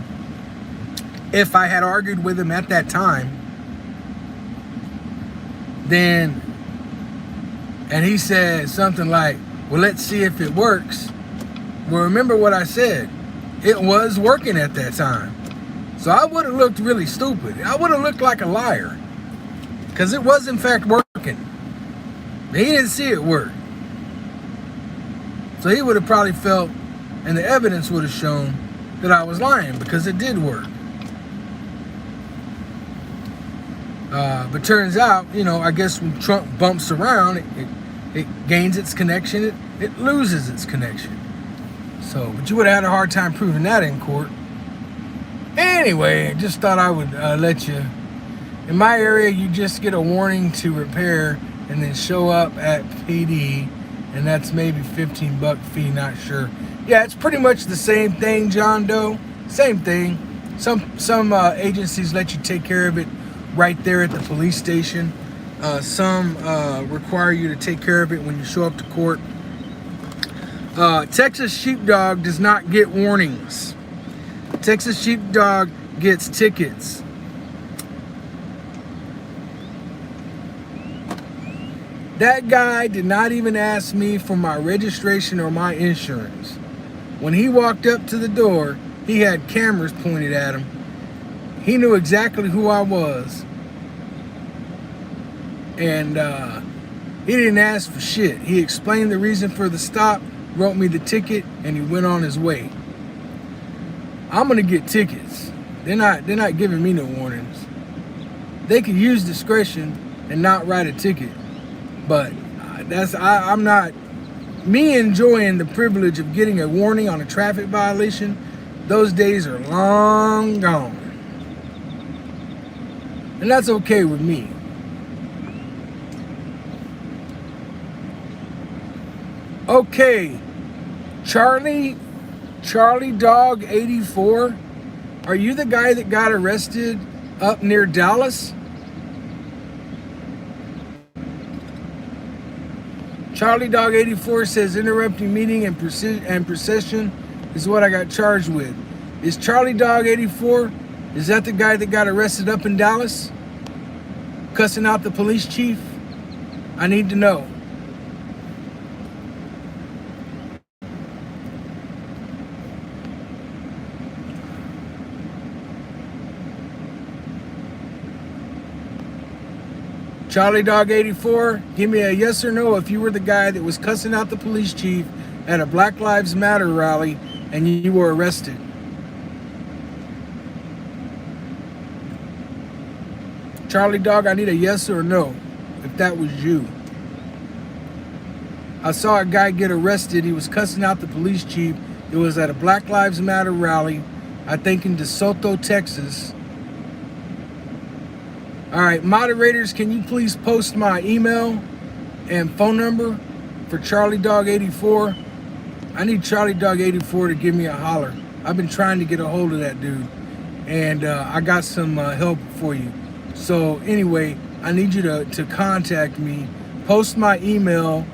If I had argued with him at that time, and he said something like, well, let's see if it works. Well, remember what I said. It was working at that time. So I would have looked really stupid. I would have looked like a liar. Because it was, in fact, working. But he didn't see it work. So he would have probably felt, and the evidence would have shown, that I was lying, because it did work. But turns out, I guess when Trump bumps around, it gains its connection, it loses its connection. So, but you would have had a hard time proving that in court. Anyway, I just thought I would let you. In my area, you just get a warning to repair and then show up at PD, and that's maybe $15 fee, not sure. Yeah, it's pretty much the same thing, John Doe. Same thing. Some agencies let you take care of it right there at the police station. Some require you to take care of it when you show up to court. Texas Sheepdog does not get warnings. Texas Sheepdog gets tickets. That guy did not even ask me for my registration or my insurance. When he walked up to the door, he had cameras pointed at him. He knew exactly who I was. And he didn't ask for shit. He explained the reason for the stop, wrote me the ticket, and he went on his way. I'm gonna get tickets. They're not giving me no warnings. They could use discretion and not write a ticket. But I'm not, me enjoying the privilege of getting a warning on a traffic violation, those days are long gone. And that's okay with me. Okay, Charlie Dog 84, are you the guy that got arrested up near Dallas? Charlie Dog 84 says interrupting meeting and procession is what I got charged with. Is Charlie Dog 84, is that the guy that got arrested up in Dallas? Cussing out the police chief? I need to know. Charlie Dog 84, give me a yes or no if you were the guy that was cussing out the police chief at a Black Lives Matter rally and you were arrested. Charlie Dog, I need a yes or a no if that was you. I saw a guy get arrested. He was cussing out the police chief. It was at a Black Lives Matter rally, I think in DeSoto, Texas. All right, moderators, can you please post my email and phone number for Charlie Dog 84? I need Charlie Dog 84 to give me a holler. I've been trying to get a hold of that dude, and I got some help for you. So anyway, I need you to contact me. Post my email,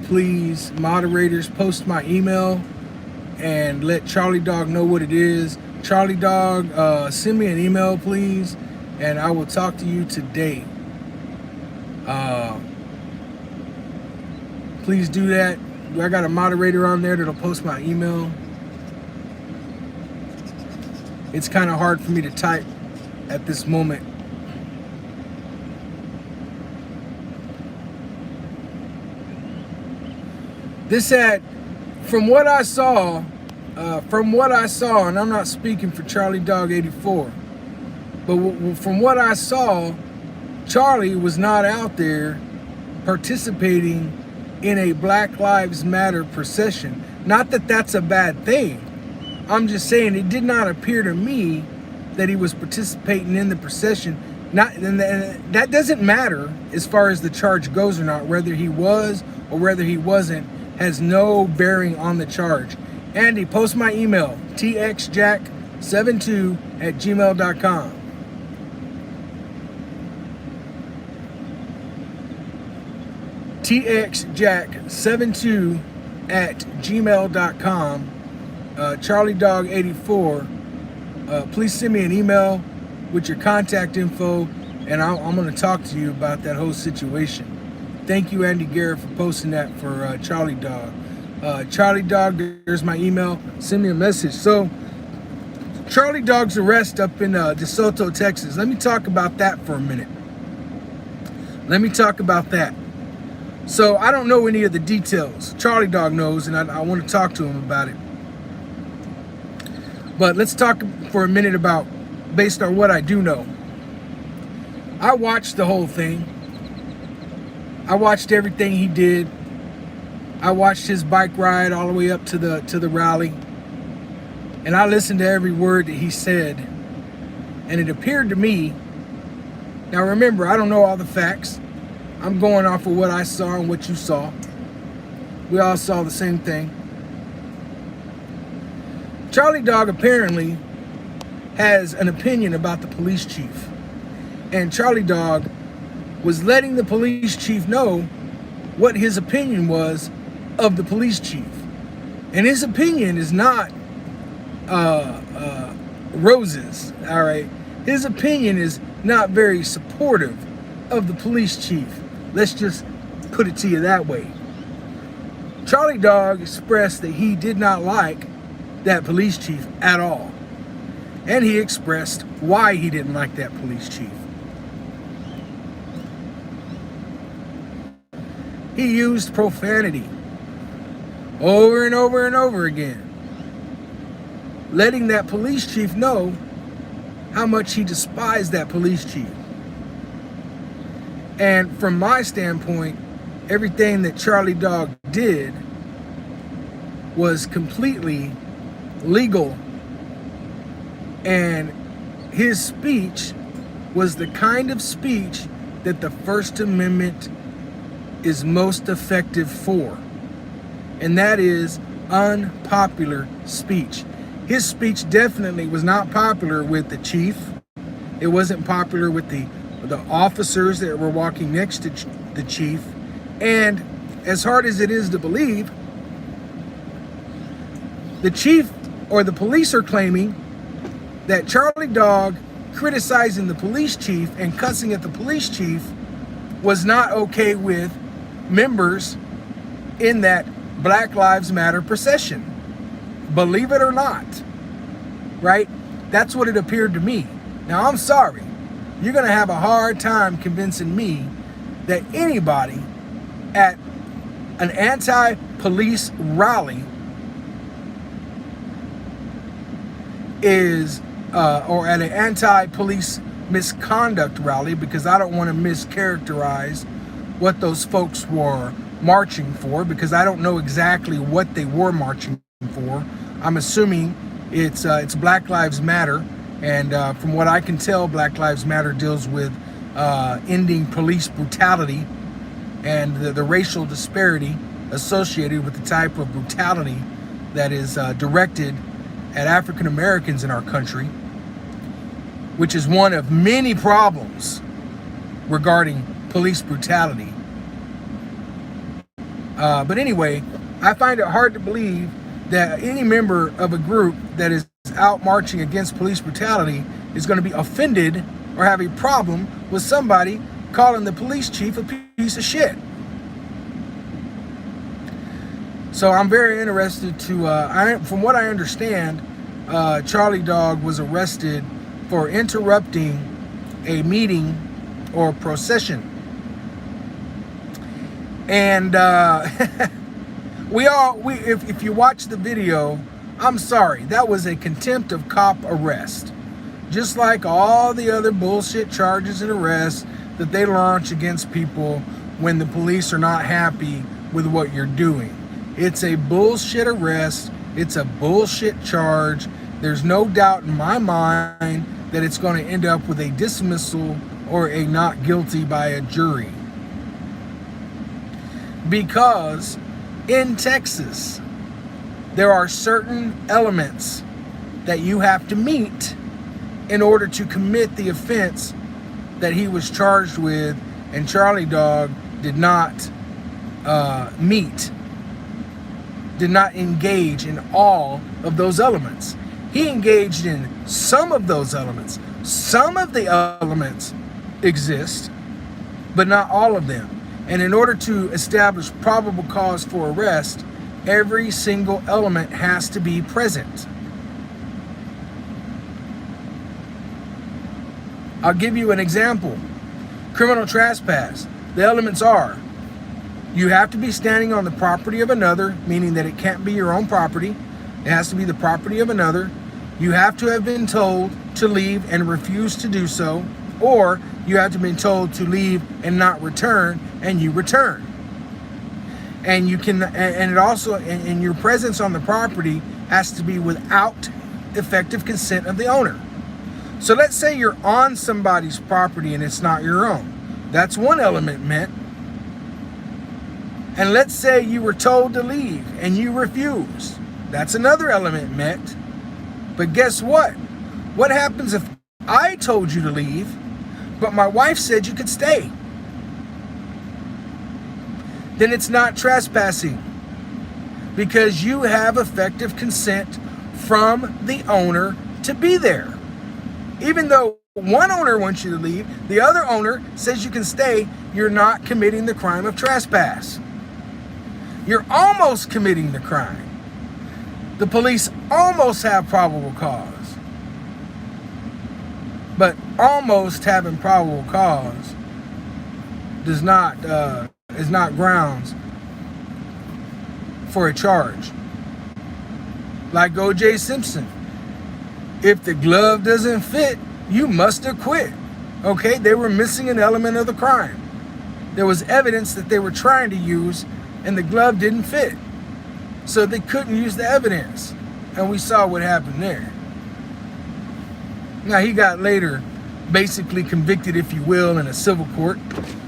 please. Moderators, post my email and let Charlie Dog know what it is. Charlie Dog, send me an email, please, and I will talk to you today. Please do that. I got a moderator on there that'll post my email. It's kind of hard for me to type at this moment. This had, from what I saw, and I'm not speaking for Charlie Dog 84, but from what I saw, Charlie was not out there participating in a Black Lives Matter procession. Not that that's a bad thing. I'm just saying it did not appear to me that he was participating in the procession. And that doesn't matter as far as the charge goes or not. Whether he was or whether he wasn't has no bearing on the charge. Andy, post my email, TXSheepdog72@gmail.com. TXJack72@gmail.com. Charlie Dog 84. Please send me an email with your contact info, and I'm going to talk to you about that whole situation. Thank you, Andy Garrett, for posting that for Charlie Dog. Charlie Dog, there's my email. Send me a message. So, Charlie Dog's arrest up in DeSoto, Texas. Let me talk about that for a minute. Let me talk about that. So, I don't know any of the details. Charlie Dog knows, and I want to talk to him about it. But let's talk for a minute about, based on what I do know. I watched the whole thing. I watched everything he did. I watched his bike ride all the way up to the rally. And I listened to every word that he said. And it appeared to me, now remember, I don't know all the facts. I'm going off of what I saw and what you saw. We all saw the same thing. Charlie Dog apparently has an opinion about the police chief. And Charlie Dog was letting the police chief know what his opinion was of the police chief. And his opinion is not roses, all right? His opinion is not very supportive of the police chief. Let's just put it to you that way. Charlie Dog expressed that he did not like that police chief at all. And he expressed why he didn't like that police chief. He used profanity over and over and over again, letting that police chief know how much he despised that police chief. And from my standpoint, everything that Charlie Dog did was completely legal, and his speech was the kind of speech that the First Amendment is most effective for, and that is unpopular speech. His speech definitely was not popular with the chief. It wasn't popular with the officers that were walking next to the chief. And as hard as it is to believe, the chief or the police are claiming that Charlie Dog criticizing the police chief and cussing at the police chief was not okay with members in that Black Lives Matter procession. Believe it or not, right? That's what it appeared to me. Now, I'm sorry. You're going to have a hard time convincing me that anybody at an anti-police rally is, or at an anti-police misconduct rally, because I don't want to mischaracterize what those folks were marching for, because I don't know exactly what they were marching for. I'm assuming it's Black Lives Matter, and from what I can tell, Black Lives Matter deals with ending police brutality and the racial disparity associated with the type of brutality that is directed at African Americans in our country, which is one of many problems regarding police brutality. But anyway, I find it hard to believe that any member of a group that is out marching against police brutality is going to be offended or have a problem with somebody calling the police chief a piece of shit. So I'm very interested to, from what I understand, Charlie Dog was arrested for interrupting a meeting or procession. And if you watch the video, I'm sorry, that was a contempt of cop arrest. Just like all the other bullshit charges and arrests that they launch against people when the police are not happy with what you're doing. It's a bullshit arrest. It's a bullshit charge. There's no doubt in my mind that it's going to end up with a dismissal or a not guilty by a jury. Because in Texas, there are certain elements that you have to meet in order to commit the offense that he was charged with, and Charlie Dog did not meet, did not engage in all of those elements. He engaged in some of those elements. Some of the elements exist, but not all of them. And in order to establish probable cause for arrest, every single element has to be present. I'll give you an example. Criminal trespass. The elements are: you have to be standing on the property of another, meaning that it can't be your own property. It has to be the property of another. You have to have been told to leave and refuse to do so, or you have to have been told to leave and not return, and you return. And you can, and it also, and your presence on the property has to be without effective consent of the owner. So let's say you're on somebody's property and it's not your own. That's one element met. And let's say you were told to leave and you refused. That's another element met. But guess what? What happens if I told you to leave, but my wife said you could stay? Then it's not trespassing, because you have effective consent from the owner to be there. Even though one owner wants you to leave, the other owner says you can stay, you're not committing the crime of trespass. You're almost committing the crime. The police almost have probable cause. But almost having probable cause is not grounds for a charge. Like O.J. Simpson. If the glove doesn't fit, you must acquit. Okay, they were missing an element of the crime. There was evidence that they were trying to use, and the glove didn't fit. So they couldn't use the evidence. And we saw what happened there. Now, he got later basically convicted, if you will, in a civil court.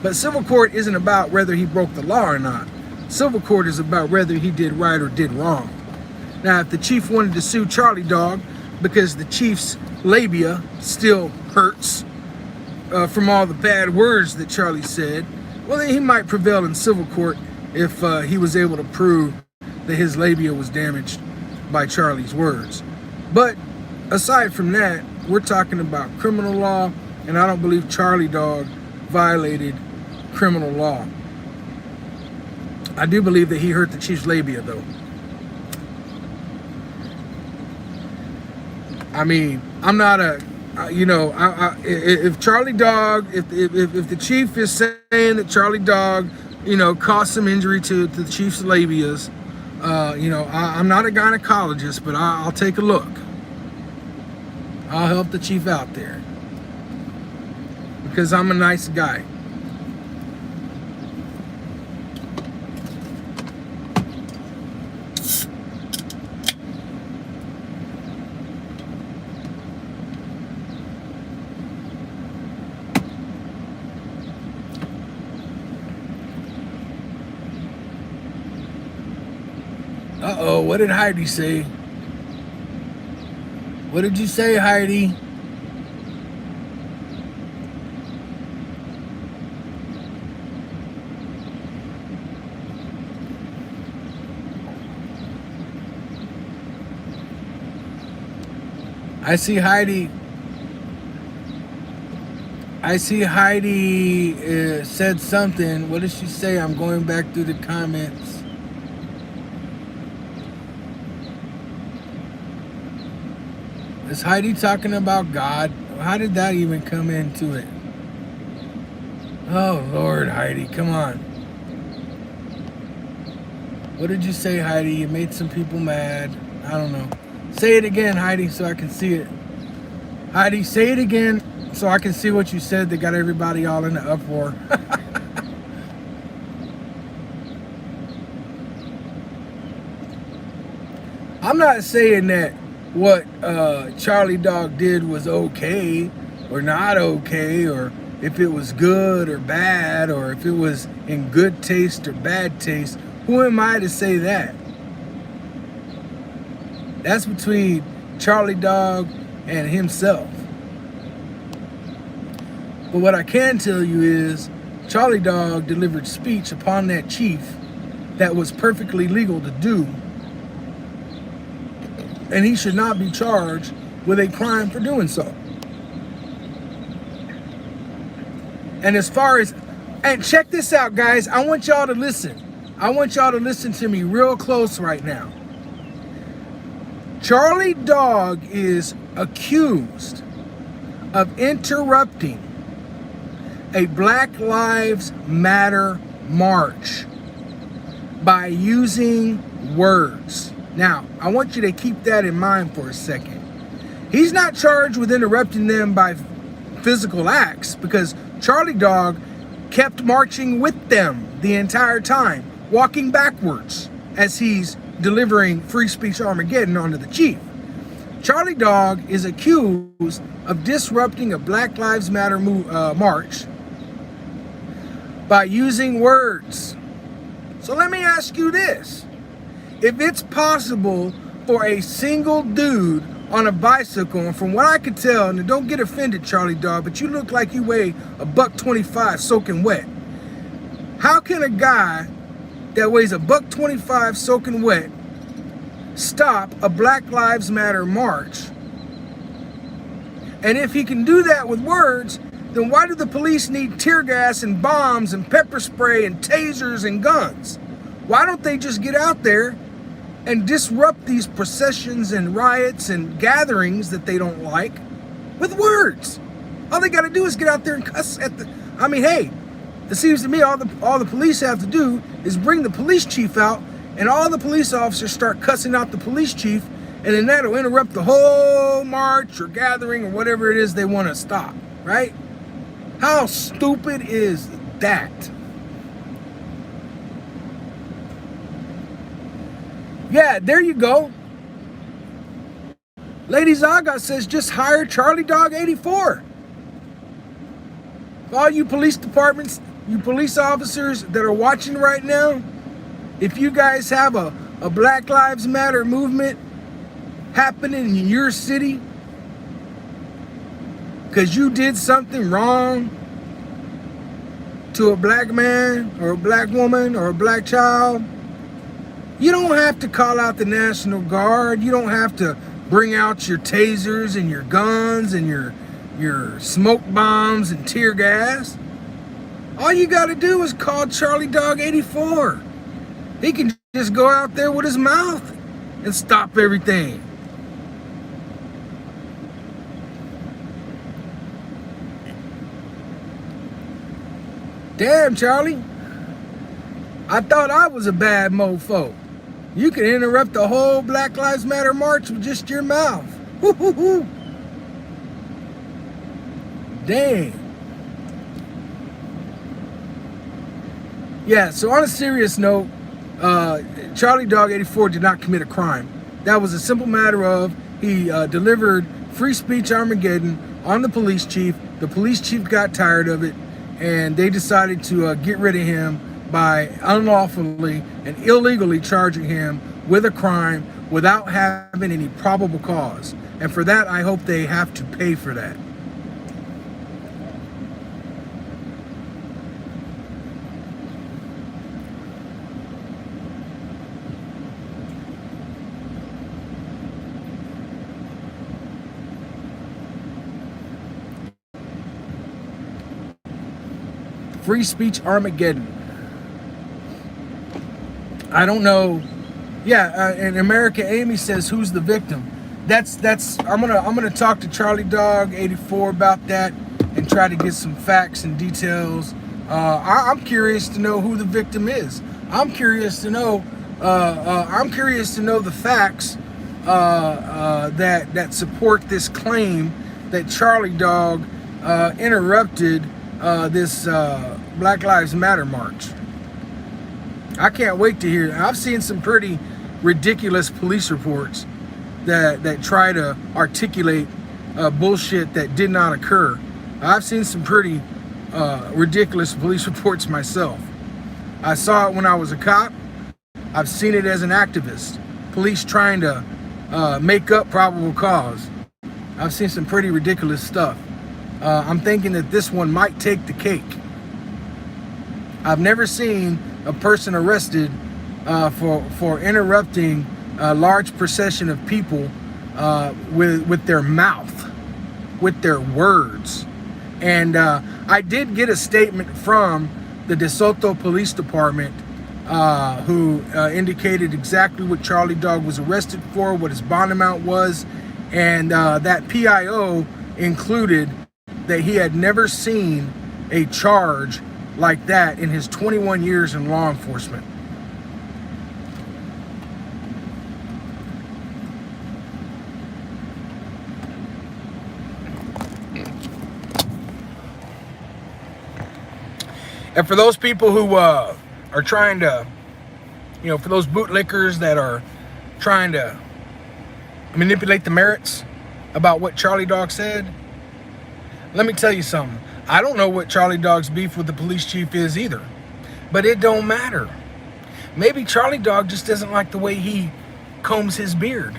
But civil court isn't about whether he broke the law or not. Civil court is about whether he did right or did wrong. Now, if the chief wanted to sue Charlie Dog because the chief's labia still hurts from all the bad words that Charlie said, well, then he might prevail in civil court if he was able to prove that his labia was damaged by Charlie's words. But aside from that, we're talking about criminal law, and I don't believe Charlie Dog violated criminal law. I do believe that he hurt the chief's labia, though. I mean, I'm not a, if Charlie Dog, if the chief is saying that Charlie Dog, caused some injury to the chief's labias, I'm not a gynecologist, but I'll take a look. I'll help the chief out there. Because I'm a nice guy. Uh-oh, what did Heidi say? What did you say, Heidi? I see Heidi said something. What did she say? I'm going back through the comments. Is Heidi talking about God? How did that even come into it? Oh, Lord, Heidi, come on. What did you say, Heidi? You made some people mad. I don't know. Say it again, Heidi, so I can see it. Heidi, say it again so I can see what you said that got everybody all in the uproar. I'm not saying that what Charlie Dog did was okay or not okay, or if it was good or bad, or if it was in good taste or bad taste. Who am I to say that? That's between Charlie Dog and himself. But what I can tell you is Charlie Dog delivered speech upon that chief that was perfectly legal to do, and he should not be charged with a crime for doing so. And as far as, and check this out, guys, I want y'all to listen. I want y'all to listen to me real close right now. Charlie Dog is accused of interrupting a Black Lives Matter march by using words. Now, I want you to keep that in mind for a second. He's not charged with interrupting them by physical acts, because Charlie Dog kept marching with them the entire time, walking backwards as he's delivering free speech Armageddon onto the chief. Charlie Dog is accused of disrupting a Black Lives Matter march by using words. So let me ask you this. If it's possible for a single dude on a bicycle, and from what I could tell, and don't get offended, Charlie Dog, but you look like you weigh $125 soaking wet. How can a guy that weighs $125 soaking wet stop a Black Lives Matter march? And if he can do that with words, then why do the police need tear gas and bombs and pepper spray and tasers and guns? Why don't they just get out there and disrupt these processions and riots and gatherings that they don't like with words? All they got to do is get out there and cuss at the... I mean, hey, it seems to me all the police have to do is bring the police chief out, and all the police officers start cussing out the police chief, and then that'll interrupt the whole march or gathering or whatever it is they want to stop, right? How stupid is that? Yeah, there you go. Lady Zaga says just hire Charlie Dog 84. All you police departments, you police officers that are watching right now, if you guys have a Black Lives Matter movement happening in your city because you did something wrong to a black man or a black woman or a black child, you don't have to call out the National Guard. You don't have to bring out your tasers and your guns and your smoke bombs and tear gas. All you got to do is call Charlie Dog 84. He can just go out there with his mouth and stop everything. Damn, Charlie. I thought I was a bad mofo. You can interrupt the whole Black Lives Matter march with just your mouth. Dang. Yeah, so on a serious note, Charlie Dog 84 did not commit a crime. That was a simple matter of he delivered free speech Armageddon on the police chief. The police chief got tired of it, and they decided to get rid of him by unlawfully and illegally charging him with a crime without having any probable cause. And for that, I hope they have to pay for that. Free speech Armageddon. I don't know. Yeah, in America, Amy says, "Who's the victim?" I'm gonna talk to Charlie Dog 84 about that and try to get some facts and details. I'm curious to know who the victim is. I'm curious to know. The facts that support this claim that Charlie Dog interrupted this Black Lives Matter march. I can't wait to hear. I've seen some pretty ridiculous police reports that try to articulate bullshit that did not occur. I've seen some pretty ridiculous police reports myself. I saw it when I was a cop. I've seen it as an activist. Police trying to make up probable cause. I've seen some pretty ridiculous stuff. I'm thinking that this one might take the cake. I've never seen a person arrested for interrupting a large procession of people with their mouth, with their words. And I did get a statement from the DeSoto Police Department who indicated exactly what Charlie Dog was arrested for, what his bond amount was, and that PIO included that he had never seen a charge like that in his 21 years in law enforcement. And for those people who are trying to, for those bootlickers that are trying to manipulate the merits about what Charlie Dog said, let me tell you something. I don't know what Charlie Dog's beef with the police chief is either, but it don't matter. Maybe Charlie Dog just doesn't like the way he combs his beard.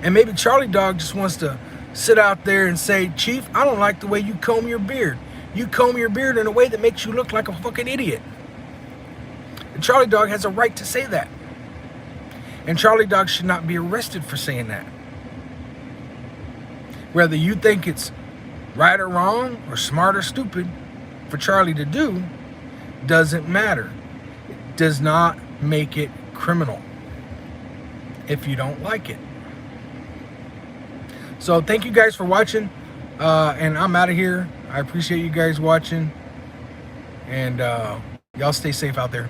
And maybe Charlie Dog just wants to sit out there and say, "Chief, I don't like the way you comb your beard. You comb your beard in a way that makes you look like a fucking idiot." And Charlie Dog has a right to say that. And Charlie Dog should not be arrested for saying that. Whether you think it's right or wrong, or smart or stupid for Charlie to do, doesn't matter. It does not make it criminal if you don't like it. So thank you guys for watching, and I'm out of here. I appreciate you guys watching, and y'all stay safe out there.